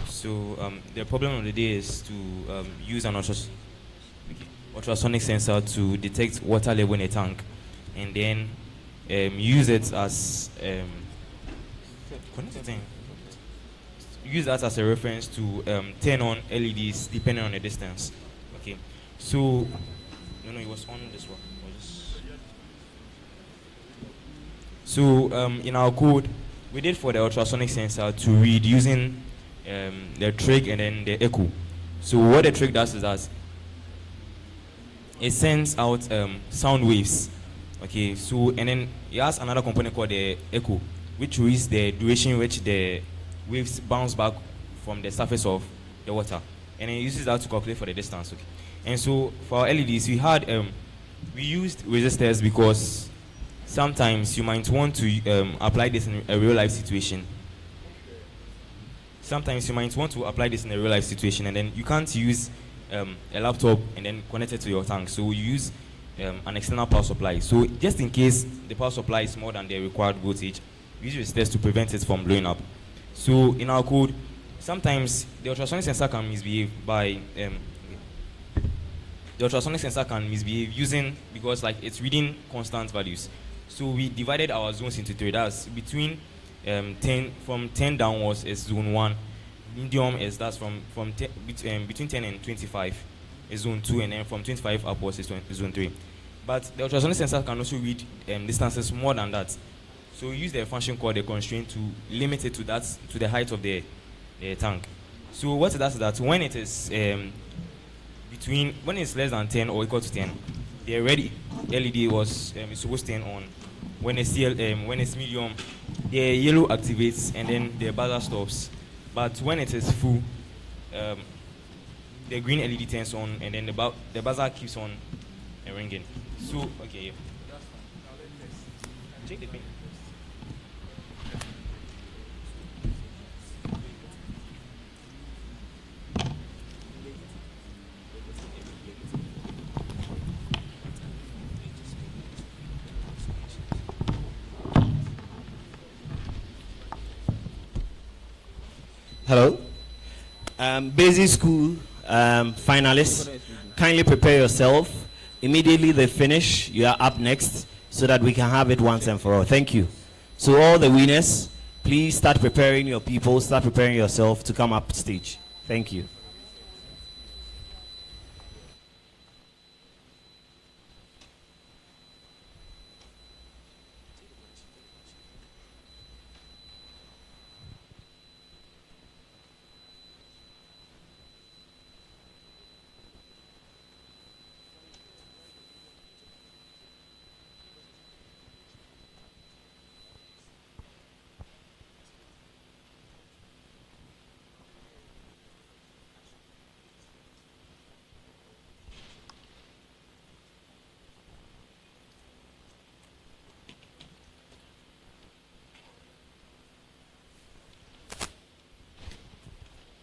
So the problem of the day is to use an ultrasonic. ultrasonic sensor to detect water level in a tank, and then use it as use that as a reference to turn on LEDs depending on the distance. Okay, so no, it was on this one. So in our code, we did for the ultrasonic sensor to read using the trig and then the echo. So what the trig does is that it sends out sound waves. Okay, so and then it has another component called the echo, which is the duration which the waves bounce back from the surface of the water, and it uses that to calculate for the distance. Okay, and so for our LEDs, we used resistors because sometimes you might want to apply this in a real life situation. Sometimes you might want to apply this in a real life situation, and then you can't use a laptop and then connect it to your tank. So you use an external power supply. So just in case the power supply is more than the required voltage, we use resistors to prevent it from blowing up. So in our code, sometimes the ultrasonic sensor can misbehave by using, because like it's reading constant values. So we divided our zones into three. That's between 10 downwards is zone 1. Medium is between 10 and 25 is zone 2, and then from 25 upwards is zone 3. But the ultrasonic sensor can also read distances more than that. So we use the function called the constraint to limit it to the height of the tank. So what it does is that when it is when it's less than 10 or equal to 10, the red LED is supposed to turn on. When it's medium, the yellow activates and then the buzzer stops. But when it is full, the green LED turns on and then the buzzer keeps on ringing. So okay, check the pin. Hello. Basic school finalists, kindly prepare yourself. Immediately they finish, you are up next so that we can have it once and for all. Thank you. So all the winners, please start preparing your people, start preparing yourself to come up stage. Thank you.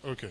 Okay.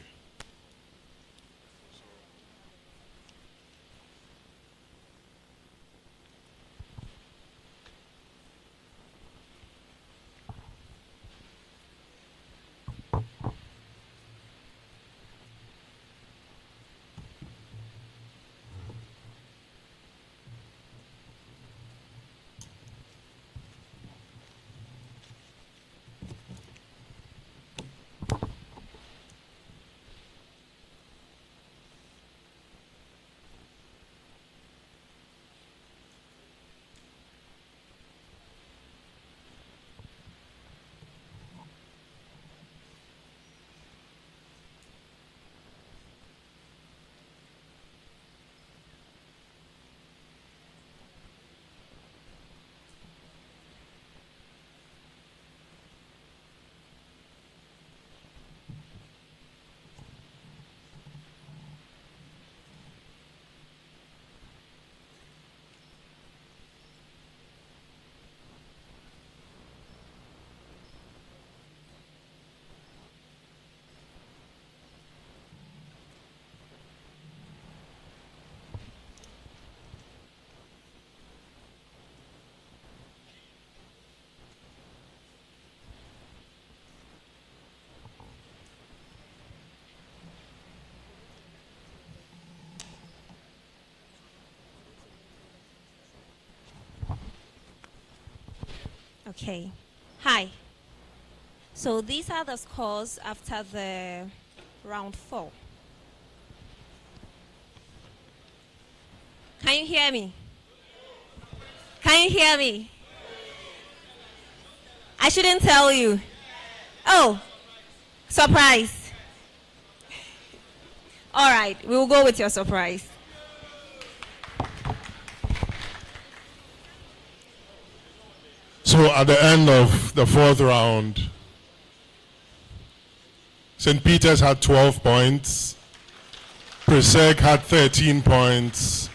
Okay. Hi. So these are the scores after the round 4. Can you hear me? Can you hear me? I shouldn't tell you. Oh, surprise. All right, we will go with your surprise. So at the end of the 4th round, St. Peter's had 12 points, Presec had 13 points,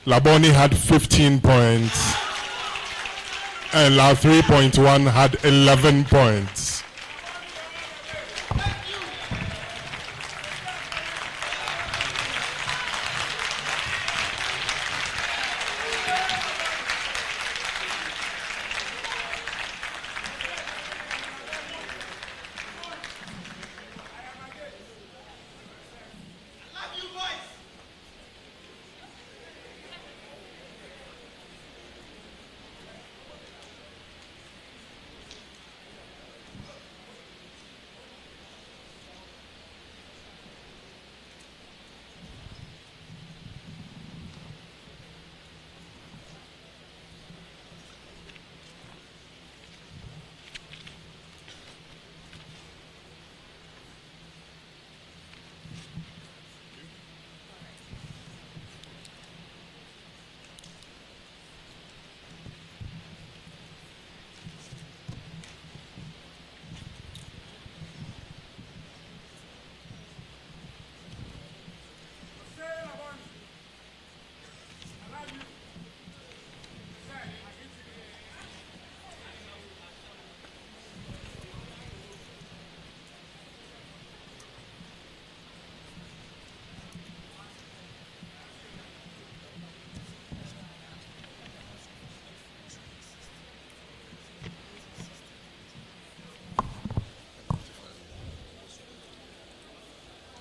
Laboni had 15 points, and La 3.1 had 11 points.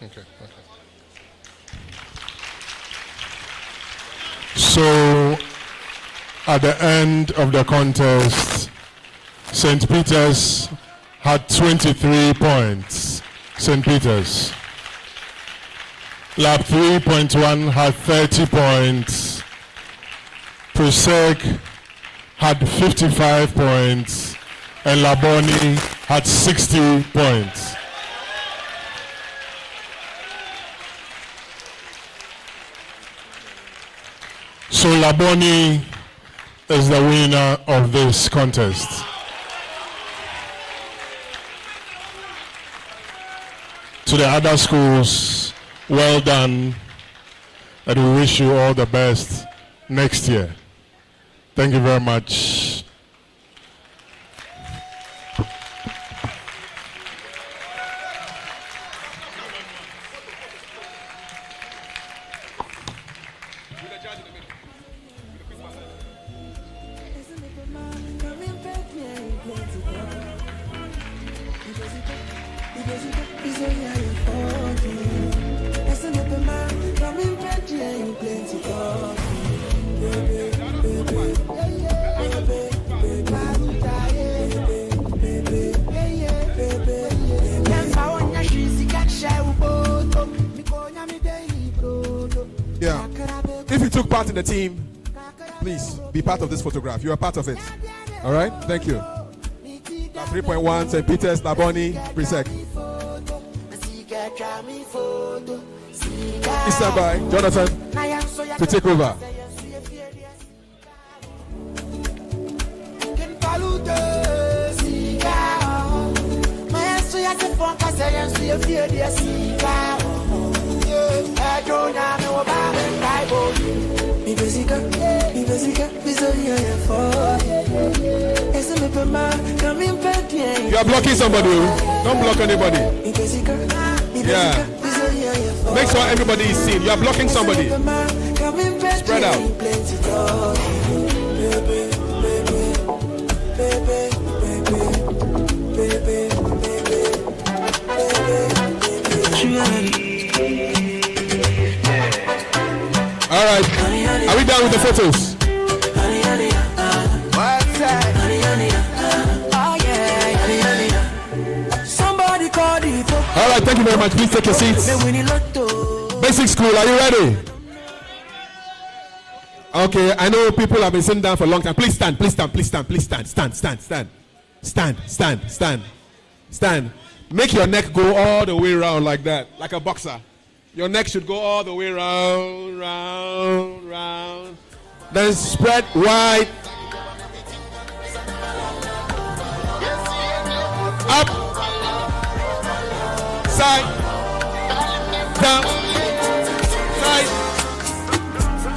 Okay. So, at the end of the contest, St. Peter's had 23 points. St. Peter's. Lab 3.1 had 30 points. Presec had 55 points. And Laboni had 60 points. So Laboni is the winner of this contest. To the other schools, well done, and we wish you all the best next year. Thank you very much. Yeah. If you took part in the team, please be part of this photograph. You are part of it. All right? Thank you. 3.1, St. Peter's, Laboni, Presec. Stand by, Jonathan, to take over. You are blocking somebody. Don't block anybody. Yeah. Make sure everybody is seen. You are blocking somebody. Spread out. All right. Are we done with the photos? right, thank you very much. Please take your seats. Basic school, are you ready? Okay, I know people have been sitting down for a long time. Please stand, please stand, please stand, please stand, stand. Make your neck go all the way around like that, like a boxer. Your neck should go all the way round, round, round. Then spread wide. Up. Side. Down. Side.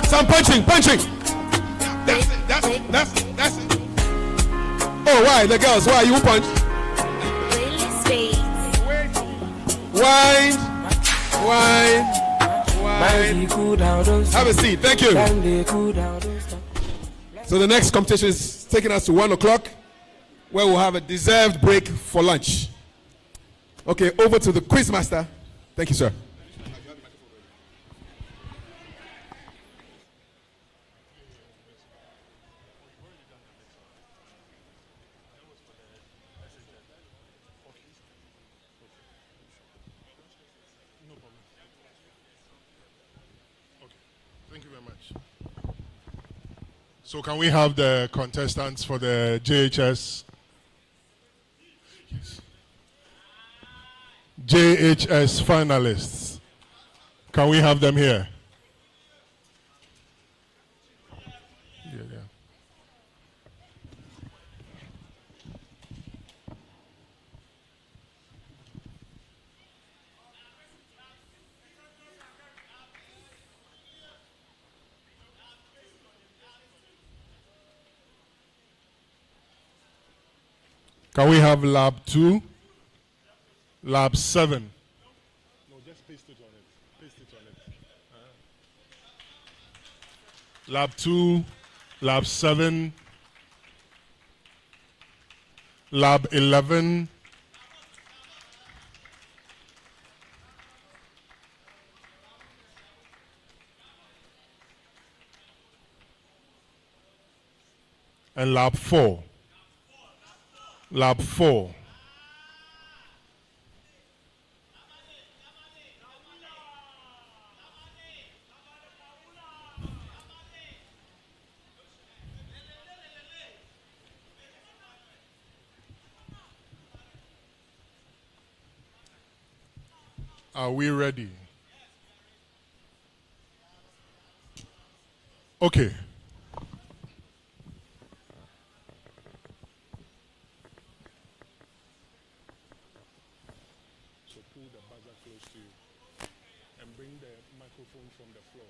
Some punching. That's it. Oh, why? The girls, why you punch? Wine. Have a seat. Thank you. So the next competition is taking us to 1 o'clock, where we'll have a deserved break for lunch. Okay, over to the quiz master. Thank you, sir. Thank you very much. So can we have the contestants for the JHS? Yes. JHS finalists. Can we have them here? Yeah. Can we have lab 2, lab 7? No, just paste it on it. Lab 2, lab 7, lab 11, and lab 4. Lab 4. Are we ready? Okay. So pull the buzzer close to you and bring the microphone from the floor.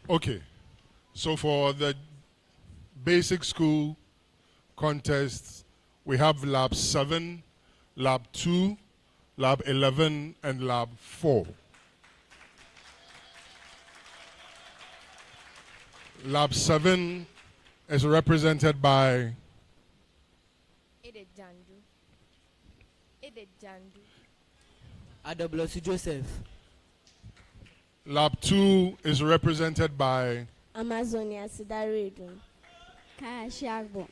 Okay, so for the basic school contests, we have lab 7, lab 2, lab 11, and lab 4. Lab 7 is represented by Adoblosi Joseph. Lab 2 is represented by Amazonia Sidaredu. Kashiagbo.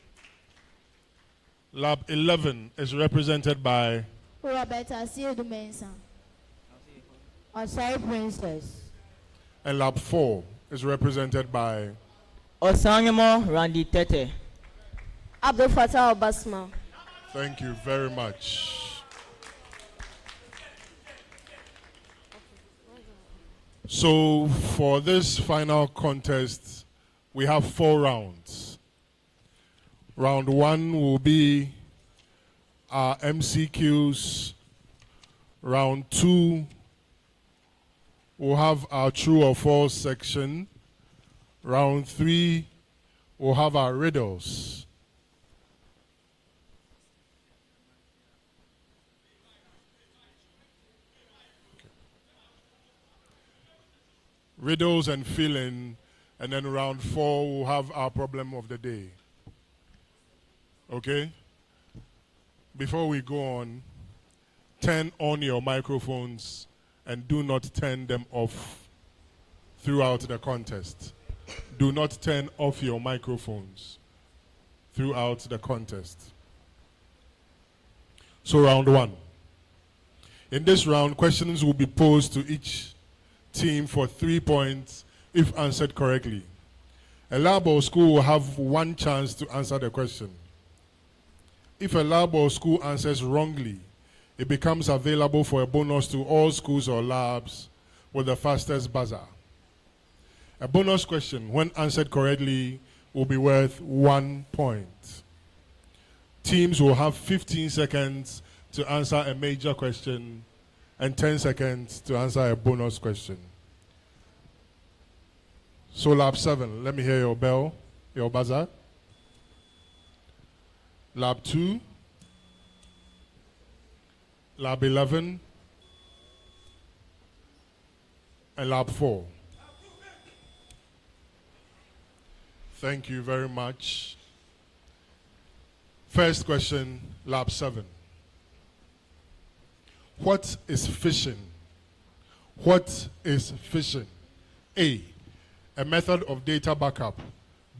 Lab 11 is represented by Roberta Siedu Mensa. Osai Princess. and lab 4 is represented by Osanyamo Randy Tete. Abdul Fattah Basma. Thank you very much. So for this final contest, we have 4 rounds. Round 1 will be our MCQs. Round 2 we'll have our true or false section. Round 3 we'll have our riddles. Riddles and fill-in And then round 4, we'll have our problem of the day. Okay? Before we go on, turn on your microphones and do not turn them off throughout the contest. Do not turn off your microphones throughout the contest. So round 1. In this round, questions will be posed to each team for 3 points if answered correctly. A lab or school will have 1 chance to answer the question. If a lab or school answers wrongly, it becomes available for a bonus to all schools or labs with the fastest buzzer. A bonus question, when answered correctly, will be worth 1 point. Teams will have 15 seconds to answer a major question and 10 seconds to answer a bonus question. So lab 7, let me hear your bell, your buzzer. Lab 2, lab 11, and lab 4. Thank you very much. First question, lab 7. What is phishing? What is phishing? A method of data backup.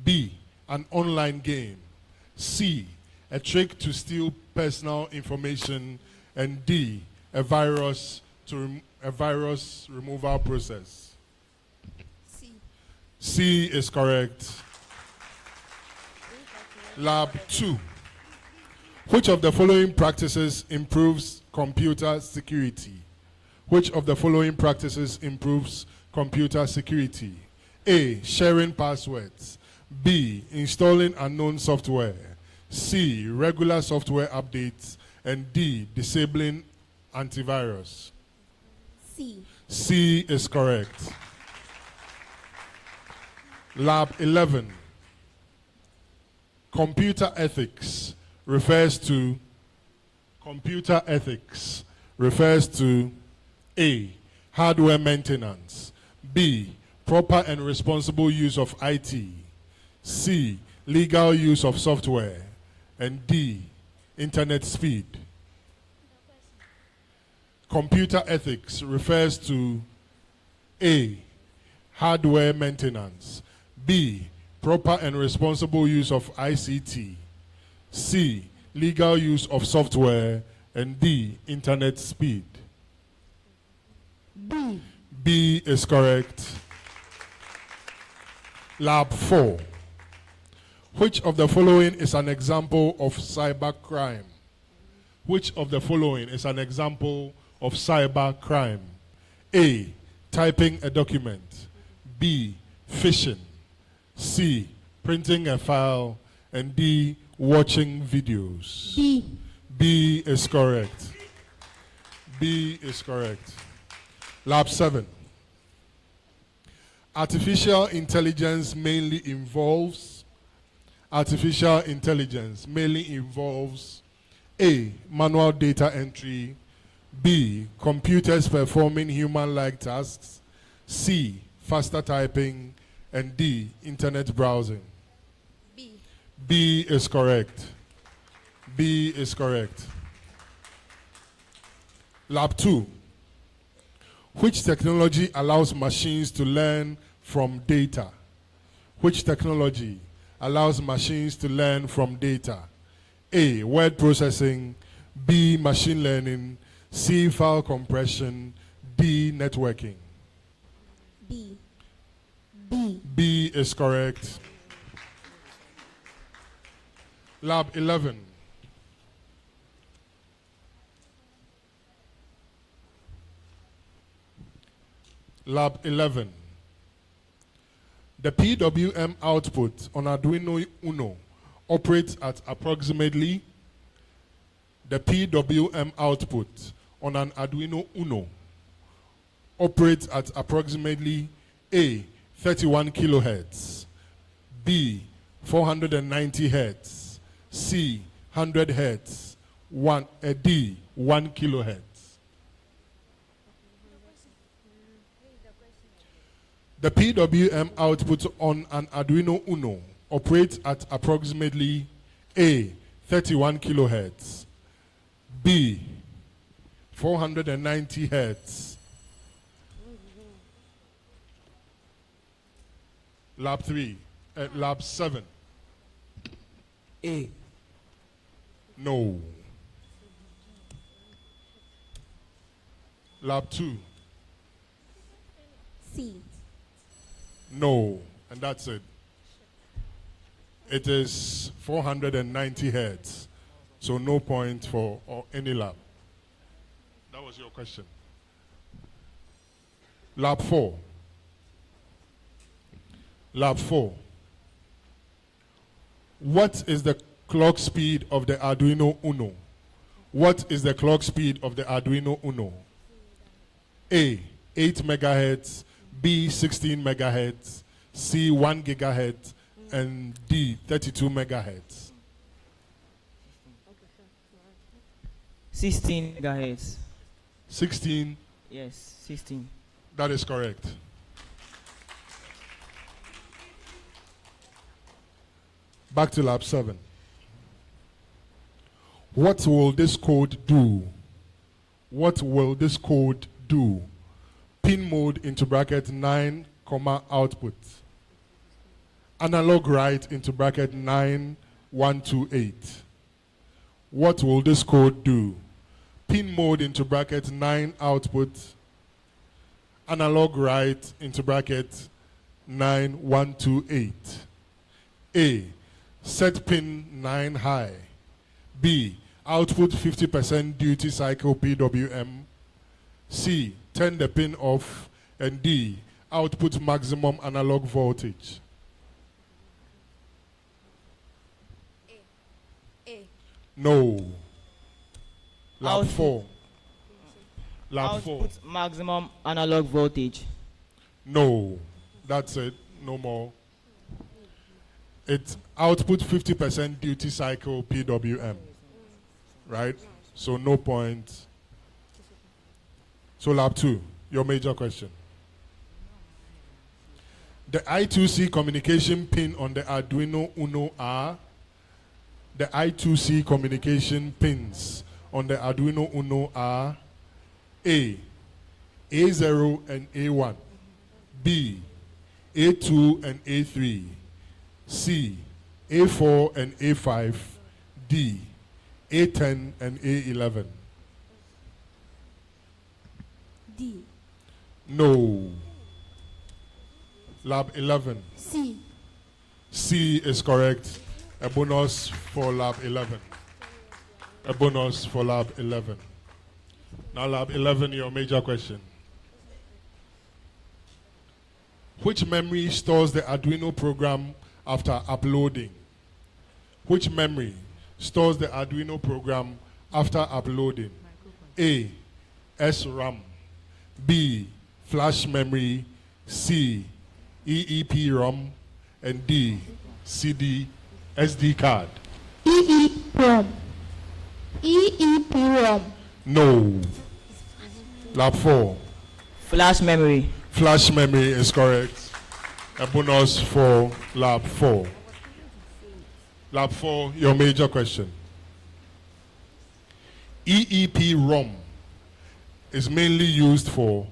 B, an online game. C, a trick to steal personal information. And D, a virus removal process. C is correct. Lab 2. Which of the following practices improves computer security? Which of the following practices improves computer security? A, sharing passwords. B, installing unknown software. C, regular software updates. And D, disabling antivirus. C is correct. Lab 11. Computer ethics refers to A, hardware maintenance. B, proper and responsible use of IT. C, legal use of software. And D, internet speed. Computer ethics refers to A, hardware maintenance. B, proper and responsible use of ICT. C, legal use of software. And D, internet speed. B is correct. Lab 4. Which of the following is an example of cybercrime? Which of the following is an example of cybercrime? A, typing a document. B, phishing. C, printing a file. And D, watching videos. B is correct. B is correct. Lab 7. Artificial intelligence mainly involves A, manual data entry. B, computers performing human-like tasks. C, faster typing. And D, internet browsing. B is correct. B is correct. Lab 2. Which technology allows machines to learn from data? Which technology allows machines to learn from data? A, word processing. B, machine learning. C, file compression. D, networking. B is correct. Lab 11. Lab 11. The PWM output on Arduino Uno operates at approximately the PWM output on an Arduino Uno operates at approximately A, 31 kilohertz, B, 490 hertz, C, 100 hertz, D, 1 kilohertz. The PWM output on an Arduino Uno operates at approximately A, 31 kilohertz, B, 490 hertz. Lab 3, lab 7. A. No. Lab 2. C. No. And that's it. It is 490 hertz. So no point for any lab. That was your question. Lab 4. Lab 4. What is the clock speed of the Arduino Uno? What is the clock speed of the Arduino Uno? A, 8 megahertz, B, 16 megahertz, C, 1 gigahertz, and D, 32 megahertz. 16 megahertz. 16? Yes, 16. That is correct. Back to lab 7. What will this code do? What will this code do? Pin mode into bracket 9, comma output. Analog write into bracket 9128. What will this code do? Pin mode into bracket 9 output. Analog write into bracket 9128. A, set pin 9 high. B, output 50% duty cycle PWM. C, turn the pin off. And D, output maximum analog voltage. A. No. Lab 4. Lab 4. Output maximum analog voltage. No. That's it. No more. It output 50% duty cycle PWM. Right? So no point. So lab 2, your major question. The I2C communication pin on the Arduino Uno are the I2C communication pins on the Arduino Uno are A, A0 and A1, B, A2 and A3, C, A4 and A5, D, A10 and A11. D. No. Lab 11. C. C is correct. A bonus for lab 11. A bonus for lab 11. Now lab 11, your major question. Which memory stores the Arduino program after uploading? Which memory stores the Arduino program after uploading? A, SRAM. B, flash memory. C, EEPROM. And D, SD card. EEPROM. EEPROM. No. Lab 4. Flash memory. Flash memory is correct. A bonus for lab 4. Lab 4, your major question. EEPROM is mainly used for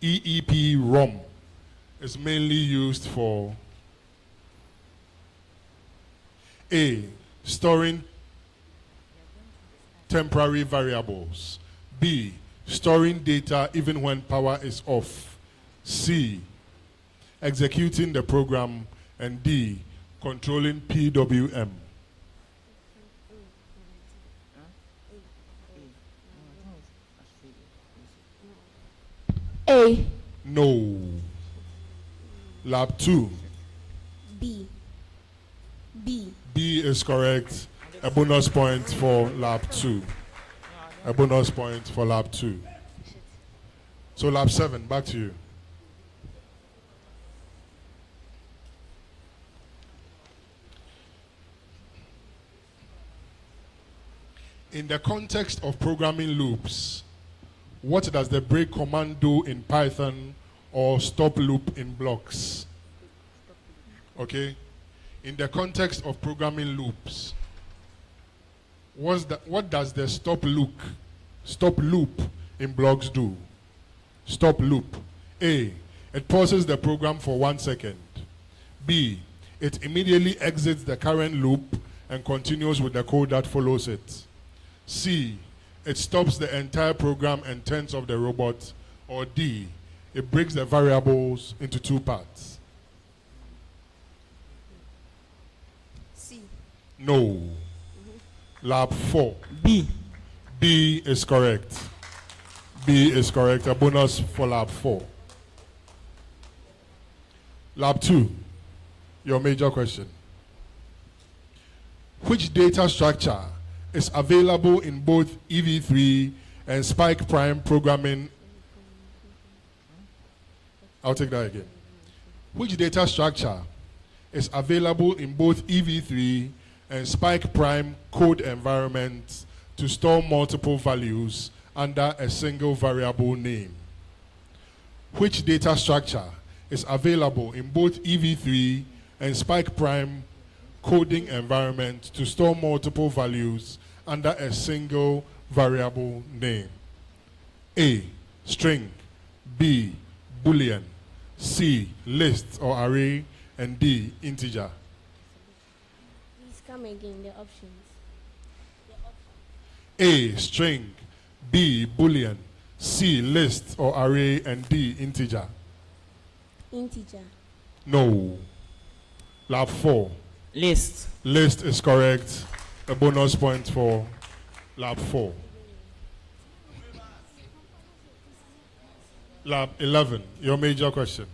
EEPROM is mainly used for A, storing temporary variables. B, storing data even when power is off. C, executing the program. And D, controlling PWM. A. No. Lab 2. B. B. B is correct. A bonus point for lab 2. A bonus point for lab 2. So lab 7, back to you. In the context of programming loops, what does the break command do in Python or stop loop in blocks. Okay? In the context of programming loops, what does the stop loop in blocks do? Stop loop. A, it pauses the program for 1 second. B, it immediately exits the current loop and continues with the code that follows it. C, it stops the entire program and turns off the robot. Or D, it breaks the variables into 2 parts. C. No. Lab 4. B. B is correct. B is correct. A bonus for lab 4. Lab 2. Your major question. Which data structure is available in both EV3 and Spike Prime programming? I'll take that again. Which data structure is available in both EV3 and Spike Prime code environments to store multiple values under a single variable name? Which data structure is available in both EV3 and Spike Prime coding environment to store multiple values under a single variable name? A, string. B, boolean. C, list or array. And D, integer. Please come again, the options. A, string. B, boolean. C, list or array. And D, integer. Integer. No. Lab 4. List. List is correct. A bonus point for lab 4. Lab 11, your major question.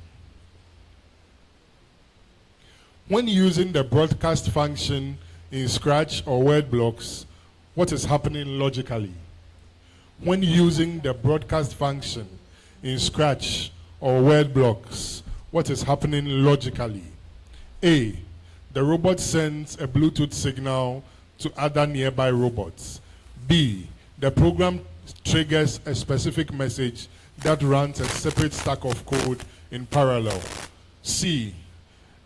When using the broadcast function in Scratch or word blocks, what is happening logically? When using the broadcast function in Scratch or word blocks, what is happening logically? A, the robot sends a Bluetooth signal to other nearby robots. B, the program triggers a specific message that runs a separate stack of code in parallel. C,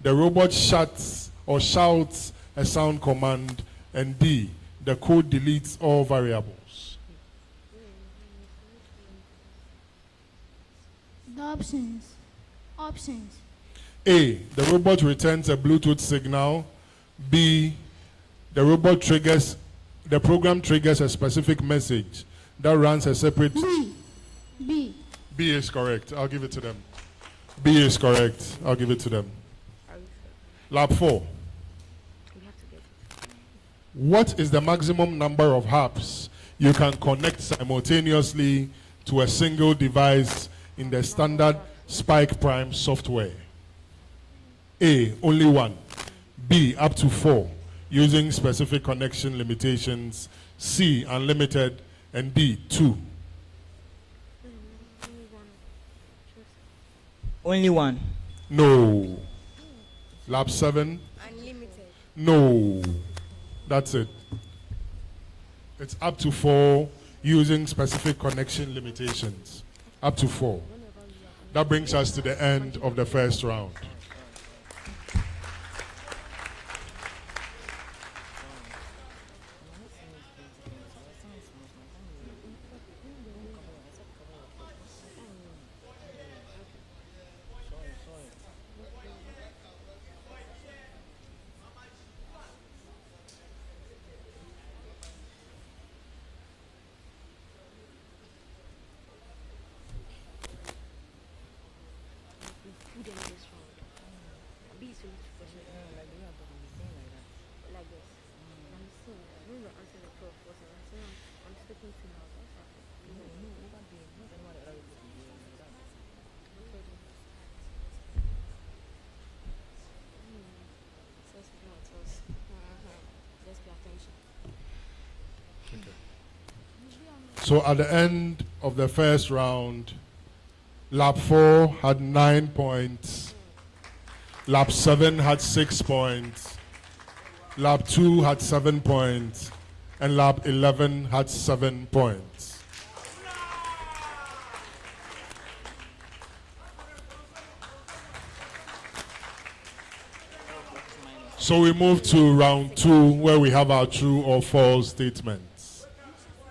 the robot shuts or shouts a sound command. And D, the code deletes all variables. The options. A, the robot returns a Bluetooth signal. B, the program triggers a specific message that runs a separate. B. B is correct. I'll give it to them. B is correct. I'll give it to them. Lab 4. What is the maximum number of hubs you can connect simultaneously to a single device in the standard Spike Prime software? A, only 1. B, up to 4, using specific connection limitations. C, unlimited. And D, 2. Only 1. No. Lab 7. Unlimited. No. That's it. It's up to 4 using specific connection limitations. Up to 4. That brings us to the end of the first round. So at the end of the first round, Lab 4 had 9 points, Lab 7 had 6 points, Lab 2 had 7 points, and Lab 11 had 7 points. So we move to round 2, where we have our true or false statements.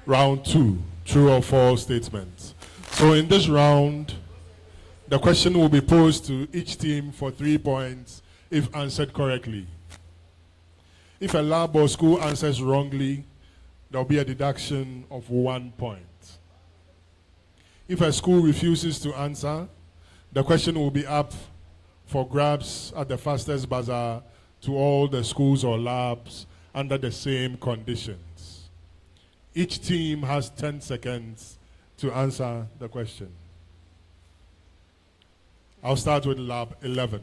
Round 2, true or false statements. So in this round, the question will be posed to each team for 3 points if answered correctly. If a lab or school answers wrongly, there will be a deduction of 1 point. If a school refuses to answer, the question will be up for grabs at the fastest buzzer to all the schools or labs under the same conditions. Each team has 10 seconds to answer the question. I'll start with Lab 11.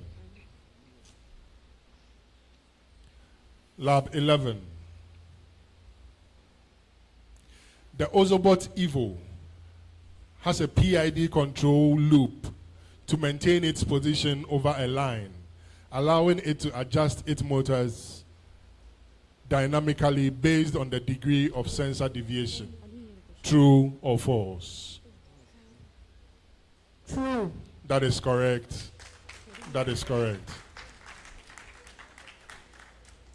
Lab 11. The Ozobot Evo has a PID control loop to maintain its position over a line, allowing it to adjust its motors dynamically based on the degree of sensor deviation. True or false? True. That is correct. That is correct.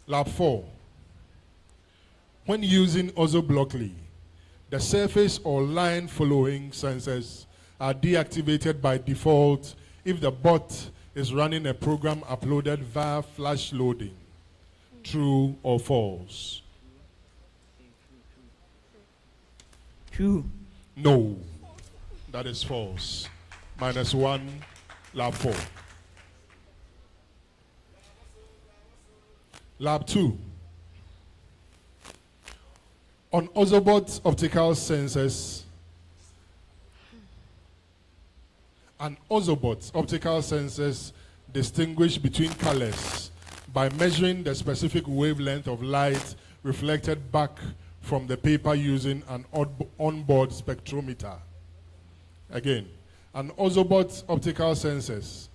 Lab 4. When using Ozoblockly, the surface or line following sensors are deactivated by default if the bot is running a program uploaded via flash loading. True or false? True. No. That is false. -1, Lab 4. Lab 2. On Ozobot optical sensors, an Ozobot optical sensors distinguish between colors by measuring the specific wavelength of light reflected back from the paper using an onboard spectrometer. Again, an Ozobot optical sensors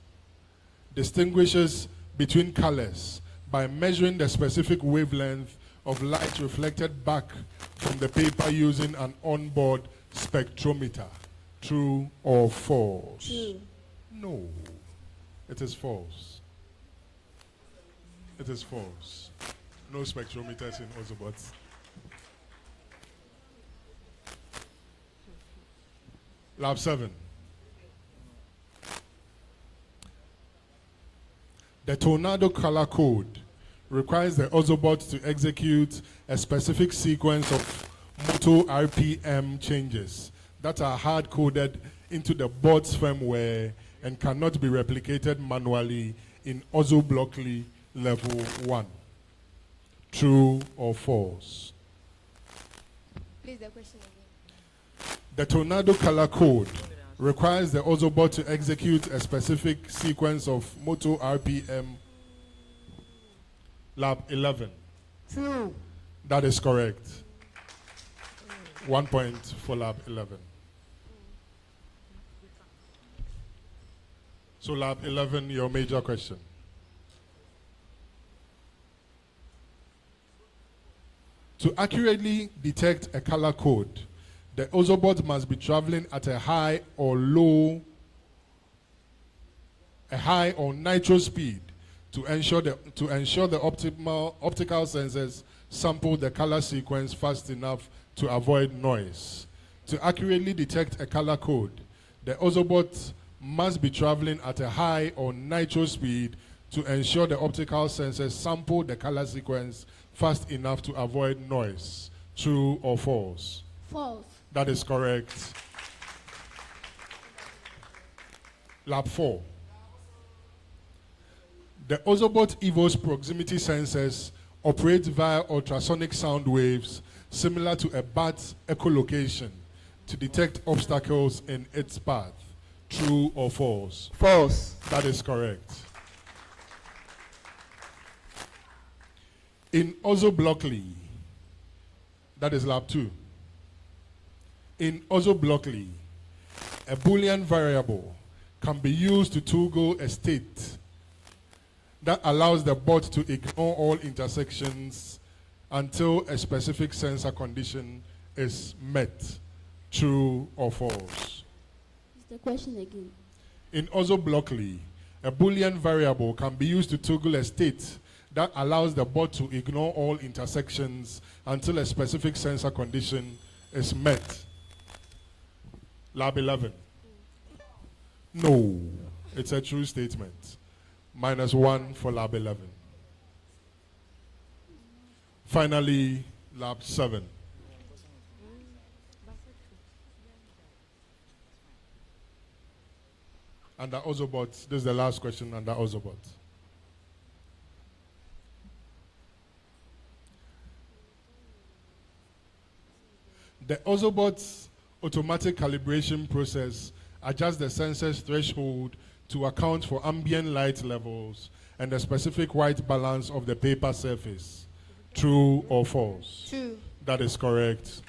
distinguishes between colors by measuring the specific wavelength of light reflected back from the paper using an onboard spectrometer. True or false? True. No. It is false. It is false. No spectrometers in Ozobots. Lab 7. The tornado color code requires the Ozobot to execute a specific sequence of motor RPM changes that are hard-coded into the bot's firmware and cannot be replicated manually in Ozoblockly level 1. True or false? Please, the question again. The tornado color code requires the Ozobot to execute a specific sequence of motor RPM. Lab 11. True. That is correct. 1 point for Lab 11. So Lab 11, your major question. To accurately detect a color code, the Ozobot must be traveling at a high or nitro speed to ensure the optical sensors sample the color sequence fast enough to avoid noise. To accurately detect a color code, the Ozobot must be traveling at a high or nitro speed to ensure the optical sensors sample the color sequence fast enough to avoid noise. True or false? False. That is correct. Lab 4. The Ozobot Evo's proximity sensors operate via ultrasonic sound waves similar to a bat's echolocation to detect obstacles in its path. True or false? False. That is correct. In Ozoblockly, that is Lab 2. In Ozoblockly, a Boolean variable can be used to toggle a state that allows the bot to ignore all intersections until a specific sensor condition is met. True or false? Is the question again? In Ozoblockly, a Boolean variable can be used to toggle a state that allows the bot to ignore all intersections until a specific sensor condition is met. Lab 11. No, it's a true statement. -1 for lab 11. Finally, lab 7. Under Ozobot, this is the last question under Ozobot. The Ozobot's automatic calibration process adjusts the sensor's threshold to account for ambient light levels and the specific white balance of the paper surface. True or false? True. That is correct.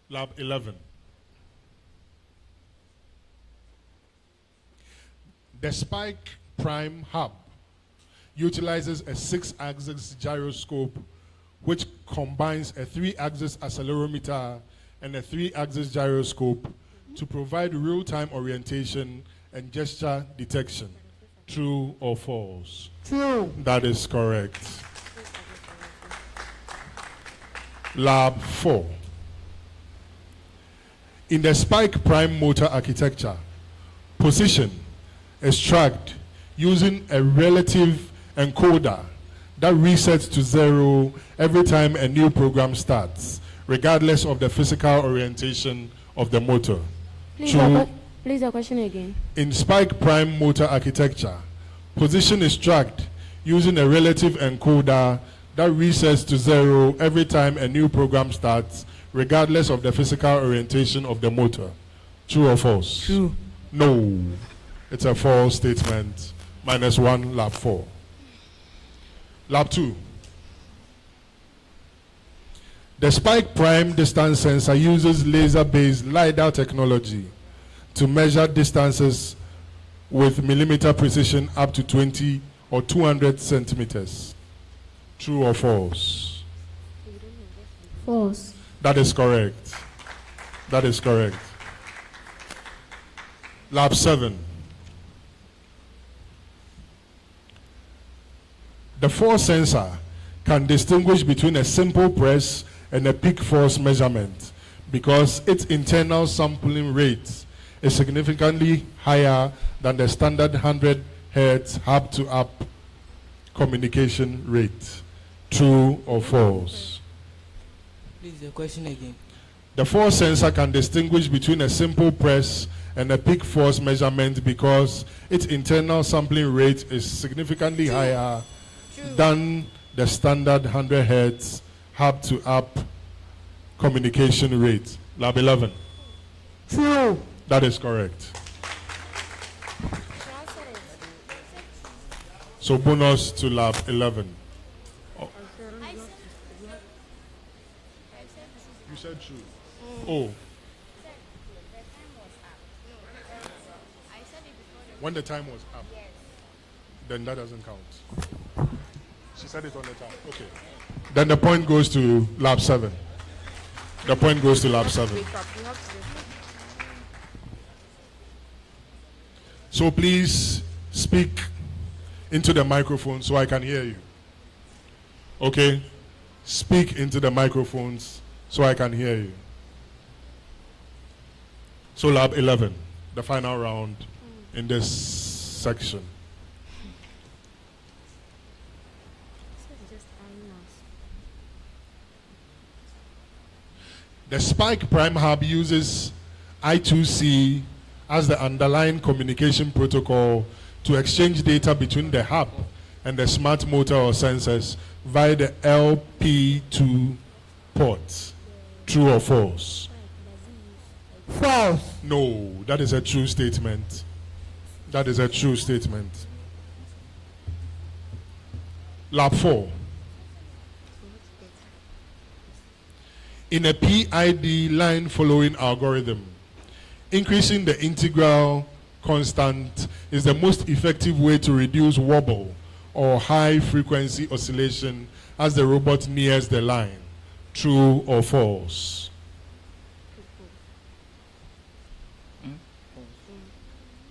Lab 11. The Spike Prime Hub utilizes a 6-axis gyroscope which combines a 3-axis accelerometer and a 3-axis gyroscope to provide real-time orientation and gesture detection. True or false? True. That is correct. Lab 4. In the Spike Prime motor architecture, position is tracked using a relative encoder that resets to 0 every time a new program starts, regardless of the physical orientation of the motor. Please, the question again. In Spike Prime motor architecture, position is tracked using a relative encoder that resets to 0 every time a new program starts, regardless of the physical orientation of the motor. True or false? True. No. It's a false statement. -1, lab 4. Lab 2. The Spike Prime distance sensor uses laser-based LiDAR technology to measure distances with millimeter precision up to 20 or 200 centimeters. True or false? False. That is correct. That is correct. Lab 7. The force sensor can distinguish between a simple press and a peak force measurement because its internal sampling rate is significantly higher than the standard 100 Hz hub-to-up communication rate. True or false? Please, the question again. The force sensor can distinguish between a simple press and a peak force measurement because its internal sampling rate is significantly higher than the standard 100 Hz hub-to-up communication rate. Lab 11. True. That is correct. So bonus to lab 11. Oh. You said true. Oh. When the time was up, then that doesn't count. She said it on the time. Okay. Then the point goes to lab 7. The point goes to lab 7. So please speak into the microphone so I can hear you. Okay? Speak into the microphones so I can hear you. So lab 11, the final round in this section. The Spike Prime Hub uses I2C as the underlying communication protocol to exchange data between the hub and the smart motor or sensors via the LP2 ports. True or false? False. No, that is a true statement. That is a true statement. Lab 4. In a PID line following algorithm, increasing the integral constant is the most effective way to reduce wobble or high frequency oscillation as the robot nears the line. True or false?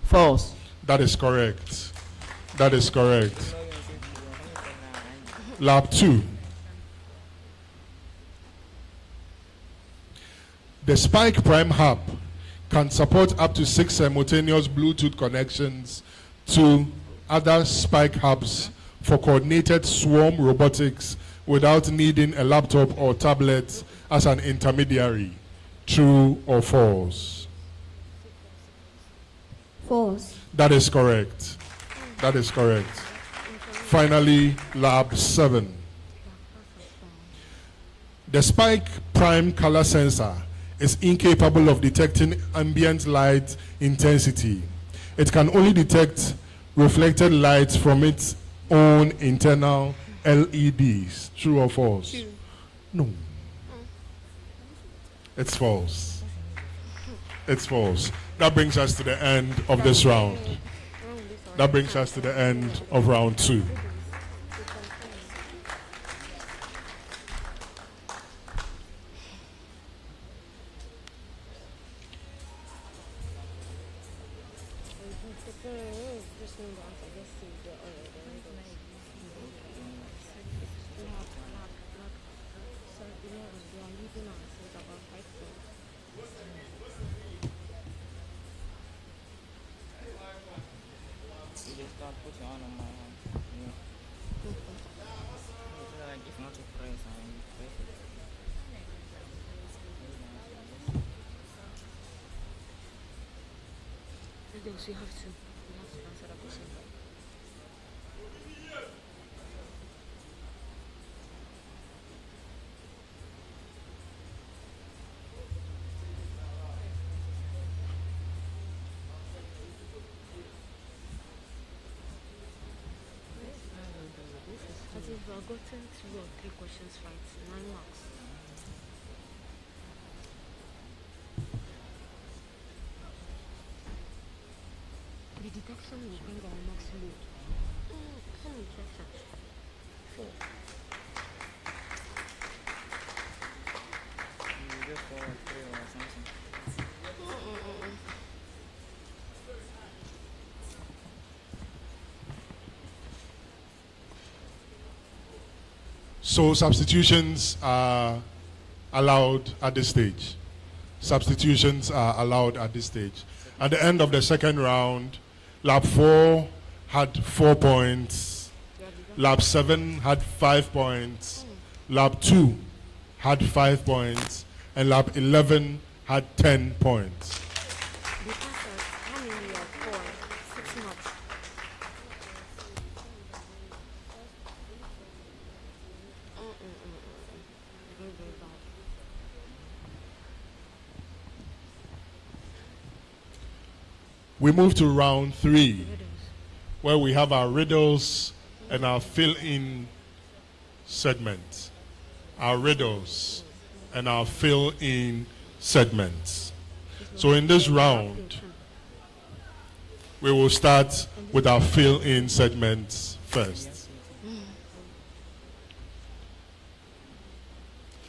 False. That is correct. That is correct. Lab 2. The Spike Prime Hub can support up to 6 simultaneous Bluetooth connections to other Spike hubs for coordinated swarm robotics without needing a laptop or tablet as an intermediary. True or false? False. That is correct. That is correct. Finally, Lab 7. The Spike Prime color sensor is incapable of detecting ambient light intensity. It can only detect reflected light from its own internal LEDs. True or false? True. No. It's false. It's false. That brings us to the end of this round. That brings us to the end of round 2. You have to answer that question. As if you are gotten 2 or 3 questions right, 9 marks. The detection will bring our max load. Let me check that. 4. You just forward 3 or something. So substitutions are allowed at this stage. Substitutions are allowed at this stage. At the end of the second round, Lab 4 had 4 points. Lab 7 had 5 points. Lab 2 had 5 points. And Lab 11 had 10 points. The answers, how many are 4? 6 marks. Very, very bad. We move to round 3, where we have our riddles and our fill-in segments. Our riddles and our fill-in segments. So in this round, we will start with our fill-in segments first.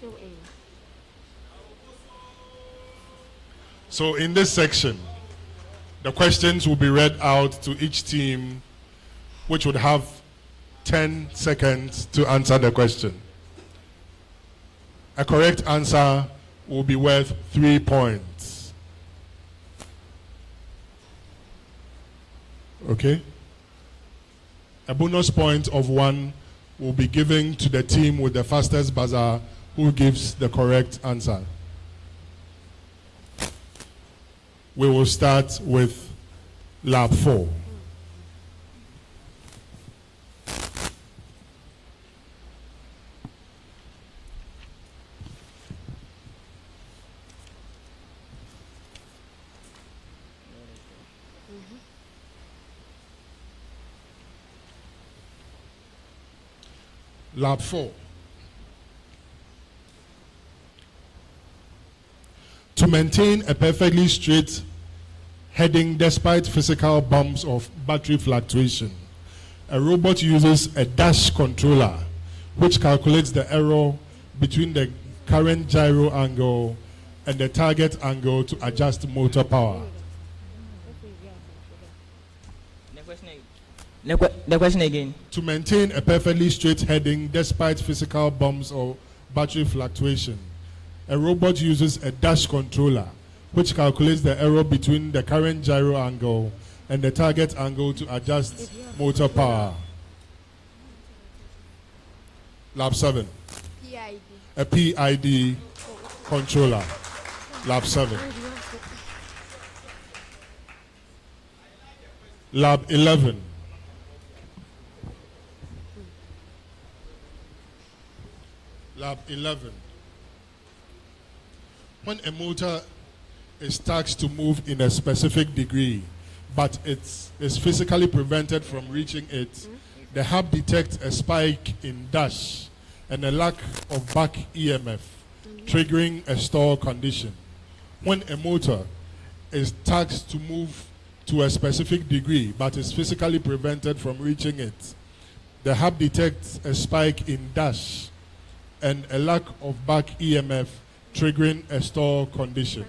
Fill in. So in this section, the questions will be read out to each team, which would have 10 seconds to answer the question. A correct answer will be worth 3 points. Okay? A bonus point of 1 will be given to the team with the fastest buzzer who gives the correct answer. We will start with Lab 4. Lab 4. To maintain a perfectly straight heading despite physical bumps of battery fluctuation, a robot uses a dash controller which calculates the error between the current gyro angle, and the target angle to adjust motor power. The question again. To maintain a perfectly straight heading despite physical bumps or battery fluctuation, a robot uses a dash controller which calculates the error between the current gyro angle and the target angle to adjust motor power. Lab 7. PID. A PID controller. Lab 7. Lab 11. Lab 11. When a motor is taxed to move in a specific degree, but it is physically prevented from reaching it, the hub detects a spike in dash and a lack of back EMF, triggering a stall condition. When a motor is taxed to move to a specific degree, but is physically prevented from reaching it, the hub detects a spike in dash and a lack of back EMF, triggering a stall condition.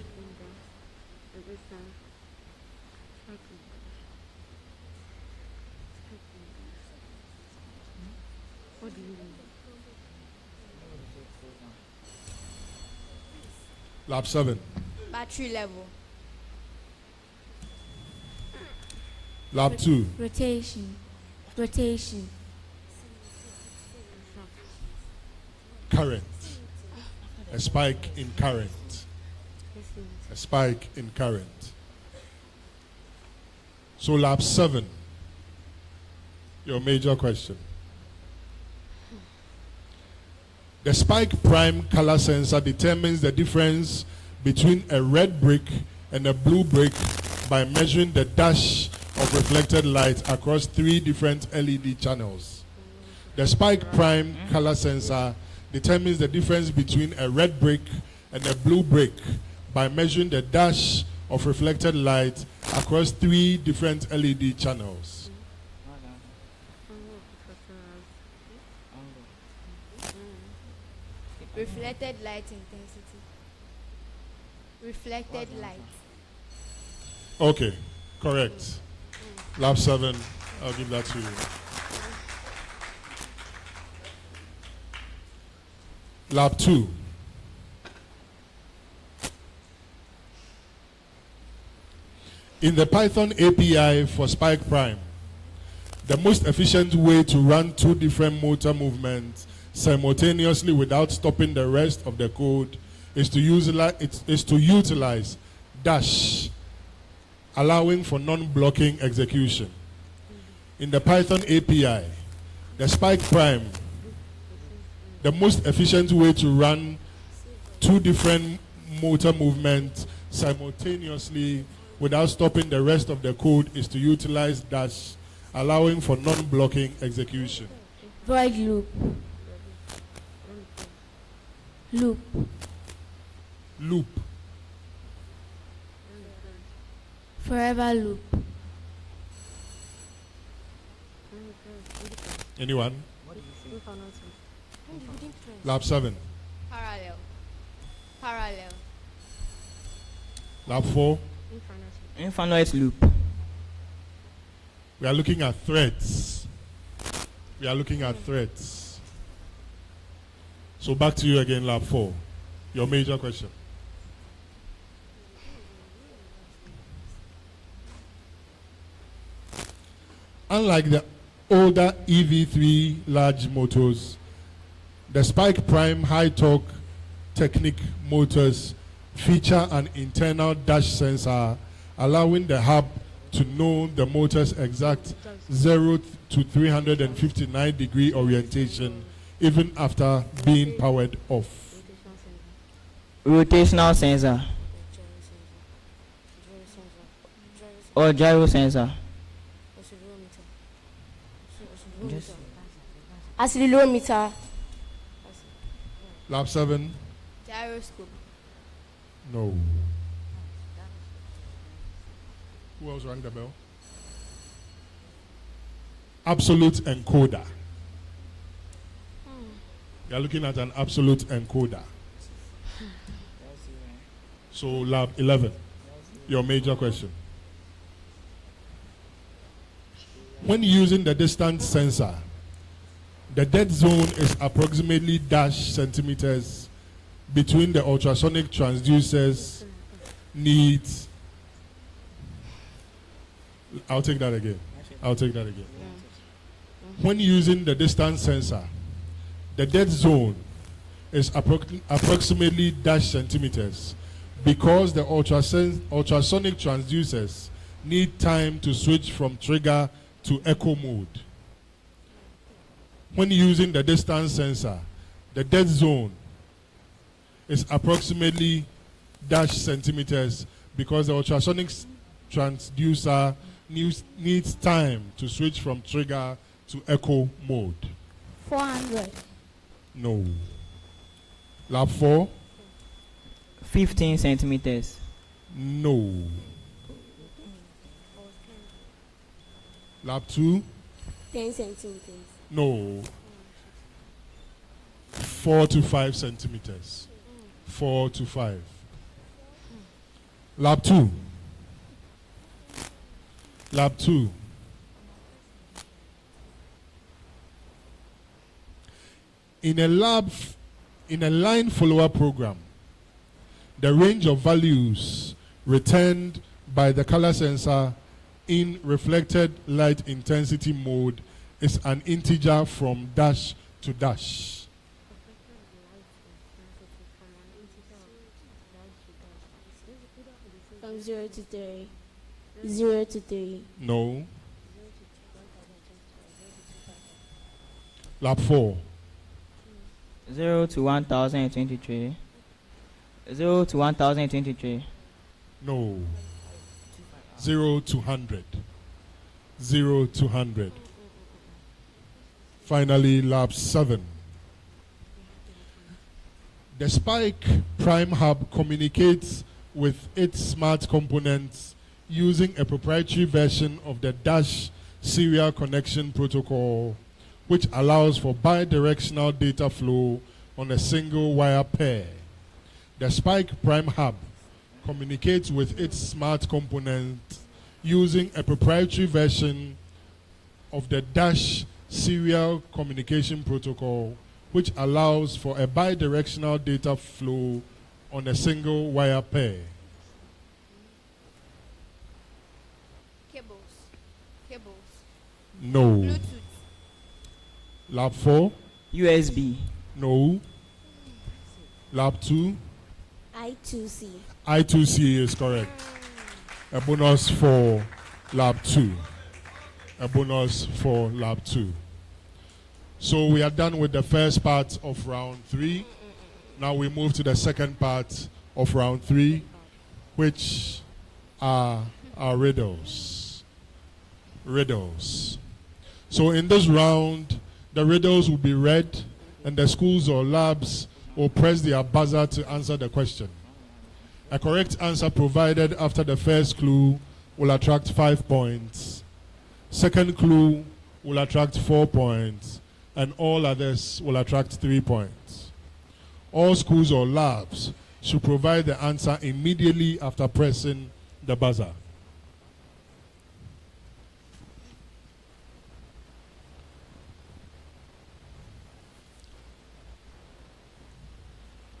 Lab 7. Battery level. Lab 2. Rotation. Rotation. Current. A spike in current. A spike in current. So lab 7. Your major question. The spike prime color sensor determines the difference between a red brick and a blue brick by measuring the dash of reflected light across 3 different LED channels. The spike prime color sensor determines the difference between a red brick and a blue brick by measuring the dash of reflected light across 3 different LED channels. Reflected light intensity. Reflected light. Okay, correct. Lab 7, I'll give that to you. Lab 2. In the Python API for Spike Prime, the most efficient way to run 2 different motor movements simultaneously without stopping the rest of the code is to utilize dash, allowing for non-blocking execution. In the Python API, the Spike Prime, the most efficient way to run 2 different motor movements simultaneously without stopping the rest of the code is to utilize dash, allowing for non-blocking execution. Void loop. Loop. Loop. Forever loop. Anyone? Lab 7. Parallel. Parallel. Lab 4. Infinite loop. We are looking at threads. We are looking at threads. So back to you again, Lab 4. Your major question. Unlike the older EV3 large motors, the Spike Prime high torque Technic motors feature an internal dash sensor allowing the hub to know the motor's exact 0 to 359 degree orientation even after being powered off. Rotational sensor. Or gyro sensor. Accelerometer. Lab 7. Gyroscope. No. Who else rang the bell? Absolute encoder. We are looking at an absolute encoder. So lab 11, your major question. When using the distance sensor, the dead zone is approximately dash centimeters between the ultrasonic transducers needs. I'll take that again. When using the distance sensor, the dead zone is approximately dash centimeters because the ultrasonic transducers need time to switch from trigger to echo mode. When using the distance sensor, the dead zone is approximately dash centimeters because the ultrasonic transducer needs time to switch from trigger to echo mode. 400. No. Lab 4? 15 centimeters. No. Lab 2? 10 centimeters. No. 4 to 5 centimeters. 4 to 5. Lab 2. Lab 2. In a line follower program, the range of values returned by the color sensor in reflected light intensity mode is an integer from dash to dash. From 0 to 3. 0 to 3. No. Lab 4. 0 to 1023. 0 to 1023. No. 0 to 100. 0 to 100. Finally, lab 7. The Spike Prime Hub communicates with its smart components using a proprietary version of the Dash serial connection protocol, which allows for bidirectional data flow on a single wire pair. The Spike Prime Hub communicates with its smart components using a proprietary version of the Dash serial communication protocol, which allows for a bidirectional data flow on a single wire pair. Cables. No. Bluetooth. Lab 4? USB. No. Lab 2? I2C. I2C is correct. A bonus for lab 2. A bonus for lab 2. So we are done with the first part of round 3. Now we move to the second part of round 3, which are our riddles. Riddles. So in this round, the riddles will be read, and the schools or labs will press their buzzer to answer the question. A correct answer provided after the first clue will attract 5 points. Second clue will attract 4 points, and all others will attract 3 points. All schools or labs should provide the answer immediately after pressing the buzzer.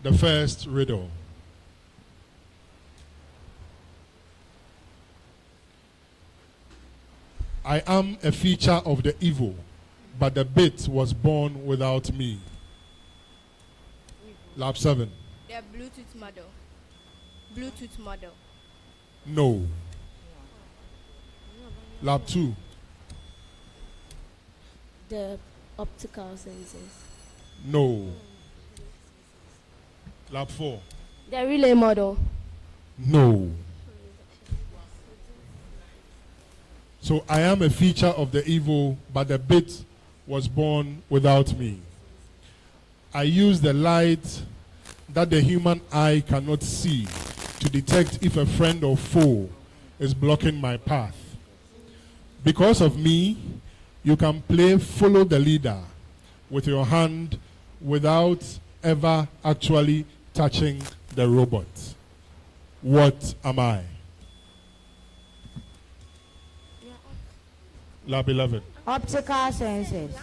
The first riddle. I am a feature of the evil, but the bit was born without me. Lab 7. The Bluetooth model. Bluetooth model. No. Lab 2. The optical sensors. No. Lab 4. The relay model. No. So I am a feature of the evil, but the bit was born without me. I use the light that the human eye cannot see to detect if a friend or foe is blocking my path. Because of me, you can play follow the leader with your hand without ever actually touching the robot. What am I? Lab 11. Optical senses.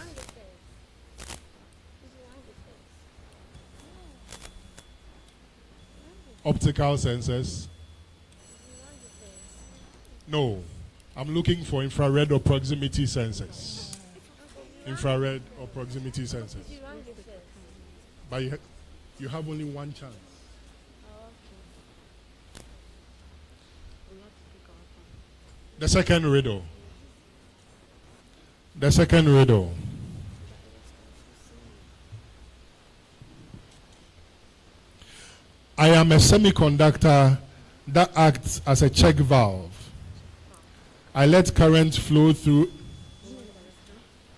Optical sensors. No. I'm looking for infrared or proximity sensors. Infrared or proximity sensors. But you have only one chance. The second riddle. The second riddle. I am a semiconductor that acts as a check valve. I let current flow through.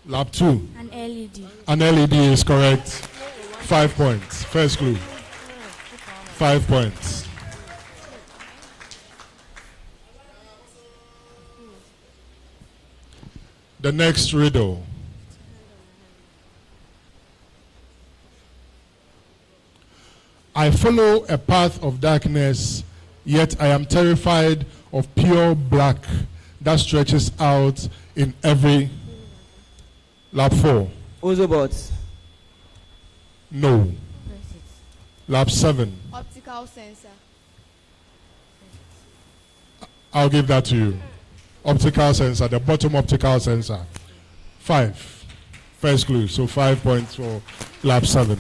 Lab 2. An LED. An LED is correct. 5 points. First clue. 5 points. The next riddle. I follow a path of darkness, yet I am terrified of pure black that stretches out in every. Lab 4. Ozobots. No. Lab 7. Optical sensor. I'll give that to you. Optical sensor, the bottom optical sensor. 5. First clue. So 5 points for lab 7.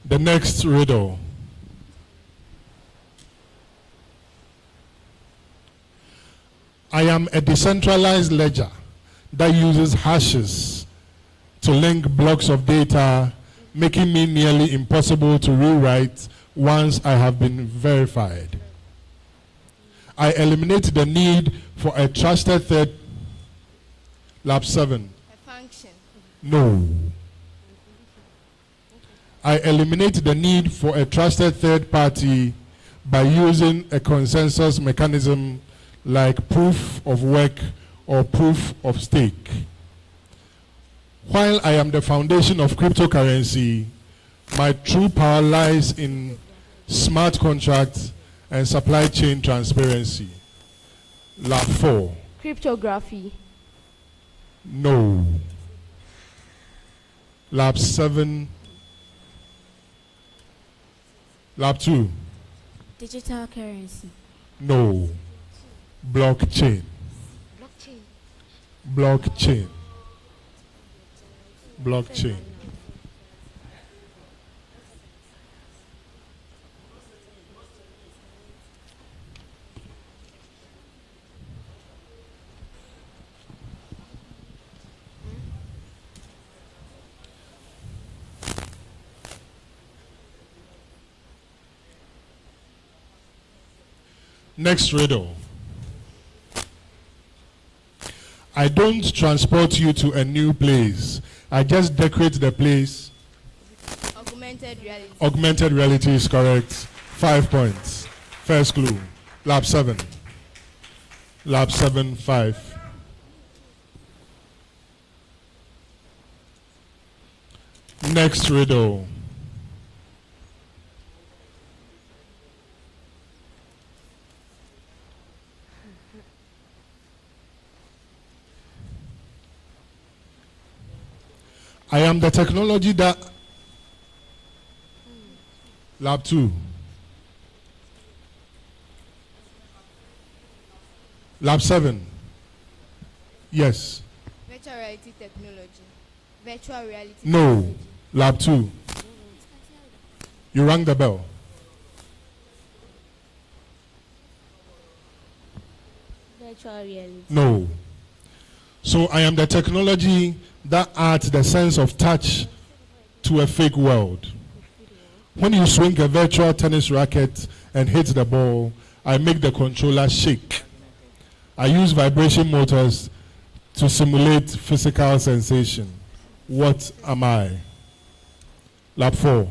The next riddle. I am a decentralized ledger that uses hashes to link blocks of data, making me nearly impossible to rewrite once I have been verified. I eliminate the need for a trusted third. Lab 7. A function. No. I eliminate the need for a trusted third party by using a consensus mechanism like proof of work or proof of stake. While I am the foundation of cryptocurrency, my true power lies in smart contracts and supply chain transparency. Lab 4. Cryptography. No. Lab 7. Lab 2. Digital currency. No. Blockchain. Blockchain. Blockchain. Next riddle. I don't transport you to a new place. I just decorate the place. Augmented reality. Augmented reality is correct. 5 points. First clue. Lab 7. Lab 7, 5. Next riddle. I am the technology that. Lab 2. Lab 7. Yes. Virtual reality technology. Virtual reality. No. Technology. Lab 2. You rang the bell. Virtual reality. No. So I am the technology that adds the sense of touch to a fake world. When you swing a virtual tennis racket and hit the ball, I make the controller shake. I use vibration motors to simulate physical sensation. What am I? Lab 4.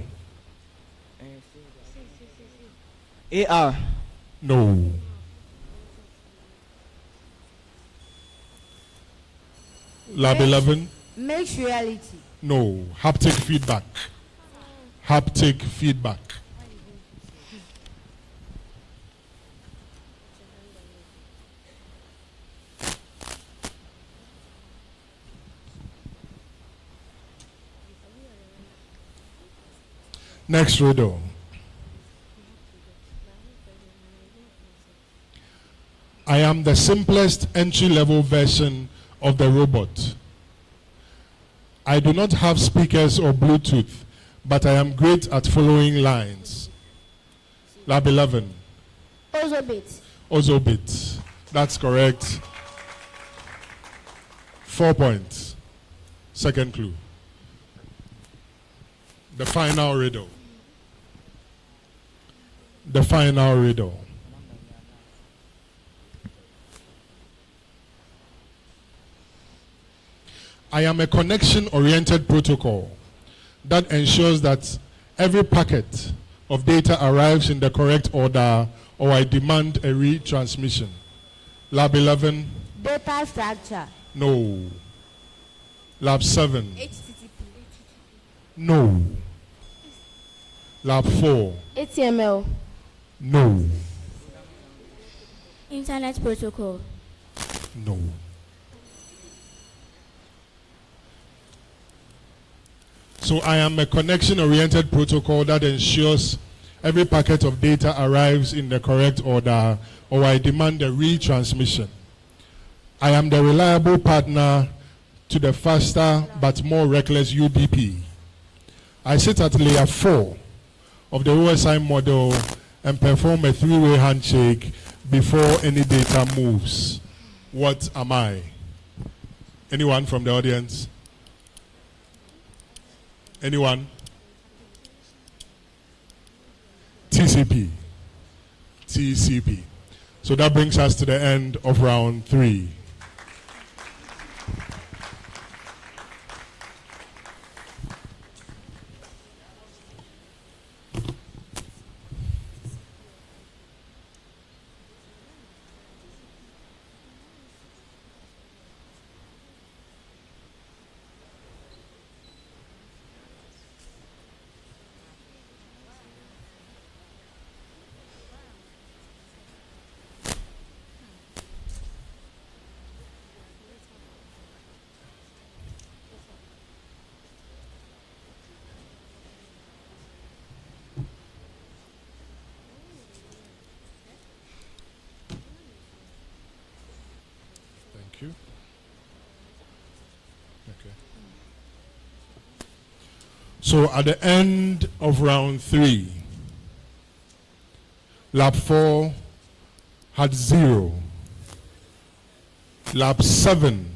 AR. No. Lab 11. Makes reality. No. Haptic feedback. Haptic feedback. Next riddle. I am the simplest entry-level version of the robot. I do not have speakers or Bluetooth, but I am great at following lines. Lab 11. Ozobit. Ozobit. That's correct. 4 points. Second clue. The final riddle. The final riddle. I am a connection-oriented protocol that ensures that every packet of data arrives in the correct order, or I demand a retransmission. Lab 11. Data structure. No. Lab 7. HTTP. No. Lab 4. HTML. No. Internet protocol. No. So I am a connection-oriented protocol that ensures every packet of data arrives in the correct order, or I demand a retransmission. I am the reliable partner to the faster but more reckless UDP. I sit at layer 4 of the OSI model and perform a three-way handshake before any data moves. What am I? Anyone from the audience? Anyone? TCP. TCP. So that brings us to the end of round 3. Thank you. Okay. So at the end of round 3, Lab 4 had 0. Lab 7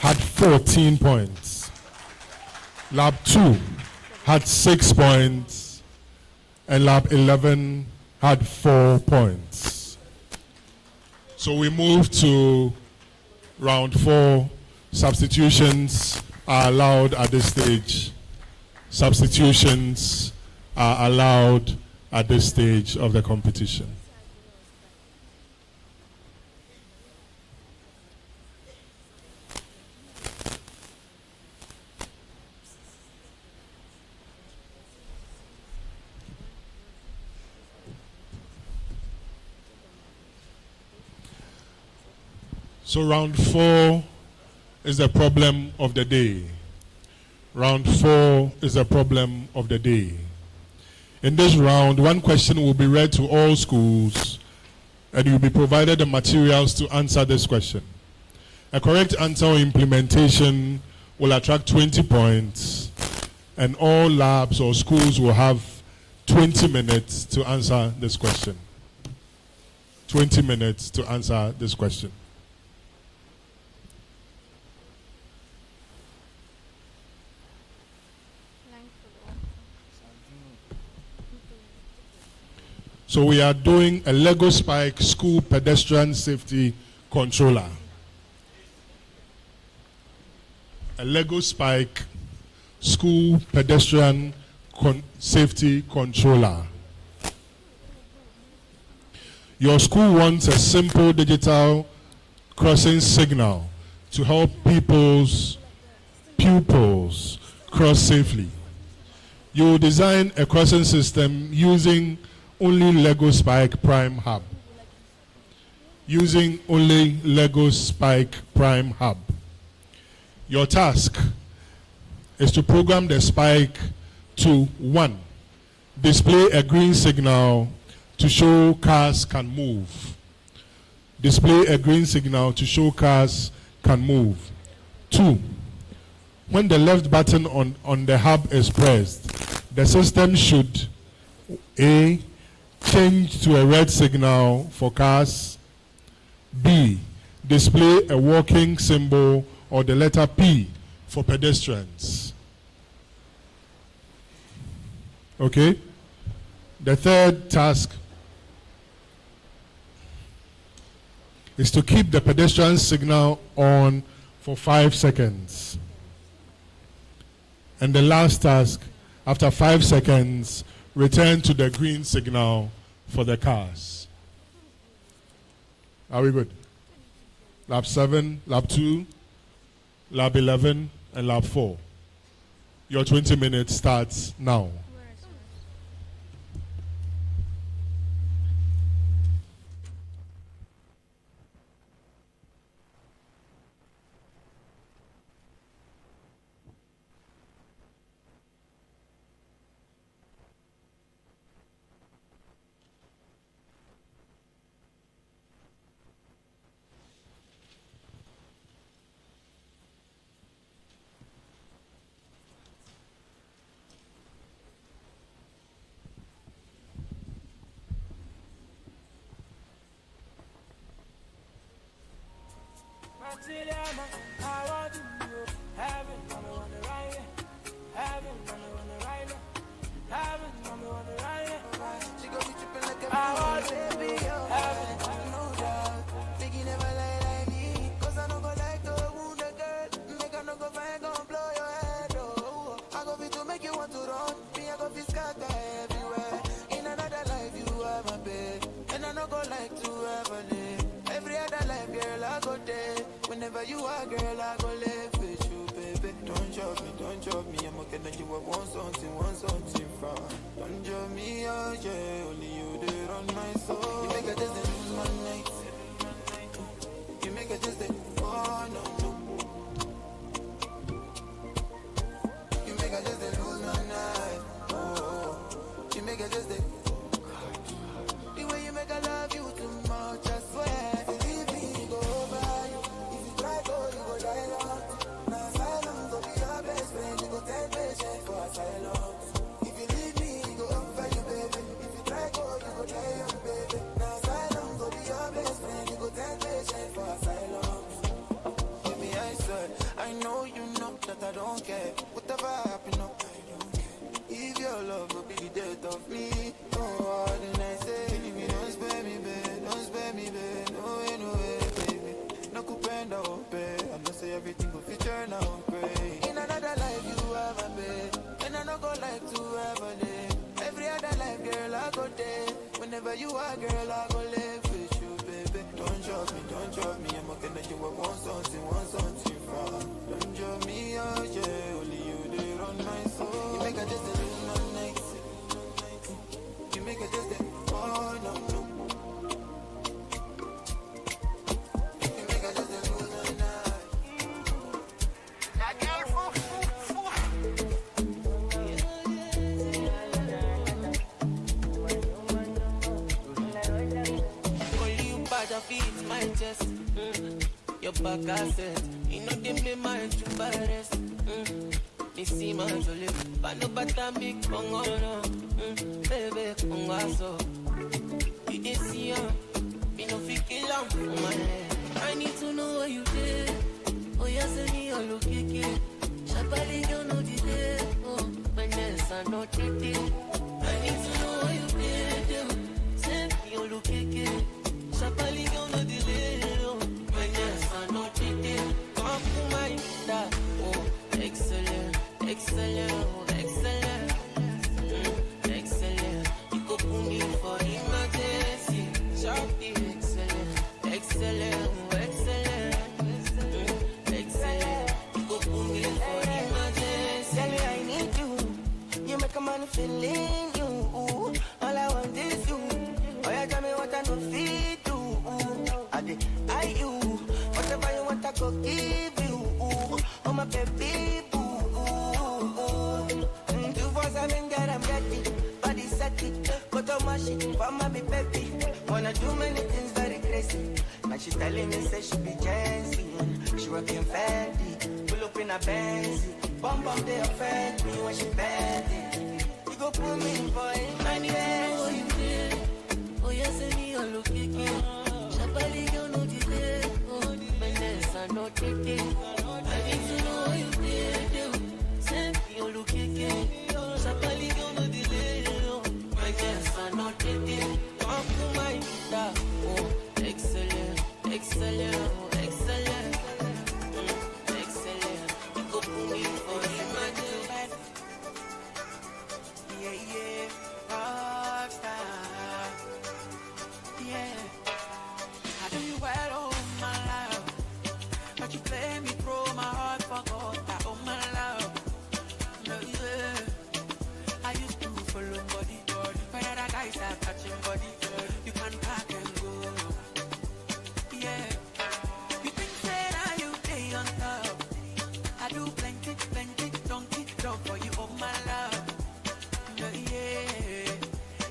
had 14 points. Lab 2 had 6 points. And Lab 11 had 4 points. So we move to round 4. Substitutions are allowed at this stage. Substitutions are allowed at this stage of the competition. So round 4 is the problem of the day. Round 4 is the problem of the day. In this round, one question will be read to all schools, and you'll be provided the materials to answer this question. A correct answer or implementation will attract 20 points, and all labs or schools will have 20 minutes to answer this question. 20 minutes to answer this question. So we are doing a Lego Spike school pedestrian safety controller. A Lego Spike school pedestrian safety controller. Your school wants a simple digital crossing signal to help people's pupils cross safely. You will design a crossing system using only Lego Spike Prime Hub. Using only Lego Spike Prime Hub. Your task is to program the spike to 1. Display a green signal to show cars can move. Display a green signal to show cars can move. 2. When the left button on the hub is pressed, the system should A. Change to a red signal for cars. B. Display a walking symbol or the letter P for pedestrians. Okay? The third task is to keep the pedestrian signal on for 5 seconds. And the last task, after 5 seconds, return to the green signal for the cars. Are we good? Lab 7, Lab 2, Lab 11, and Lab 4. Your 20 minutes starts now. Your back asset, you know them play my rest. Me see my jolly, but no better me congo no. Baby congo so, you dey see me no fit kill I need to know where you did. Oh yeah, send me a look kiki. Shabali don't know the day. Oh, my nest are not treated. I need to know where you did. Send me a look kiki. Shabali don't know the day. Come to my dad. Oh, excellent, excellent, oh, excellent, excellent. You go put me for emergency. Sharply, excellent, excellent, oh, excellent, a Benz. Bum they offend me when she bend it. You go put me for it, man, yeah. Oh, you did. Oh, yes, and you look at you. Somebody don't know the day. Oh, the business are not taking. I need to know what you did. Send me you look at you. Somebody don't know the day. Oh, my guess are not taking. Come to my guitar. Oh, excellent, excellent, oh, excellent. Excellent. You go put me for it, man. Yeah, yeah. Rockstar. Yeah. I do you well all my love, but you play me pro, my heart forgot that all my love. No, yeah. I used to follow body, but other guys are touching body. You can pack and go. Yeah. You think that I you stay on top? I do plenty, plenty, donkey, dog for you, all my love. No, yeah.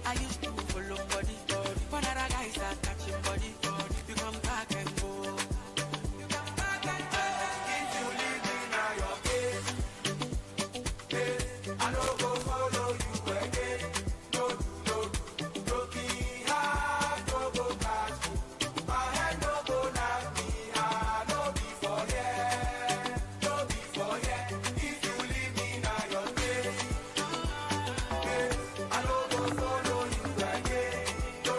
I used to follow body, but other guys are touching body. You come back and go. You come back and go. If you leave me now, your case. I don't go follow you again. No, broken heart, no go catch me. My head no go knock me. No be forget. If you leave me now, your case. I don't go follow you again. No,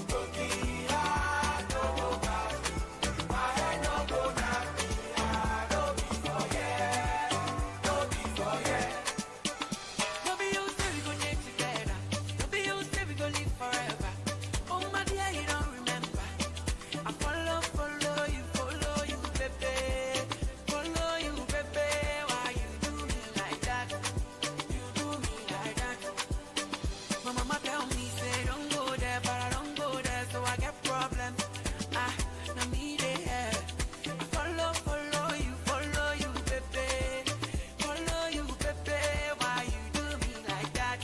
broken heart, no go catch me. My head no go knock me. No be forget. No be you say we go stay together. No be you say we go live forever. Oh my dear, you don't remember. I follow you, baby. Follow you, baby. Why you do me like that? You do me like that. My mama tell me say don't go there, but I don't go there, so I get problems. Now me there. I follow you, baby. Follow you, baby. Why you do me like that?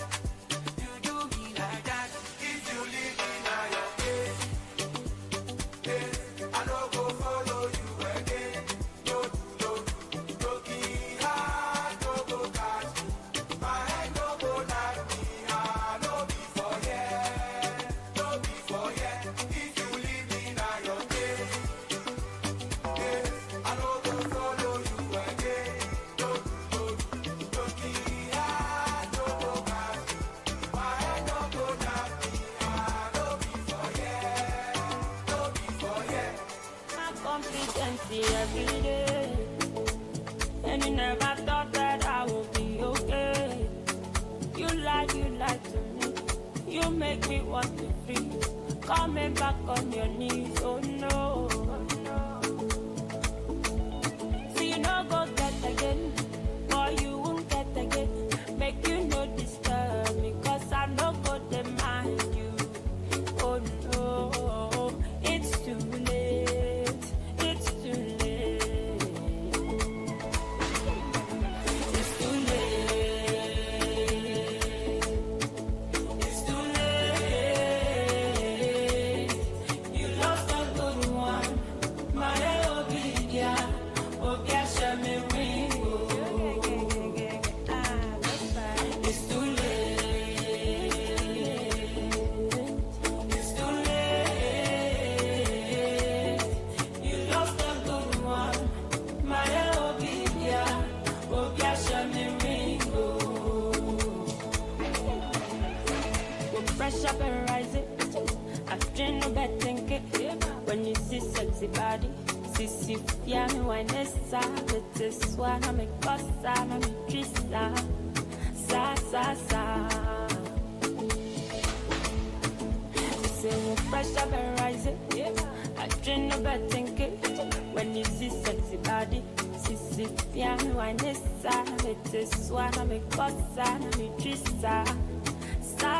You do me like that. If you leave me now, your case. I don't go follow you again. No, broken heart, no go catch me. My head no go knock me. No be forget. If you leave me now, your case. I don't go follow you again. No, broken heart, no go catch me. My head no go knock me. No be forget. My competency every day, and you never thought that I would be okay. You lie to me, you make me want to free. Coming back on your knees, oh no. So you no go get again, or you won't get again. Make you no disturb me, 'cause I no go demand you. Oh no, it's too late. It's too late. It's too late. It's too late. You lost a good one. My obia, shame ringo. It's too late. It's too late. You lost a good one. My obia, shame ringo. With pressure and rising, I've dreamed no bad thinking. When you see sexy body, see piano wine essa, it is one I'm a cosa, I'm a trista, sa. Say with pressure and rising, I've dreamed no bad thinking. When you see sexy body, see piano wine essa, it is one I'm a cosa, I'm a trista, sa.